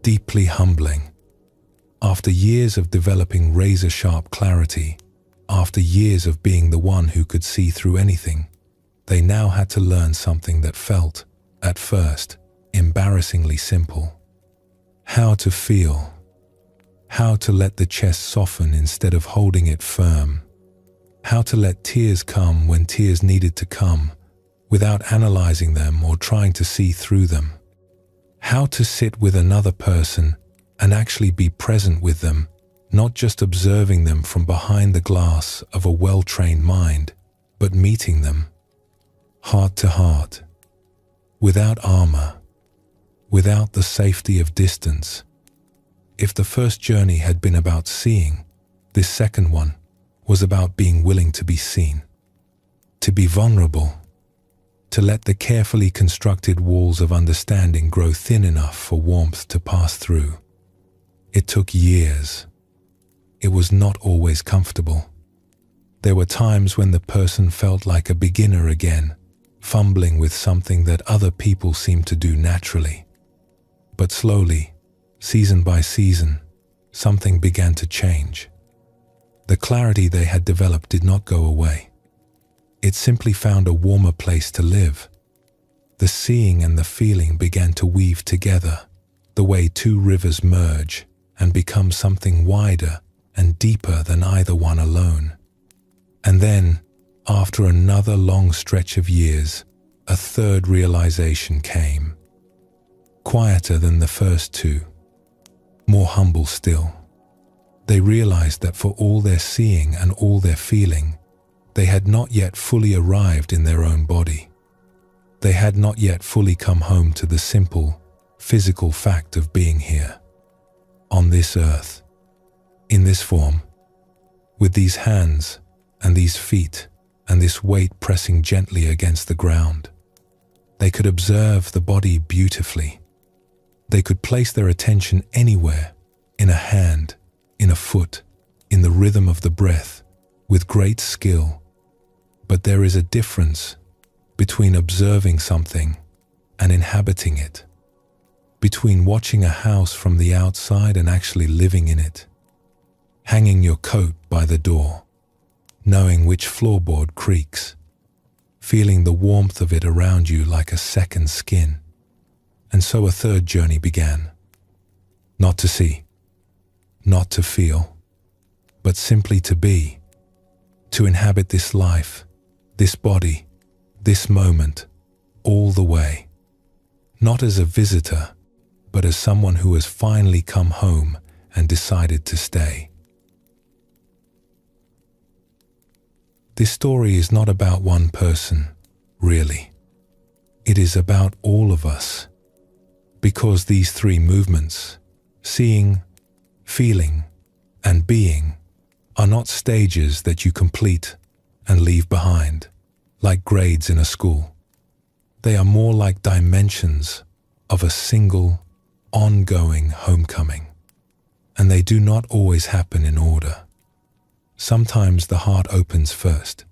deeply humbling. After years of developing razor-sharp clarity, after years of being the one who could see through anything, they now had to learn something that felt, at first, embarrassingly simple. How to feel. How to let the chest soften instead of holding it firm. how to let tears come when tears needed to come, without analyzing them or trying to see through them. How to sit with another person and actually be present with them, not just observing them from behind the glass of a well-trained mind, but meeting them, heart to heart, without armor, without the safety of distance. If the first journey had been about seeing, this second one was about being willing to be seen, to be vulnerable, to let the carefully constructed walls of understanding grow thin enough for warmth to pass through. It took years. It was not always comfortable. There were times when the person felt like a beginner again, fumbling with something that other people seemed to do naturally. But slowly, season by season, something began to change. The clarity they had developed did not go away. It simply found a warmer place to live. The seeing and the feeling began to weave together, the way two rivers merge and become something wider and deeper than either one alone. And then, after another long stretch of years, a third realization came. Quieter than the first two, more humble still. They realized that for all their seeing and all their feeling, they had not yet fully arrived in their own body. They had not yet fully come home to the simple, physical fact of being here, on this earth, in this form, with these hands and these feet and this weight pressing gently against the ground. They could observe the body beautifully. They could place their attention anywhere, in a hand, in a foot, in the rhythm of the breath, with great skill. But there is a difference between observing something and inhabiting it, between watching a house from the outside and actually living in it, hanging your coat by the door, knowing which floorboard creaks, feeling the warmth of it around you like a second skin. And so a third journey began. Not to see, not to feel, but simply to be, to inhabit this life, this body, this moment, all the way. Not as a visitor, but as someone who has finally come home and decided to stay. This story is not about one person, really. It is about all of us. Because these three movements, seeing, feeling, and being, are not stages that you complete and leave behind, like grades in a school. They are more like dimensions of a single, ongoing homecoming. And they do not always happen in order. Sometimes the heart opens first.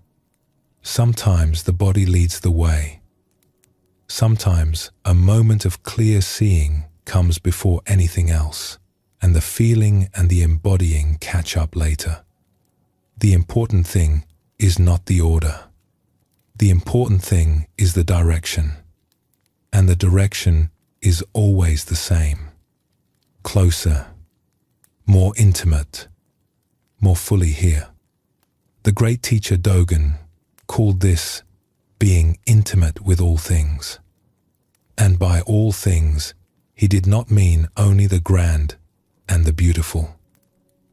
Sometimes the body leads the way. Sometimes a moment of clear seeing comes before anything else, and the feeling and the embodying catch up later. The important thing is not the order. The important thing is the direction. And the direction is always the same. Closer, more intimate, more fully here. The great teacher Dogen called this being intimate with all things. And by all things, he did not mean only the grand and the beautiful.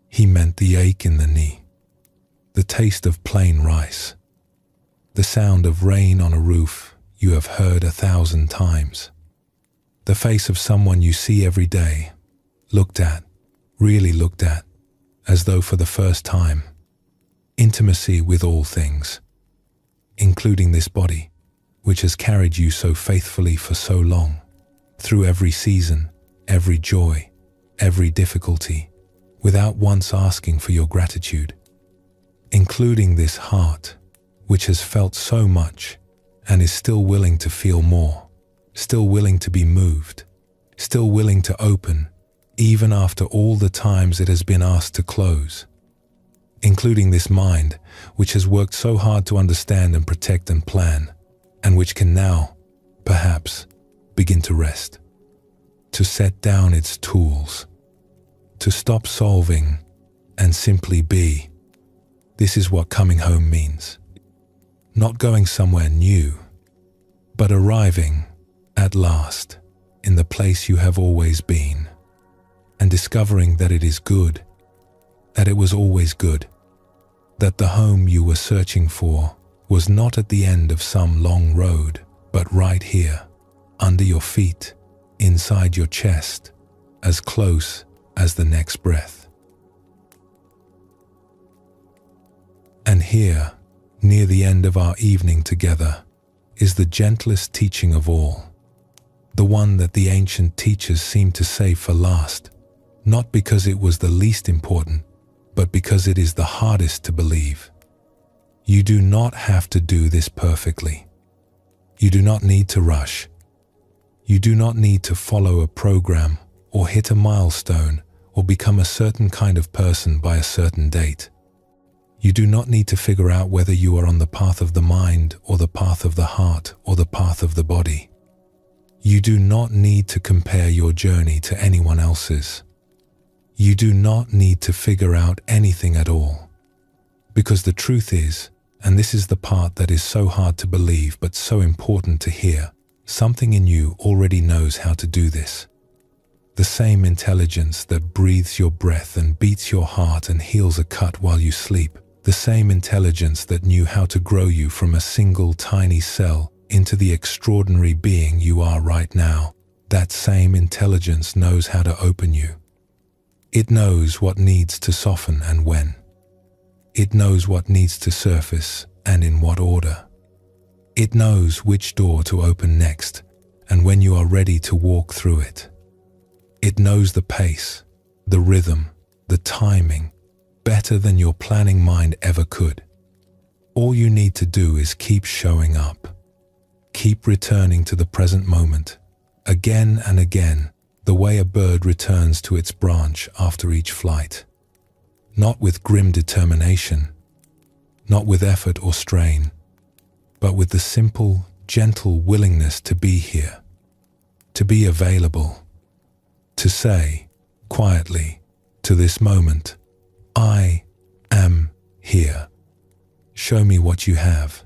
He meant the ache in the knee, the taste of plain rice, the sound of rain on a roof you have heard 1,000 times, the face of someone you see every day, looked at, really looked at, as though for the first time. Intimacy with all things, including this body, which has carried you so faithfully for so long, through every season, every joy, every difficulty, without once asking for your gratitude. Including this heart, which has felt so much and is still willing to feel more, still willing to be moved, still willing to open, even after all the times it has been asked to close. Including this mind, which has worked so hard to understand and protect and plan, and which can now, perhaps, begin to rest, to set down its tools, to stop solving and simply be. This is what coming home means. Not going somewhere new, but arriving, at last, in the place you have always been, and discovering that it is good, that it was always good, that the home you were searching for was not at the end of some long road, but right here, under your feet, inside your chest, as close as the next breath. And here, near the end of our evening together, is the gentlest teaching of all, the one that the ancient teachers seemed to save for last, not because it was the least important, but because it is the hardest to believe. You do not have to do this perfectly. You do not need to rush. You do not need to follow a program or hit a milestone or become a certain kind of person by a certain date. You do not need to figure out whether you are on the path of the mind or the path of the heart or the path of the body. You do not need to compare your journey to anyone else's. You do not need to figure out anything at all. Because the truth is, and this is the part that is so hard to believe but so important to hear, something in you already knows how to do this. The same intelligence that breathes your breath and beats your heart and heals a cut while you sleep, the same intelligence that knew how to grow you from a single tiny cell into the extraordinary being you are right now, that same intelligence knows how to open you. It knows what needs to soften and when. It knows what needs to surface and in what order. It knows which door to open next and when you are ready to walk through it. It knows the pace, the rhythm, the timing, better than your planning mind ever could. All you need to do is keep showing up. Keep returning to the present moment, again and again, the way a bird returns to its branch after each flight. Not with grim determination, not with effort or strain, but with the simple, gentle willingness to be here, to be available, to say, quietly, to this moment, I am here. Show me what you have.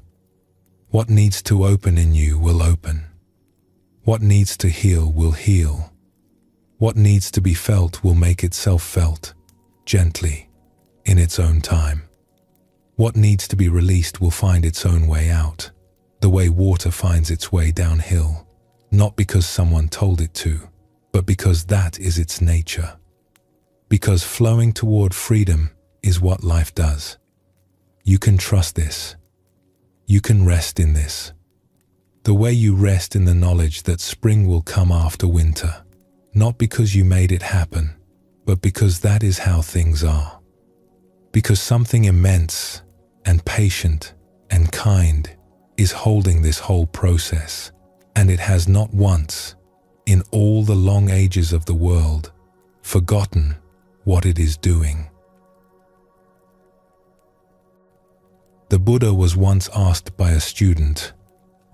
What needs to open in you will open. What needs to heal will heal. What needs to be felt will make itself felt, gently, in its own time. What needs to be released will find its own way out, the way water finds its way downhill, not because someone told it to, but because that is its nature. Because flowing toward freedom is what life does. You can trust this. You can rest in this. The way you rest in the knowledge that spring will come after winter, not because you made it happen, but because that is how things are. Because something immense and patient and kind is holding this whole process, and it has not once, in all the long ages of the world, forgotten what it is doing. The Buddha was once asked by a student,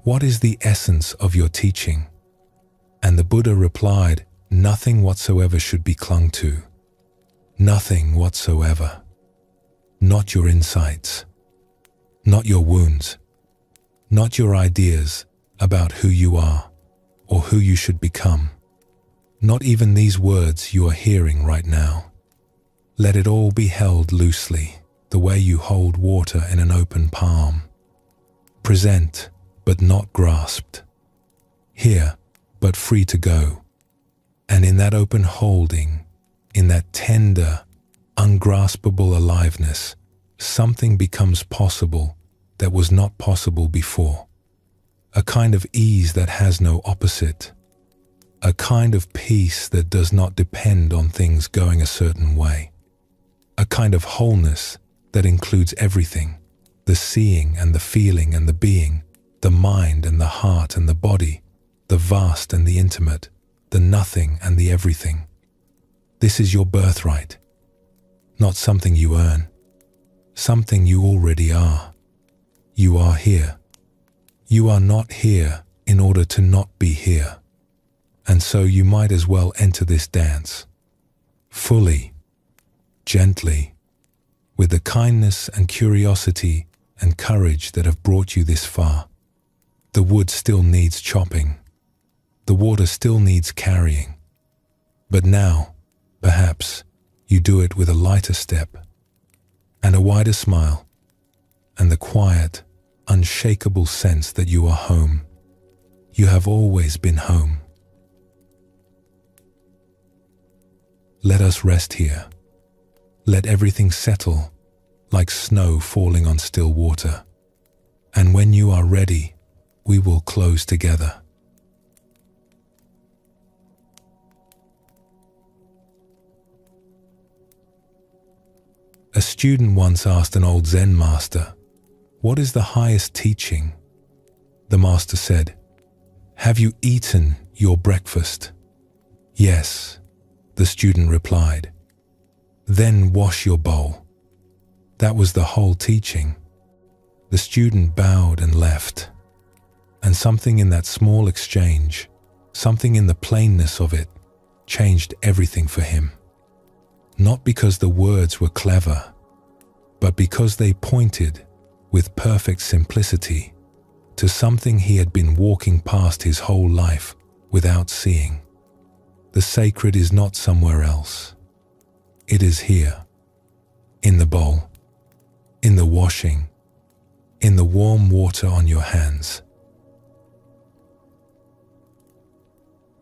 "What is the essence of your teaching?" And the Buddha replied, "Nothing whatsoever should be clung to. Nothing whatsoever. Not your insights. Not your wounds. Not your ideas about who you are or who you should become. Not even these words you are hearing right now. Let it all be held loosely, the way you hold water in an open palm. Present, but not grasped. Here, but free to go. And in that open holding, in that tender, ungraspable aliveness, something becomes possible that was not possible before. A kind of ease that has no opposite. A kind of peace that does not depend on things going a certain way. A kind of wholeness that includes everything, the seeing and the feeling and the being, the mind and the heart and the body, the vast and the intimate, the nothing and the everything. This is your birthright, not something you earn, something you already are. You are here. You are not here in order to not be here. And so you might as well enter this dance, fully, gently, with the kindness and curiosity and courage that have brought you this far. The wood still needs chopping. The water still needs carrying. But now, perhaps, you do it with a lighter step and a wider smile and the quiet, unshakable sense that you are home. You have always been home. Let us rest here. Let everything settle like snow falling on still water. And when you are ready, we will close together. A student once asked an old Zen master, "What is the highest teaching?" The master said, "Have you eaten your breakfast?" "Yes," the student replied. "Then wash your bowl." That was the whole teaching. The student bowed and left. And something in that small exchange, something in the plainness of it, changed everything for him. Not because the words were clever, but because they pointed, with perfect simplicity, to something he had been walking past his whole life without seeing. The sacred is not somewhere else. It is here, in the bowl, in the washing, in the warm water on your hands.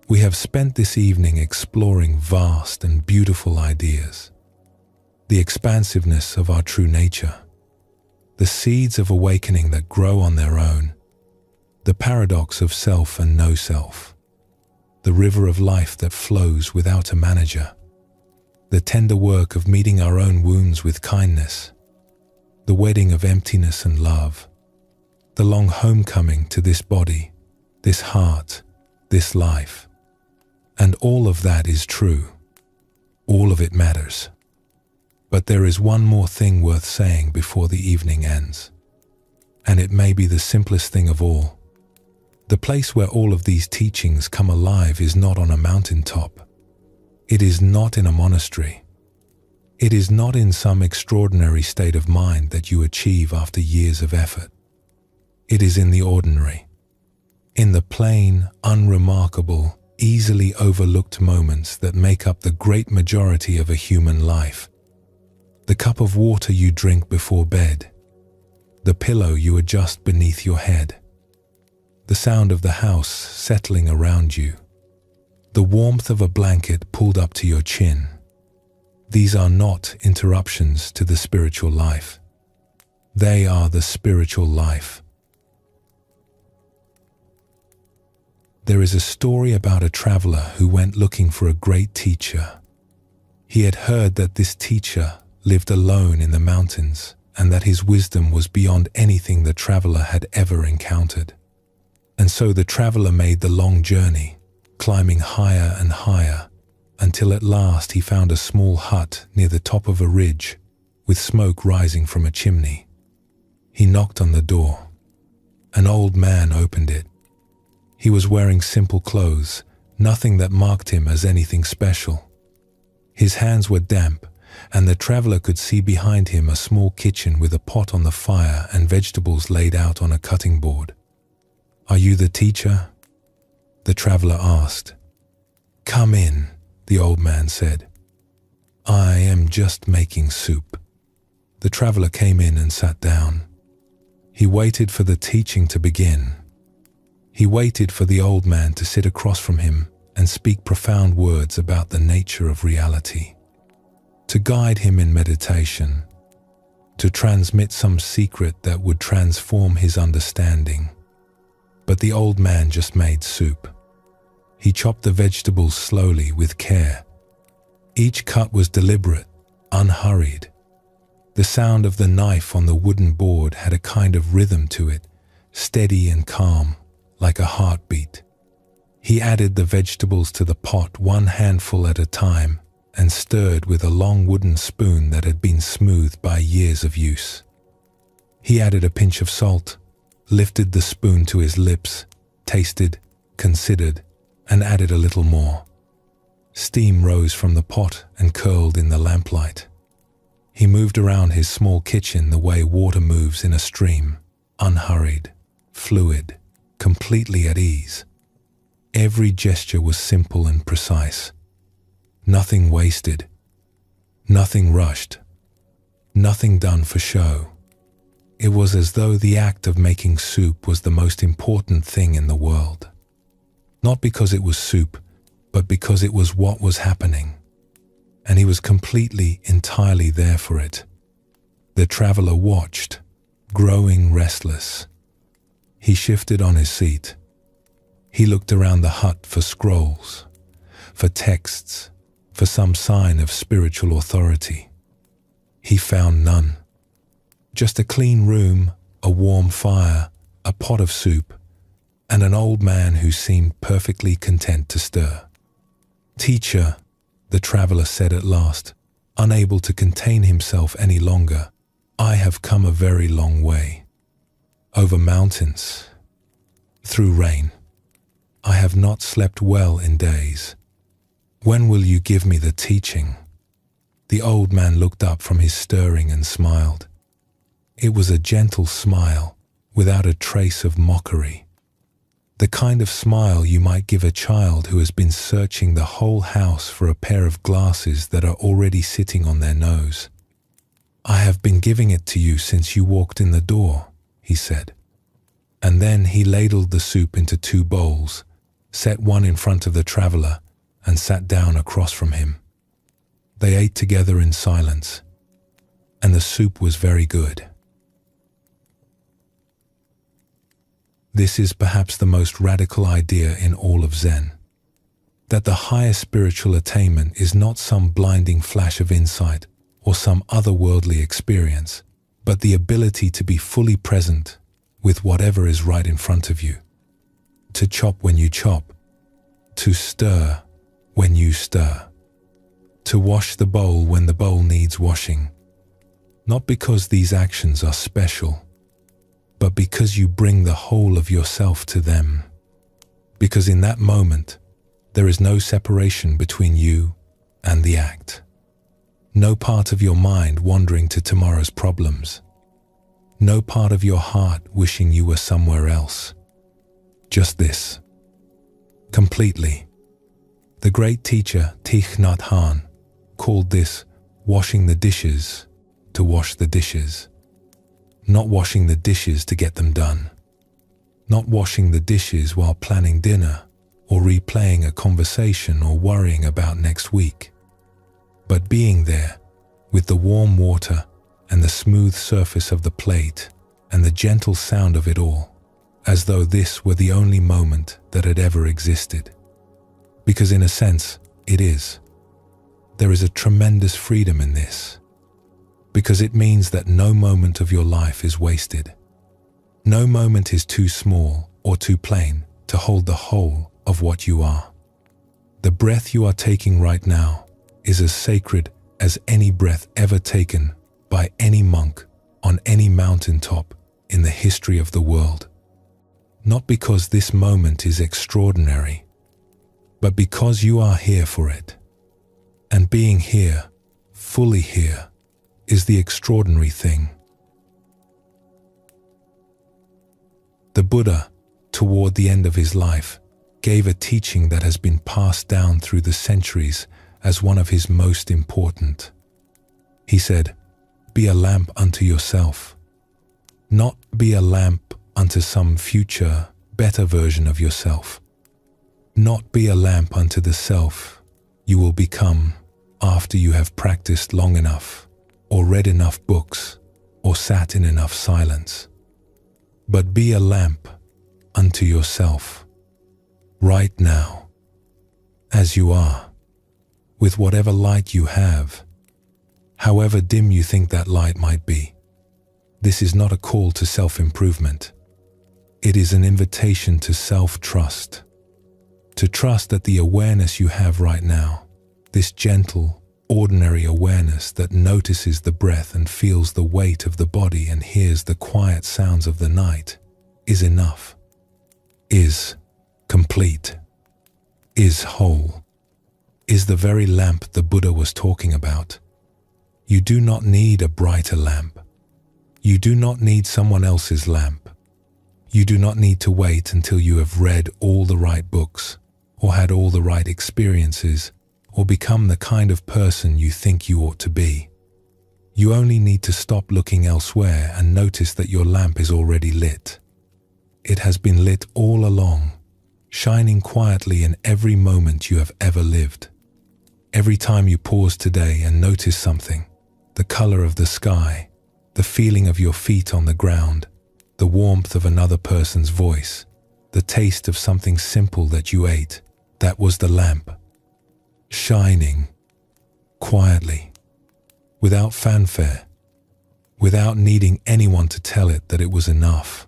We have spent this evening exploring vast and beautiful ideas, the expansiveness of our true nature, the seeds of awakening that grow on their own, the paradox of self and no self, the river of life that flows without a manager, the tender work of meeting our own wounds with kindness, the wedding of emptiness and love, the long homecoming to this body, this heart, this life. And all of that is true. All of it matters. But there is one more thing worth saying before the evening ends. And it may be the simplest thing of all. The place where all of these teachings come alive is not on a mountaintop. It is not in a monastery. It is not in some extraordinary state of mind that you achieve after years of effort. It is in the ordinary. In the plain, unremarkable, easily overlooked moments that make up the great majority of a human life. The cup of water you drink before bed, the pillow you adjust beneath your head, the sound of the house settling around you, the warmth of a blanket pulled up to your chin. These are not interruptions to the spiritual life. They are the spiritual life. There is a story about a traveler who went looking for a great teacher. He had heard that this teacher lived alone in the mountains and that his wisdom was beyond anything the traveler had ever encountered. And so the traveler made the long journey, climbing higher and higher, until at last he found a small hut near the top of a ridge, with smoke rising from a chimney. He knocked on the door. An old man opened it. He was wearing simple clothes, nothing that marked him as anything special. His hands were damp, and the traveler could see behind him a small kitchen with a pot on the fire and vegetables laid out on a cutting board. "Are you the teacher?" the traveler asked. "Come in," the old man said. "I am just making soup." The traveler came in and sat down. He waited for the teaching to begin. He waited for the old man to sit across from him and speak profound words about the nature of reality, to guide him in meditation, to transmit some secret that would transform his understanding. But the old man just made soup. He chopped the vegetables slowly with care. Each cut was deliberate, unhurried. The sound of the knife on the wooden board had a kind of rhythm to it, steady and calm, like a heartbeat. He added the vegetables to the pot one handful at a time and stirred with a long wooden spoon that had been smoothed by years of use. He added a pinch of salt, lifted the spoon to his lips, tasted, considered, and added a little more. Steam rose from the pot and curled in the lamplight. He moved around his small kitchen the way water moves in a stream, unhurried, fluid, completely at ease. Every gesture was simple and precise. Nothing wasted, nothing rushed, nothing done for show. It was as though the act of making soup was the most important thing in the world. Not because it was soup, but because it was what was happening. And he was completely, entirely there for it. The traveler watched, growing restless. He shifted on his seat. He looked around the hut for scrolls, for texts, for some sign of spiritual authority. He found none. Just a clean room, a warm fire, a pot of soup, and an old man who seemed perfectly content to stir. "Teacher," the traveler said at last, unable to contain himself any longer, "I have come a very long way. Over mountains, through rain. I have not slept well in days. When will you give me the teaching?" The old man looked up from his stirring and smiled. It was a gentle smile, without a trace of mockery. The kind of smile you might give a child who has been searching the whole house for a pair of glasses that are already sitting on their nose. "I have been giving it to you since you walked in the door," he said. And then he ladled the soup into 2 bowls, set one in front of the traveler, and sat down across from him. They ate together in silence, and the soup was very good. This is perhaps the most radical idea in all of Zen, that the highest spiritual attainment is not some blinding flash of insight or some otherworldly experience, but the ability to be fully present with whatever is right in front of you, to chop when you chop, to stir when you stir, to wash the bowl when the bowl needs washing, not because these actions are special, but because you bring the whole of yourself to them. Because in that moment, there is no separation between you and the act. No part of your mind wandering to tomorrow's problems. No part of your heart wishing you were somewhere else. Just this. Completely. The great teacher Thich Nhat Hanh called this washing the dishes to wash the dishes. Not washing the dishes to get them done. Not washing the dishes while planning dinner or replaying a conversation or worrying about next week. But being there with the warm water and the smooth surface of the plate and the gentle sound of it all, as though this were the only moment that had ever existed. Because in a sense, it is. There is a tremendous freedom in this. Because it means that no moment of your life is wasted. No moment is too small or too plain to hold the whole of what you are. The breath you are taking right now is as sacred as any breath ever taken by any monk on any mountaintop in the history of the world. Not because this moment is extraordinary, but because you are here for it. And being here, fully here, is the extraordinary thing. The Buddha, toward the end of his life, gave a teaching that has been passed down through the centuries as one of his most important. He said, "Be a lamp unto yourself." Not be a lamp unto some future, better version of yourself. Not be a lamp unto the self you will become after you have practiced long enough, or read enough books, or sat in enough silence. But be a lamp unto yourself, right now, as you are, with whatever light you have, however dim you think that light might be. This is not a call to self-improvement. It is an invitation to self-trust. To trust that the awareness you have right now, this gentle, ordinary awareness that notices the breath and feels the weight of the body and hears the quiet sounds of the night, is enough, is complete, is whole, is the very lamp the Buddha was talking about. You do not need a brighter lamp. You do not need someone else's lamp. You do not need to wait until you have read all the right books, or had all the right experiences, or become the kind of person you think you ought to be. You only need to stop looking elsewhere and notice that your lamp is already lit. It has been lit all along, shining quietly in every moment you have ever lived. Every time you pause today and notice something, the color of the sky, the feeling of your feet on the ground, the warmth of another person's voice, the taste of something simple that you ate, that was the lamp, shining quietly, without fanfare, without needing anyone to tell it that it was enough.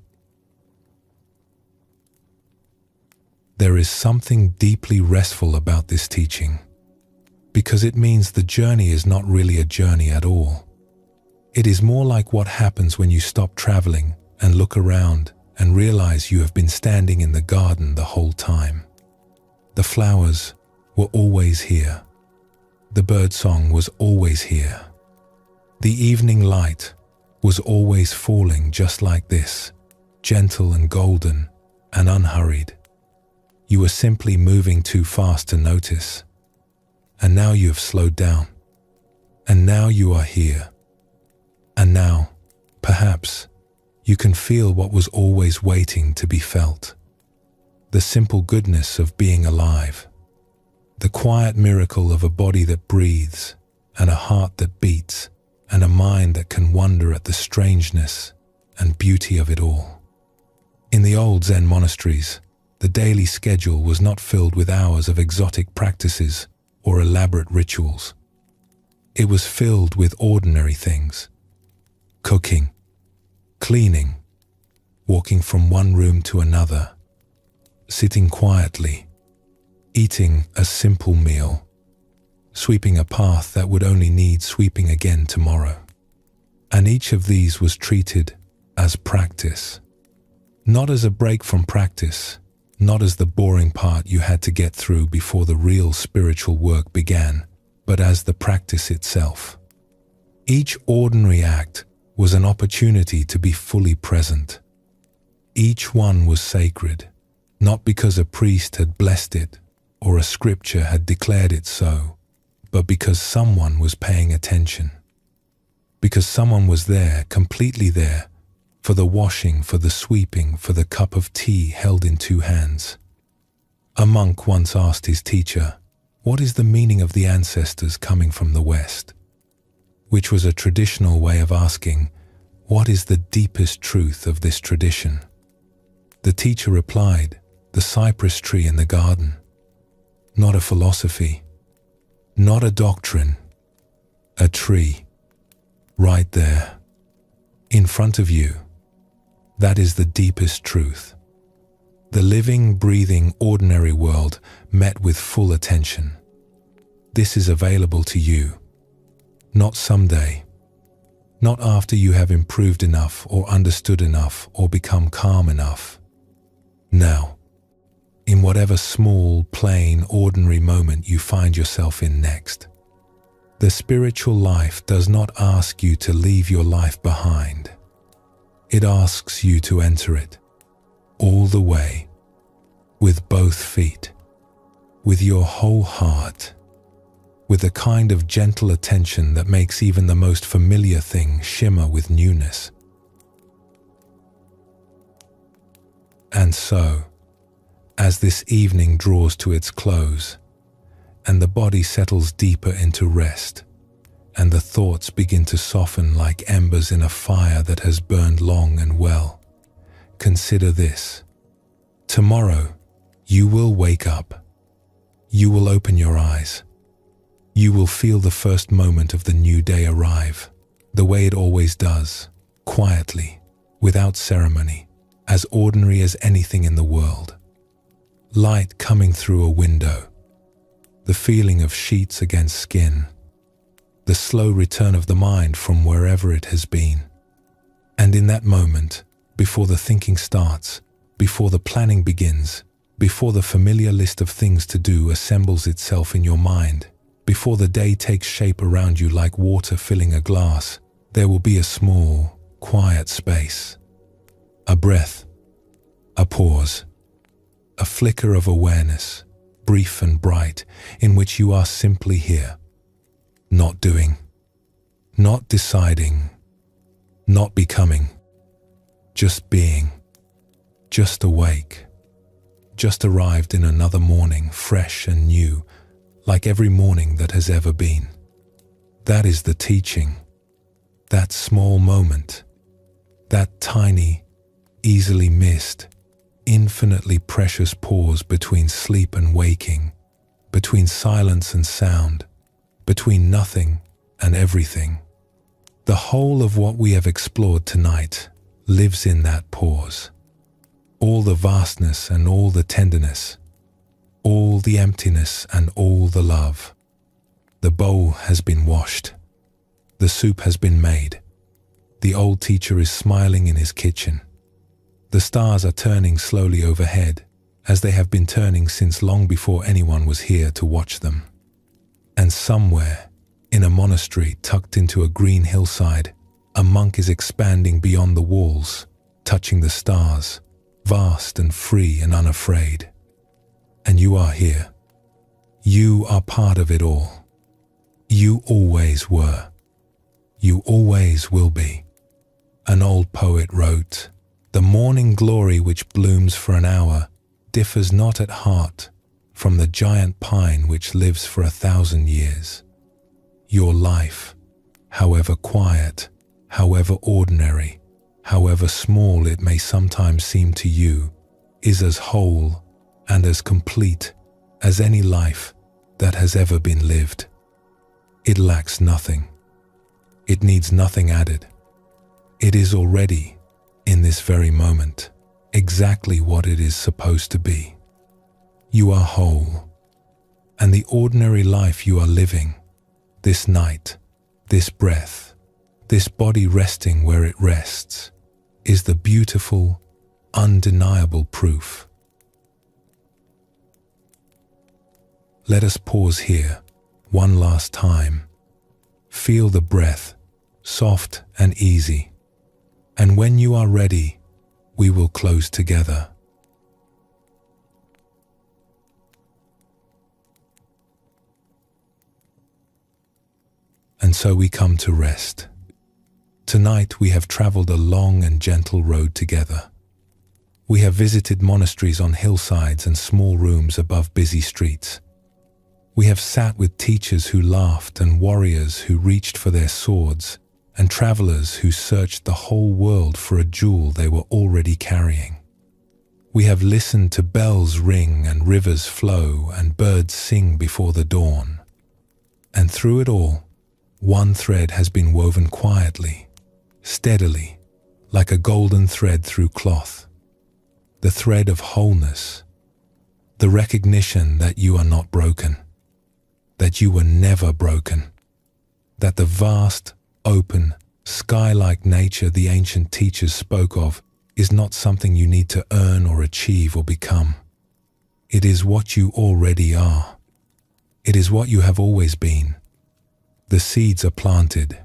There is something deeply restful about this teaching, because it means the journey is not really a journey at all. It is more like what happens when you stop traveling and look around and realize you have been standing in the garden the whole time. The flowers were always here. The birdsong was always here. The evening light was always falling just like this, gentle and golden and unhurried. You were simply moving too fast to notice. And now you have slowed down. And now you are here. And now, perhaps, you can feel what was always waiting to be felt. The simple goodness of being alive. The quiet miracle of a body that breathes, and a heart that beats, and a mind that can wonder at the strangeness and beauty of it all. In the old Zen monasteries, the daily schedule was not filled with hours of exotic practices or elaborate rituals. It was filled with ordinary things. Cooking, cleaning, walking from one room to another, sitting quietly, eating a simple meal, sweeping a path that would only need sweeping again tomorrow. And each of these was treated as practice, not as a break from practice, not as the boring part you had to get through before the real spiritual work began, but as the practice itself. Each ordinary act was an opportunity to be fully present. Each one was sacred, not because a priest had blessed it or a scripture had declared it so, but because someone was paying attention. Because someone was there, completely there, for the washing, for the sweeping, for the cup of tea held in two hands. A monk once asked his teacher, "What is the meaning of the ancestors coming from the West?" Which was a traditional way of asking, what is the deepest truth of this tradition? The teacher replied, the cypress tree in the garden. Not a philosophy, not a doctrine, a tree, right there, in front of you. That is the deepest truth. The living, breathing, ordinary world met with full attention. This is available to you, not someday, not after you have improved enough or understood enough or become calm enough. Now, in whatever small, plain, ordinary moment you find yourself in next. The spiritual life does not ask you to leave your life behind. It asks you to enter it, all the way, with both feet, with your whole heart, with a kind of gentle attention that makes even the most familiar thing shimmer with newness. And so, as this evening draws to its close, and the body settles deeper into rest, and the thoughts begin to soften like embers in a fire that has burned long and well, consider this. Tomorrow, you will wake up. You will open your eyes. You will feel the first moment of the new day arrive, the way it always does, quietly, without ceremony, as ordinary as anything in the world. Light coming through a window, the feeling of sheets against skin, the slow return of the mind from wherever it has been. And in that moment, before the thinking starts, before the planning begins, before the familiar list of things to do assembles itself in your mind, Before the day takes shape around you like water filling a glass, there will be a small, quiet space. A breath, a pause, a flicker of awareness, brief and bright, in which you are simply here. Not doing, not deciding, not becoming, just being, just awake, just arrived in another morning, fresh and new, like every morning that has ever been. That is the teaching, that small moment, that tiny, easily missed, infinitely precious pause between sleep and waking, between silence and sound, between nothing and everything. The whole of what we have explored tonight lives in that pause. All the vastness and all the tenderness, all the emptiness and all the love. The bowl has been washed. The soup has been made. The old teacher is smiling in his kitchen. The stars are turning slowly overhead, as they have been turning since long before anyone was here to watch them. And somewhere, in a monastery tucked into a green hillside, a monk is expanding beyond the walls, touching the stars, vast and free and unafraid. And you are here. You are part of it all. You always were. You always will be. An old poet wrote, "The morning glory which blooms for an hour differs not at heart from the giant pine which lives for 1,000 years." Your life, however quiet, however ordinary, however small it may sometimes seem to you, is as whole and as complete as any life that has ever been lived. It lacks nothing. It needs nothing added. It is already, in this very moment, exactly what it is supposed to be. You are whole, and the ordinary life you are living, this night, this breath, this body resting where it rests, is the beautiful, undeniable proof. Let us pause here, one last time. Feel the breath, soft and easy. And when you are ready, we will close together. And so we come to rest. Tonight we have traveled a long and gentle road together. We have visited monasteries on hillsides and small rooms above busy streets. We have sat with teachers who laughed and warriors who reached for their swords and travelers who searched the whole world for a jewel they were already carrying. We have listened to bells ring and rivers flow and birds sing before the dawn. And through it all, one thread has been woven quietly, steadily, like a golden thread through cloth. The thread of wholeness, the recognition that you are not broken, that you were never broken, that the vast, open, sky-like nature the ancient teachers spoke of is not something you need to earn or achieve or become. It is what you already are. It is what you have always been. The seeds are planted.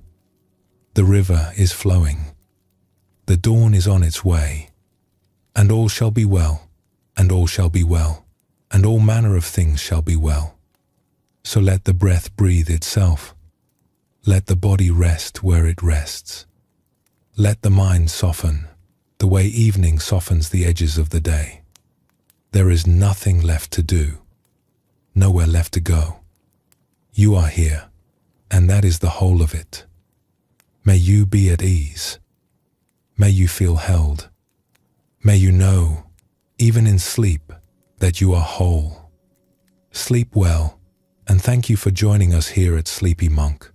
The river is flowing. The dawn is on its way. And all shall be well, and all shall be well, and all manner of things shall be well. So let the breath breathe itself. Let the body rest where it rests. Let the mind soften, the way evening softens the edges of the day. There is nothing left to do, nowhere left to go. You are here, and that is the whole of it. May you be at ease. May you feel held. May you know, even in sleep, that you are whole. Sleep well, and thank you for joining us here at Sleepy Monk.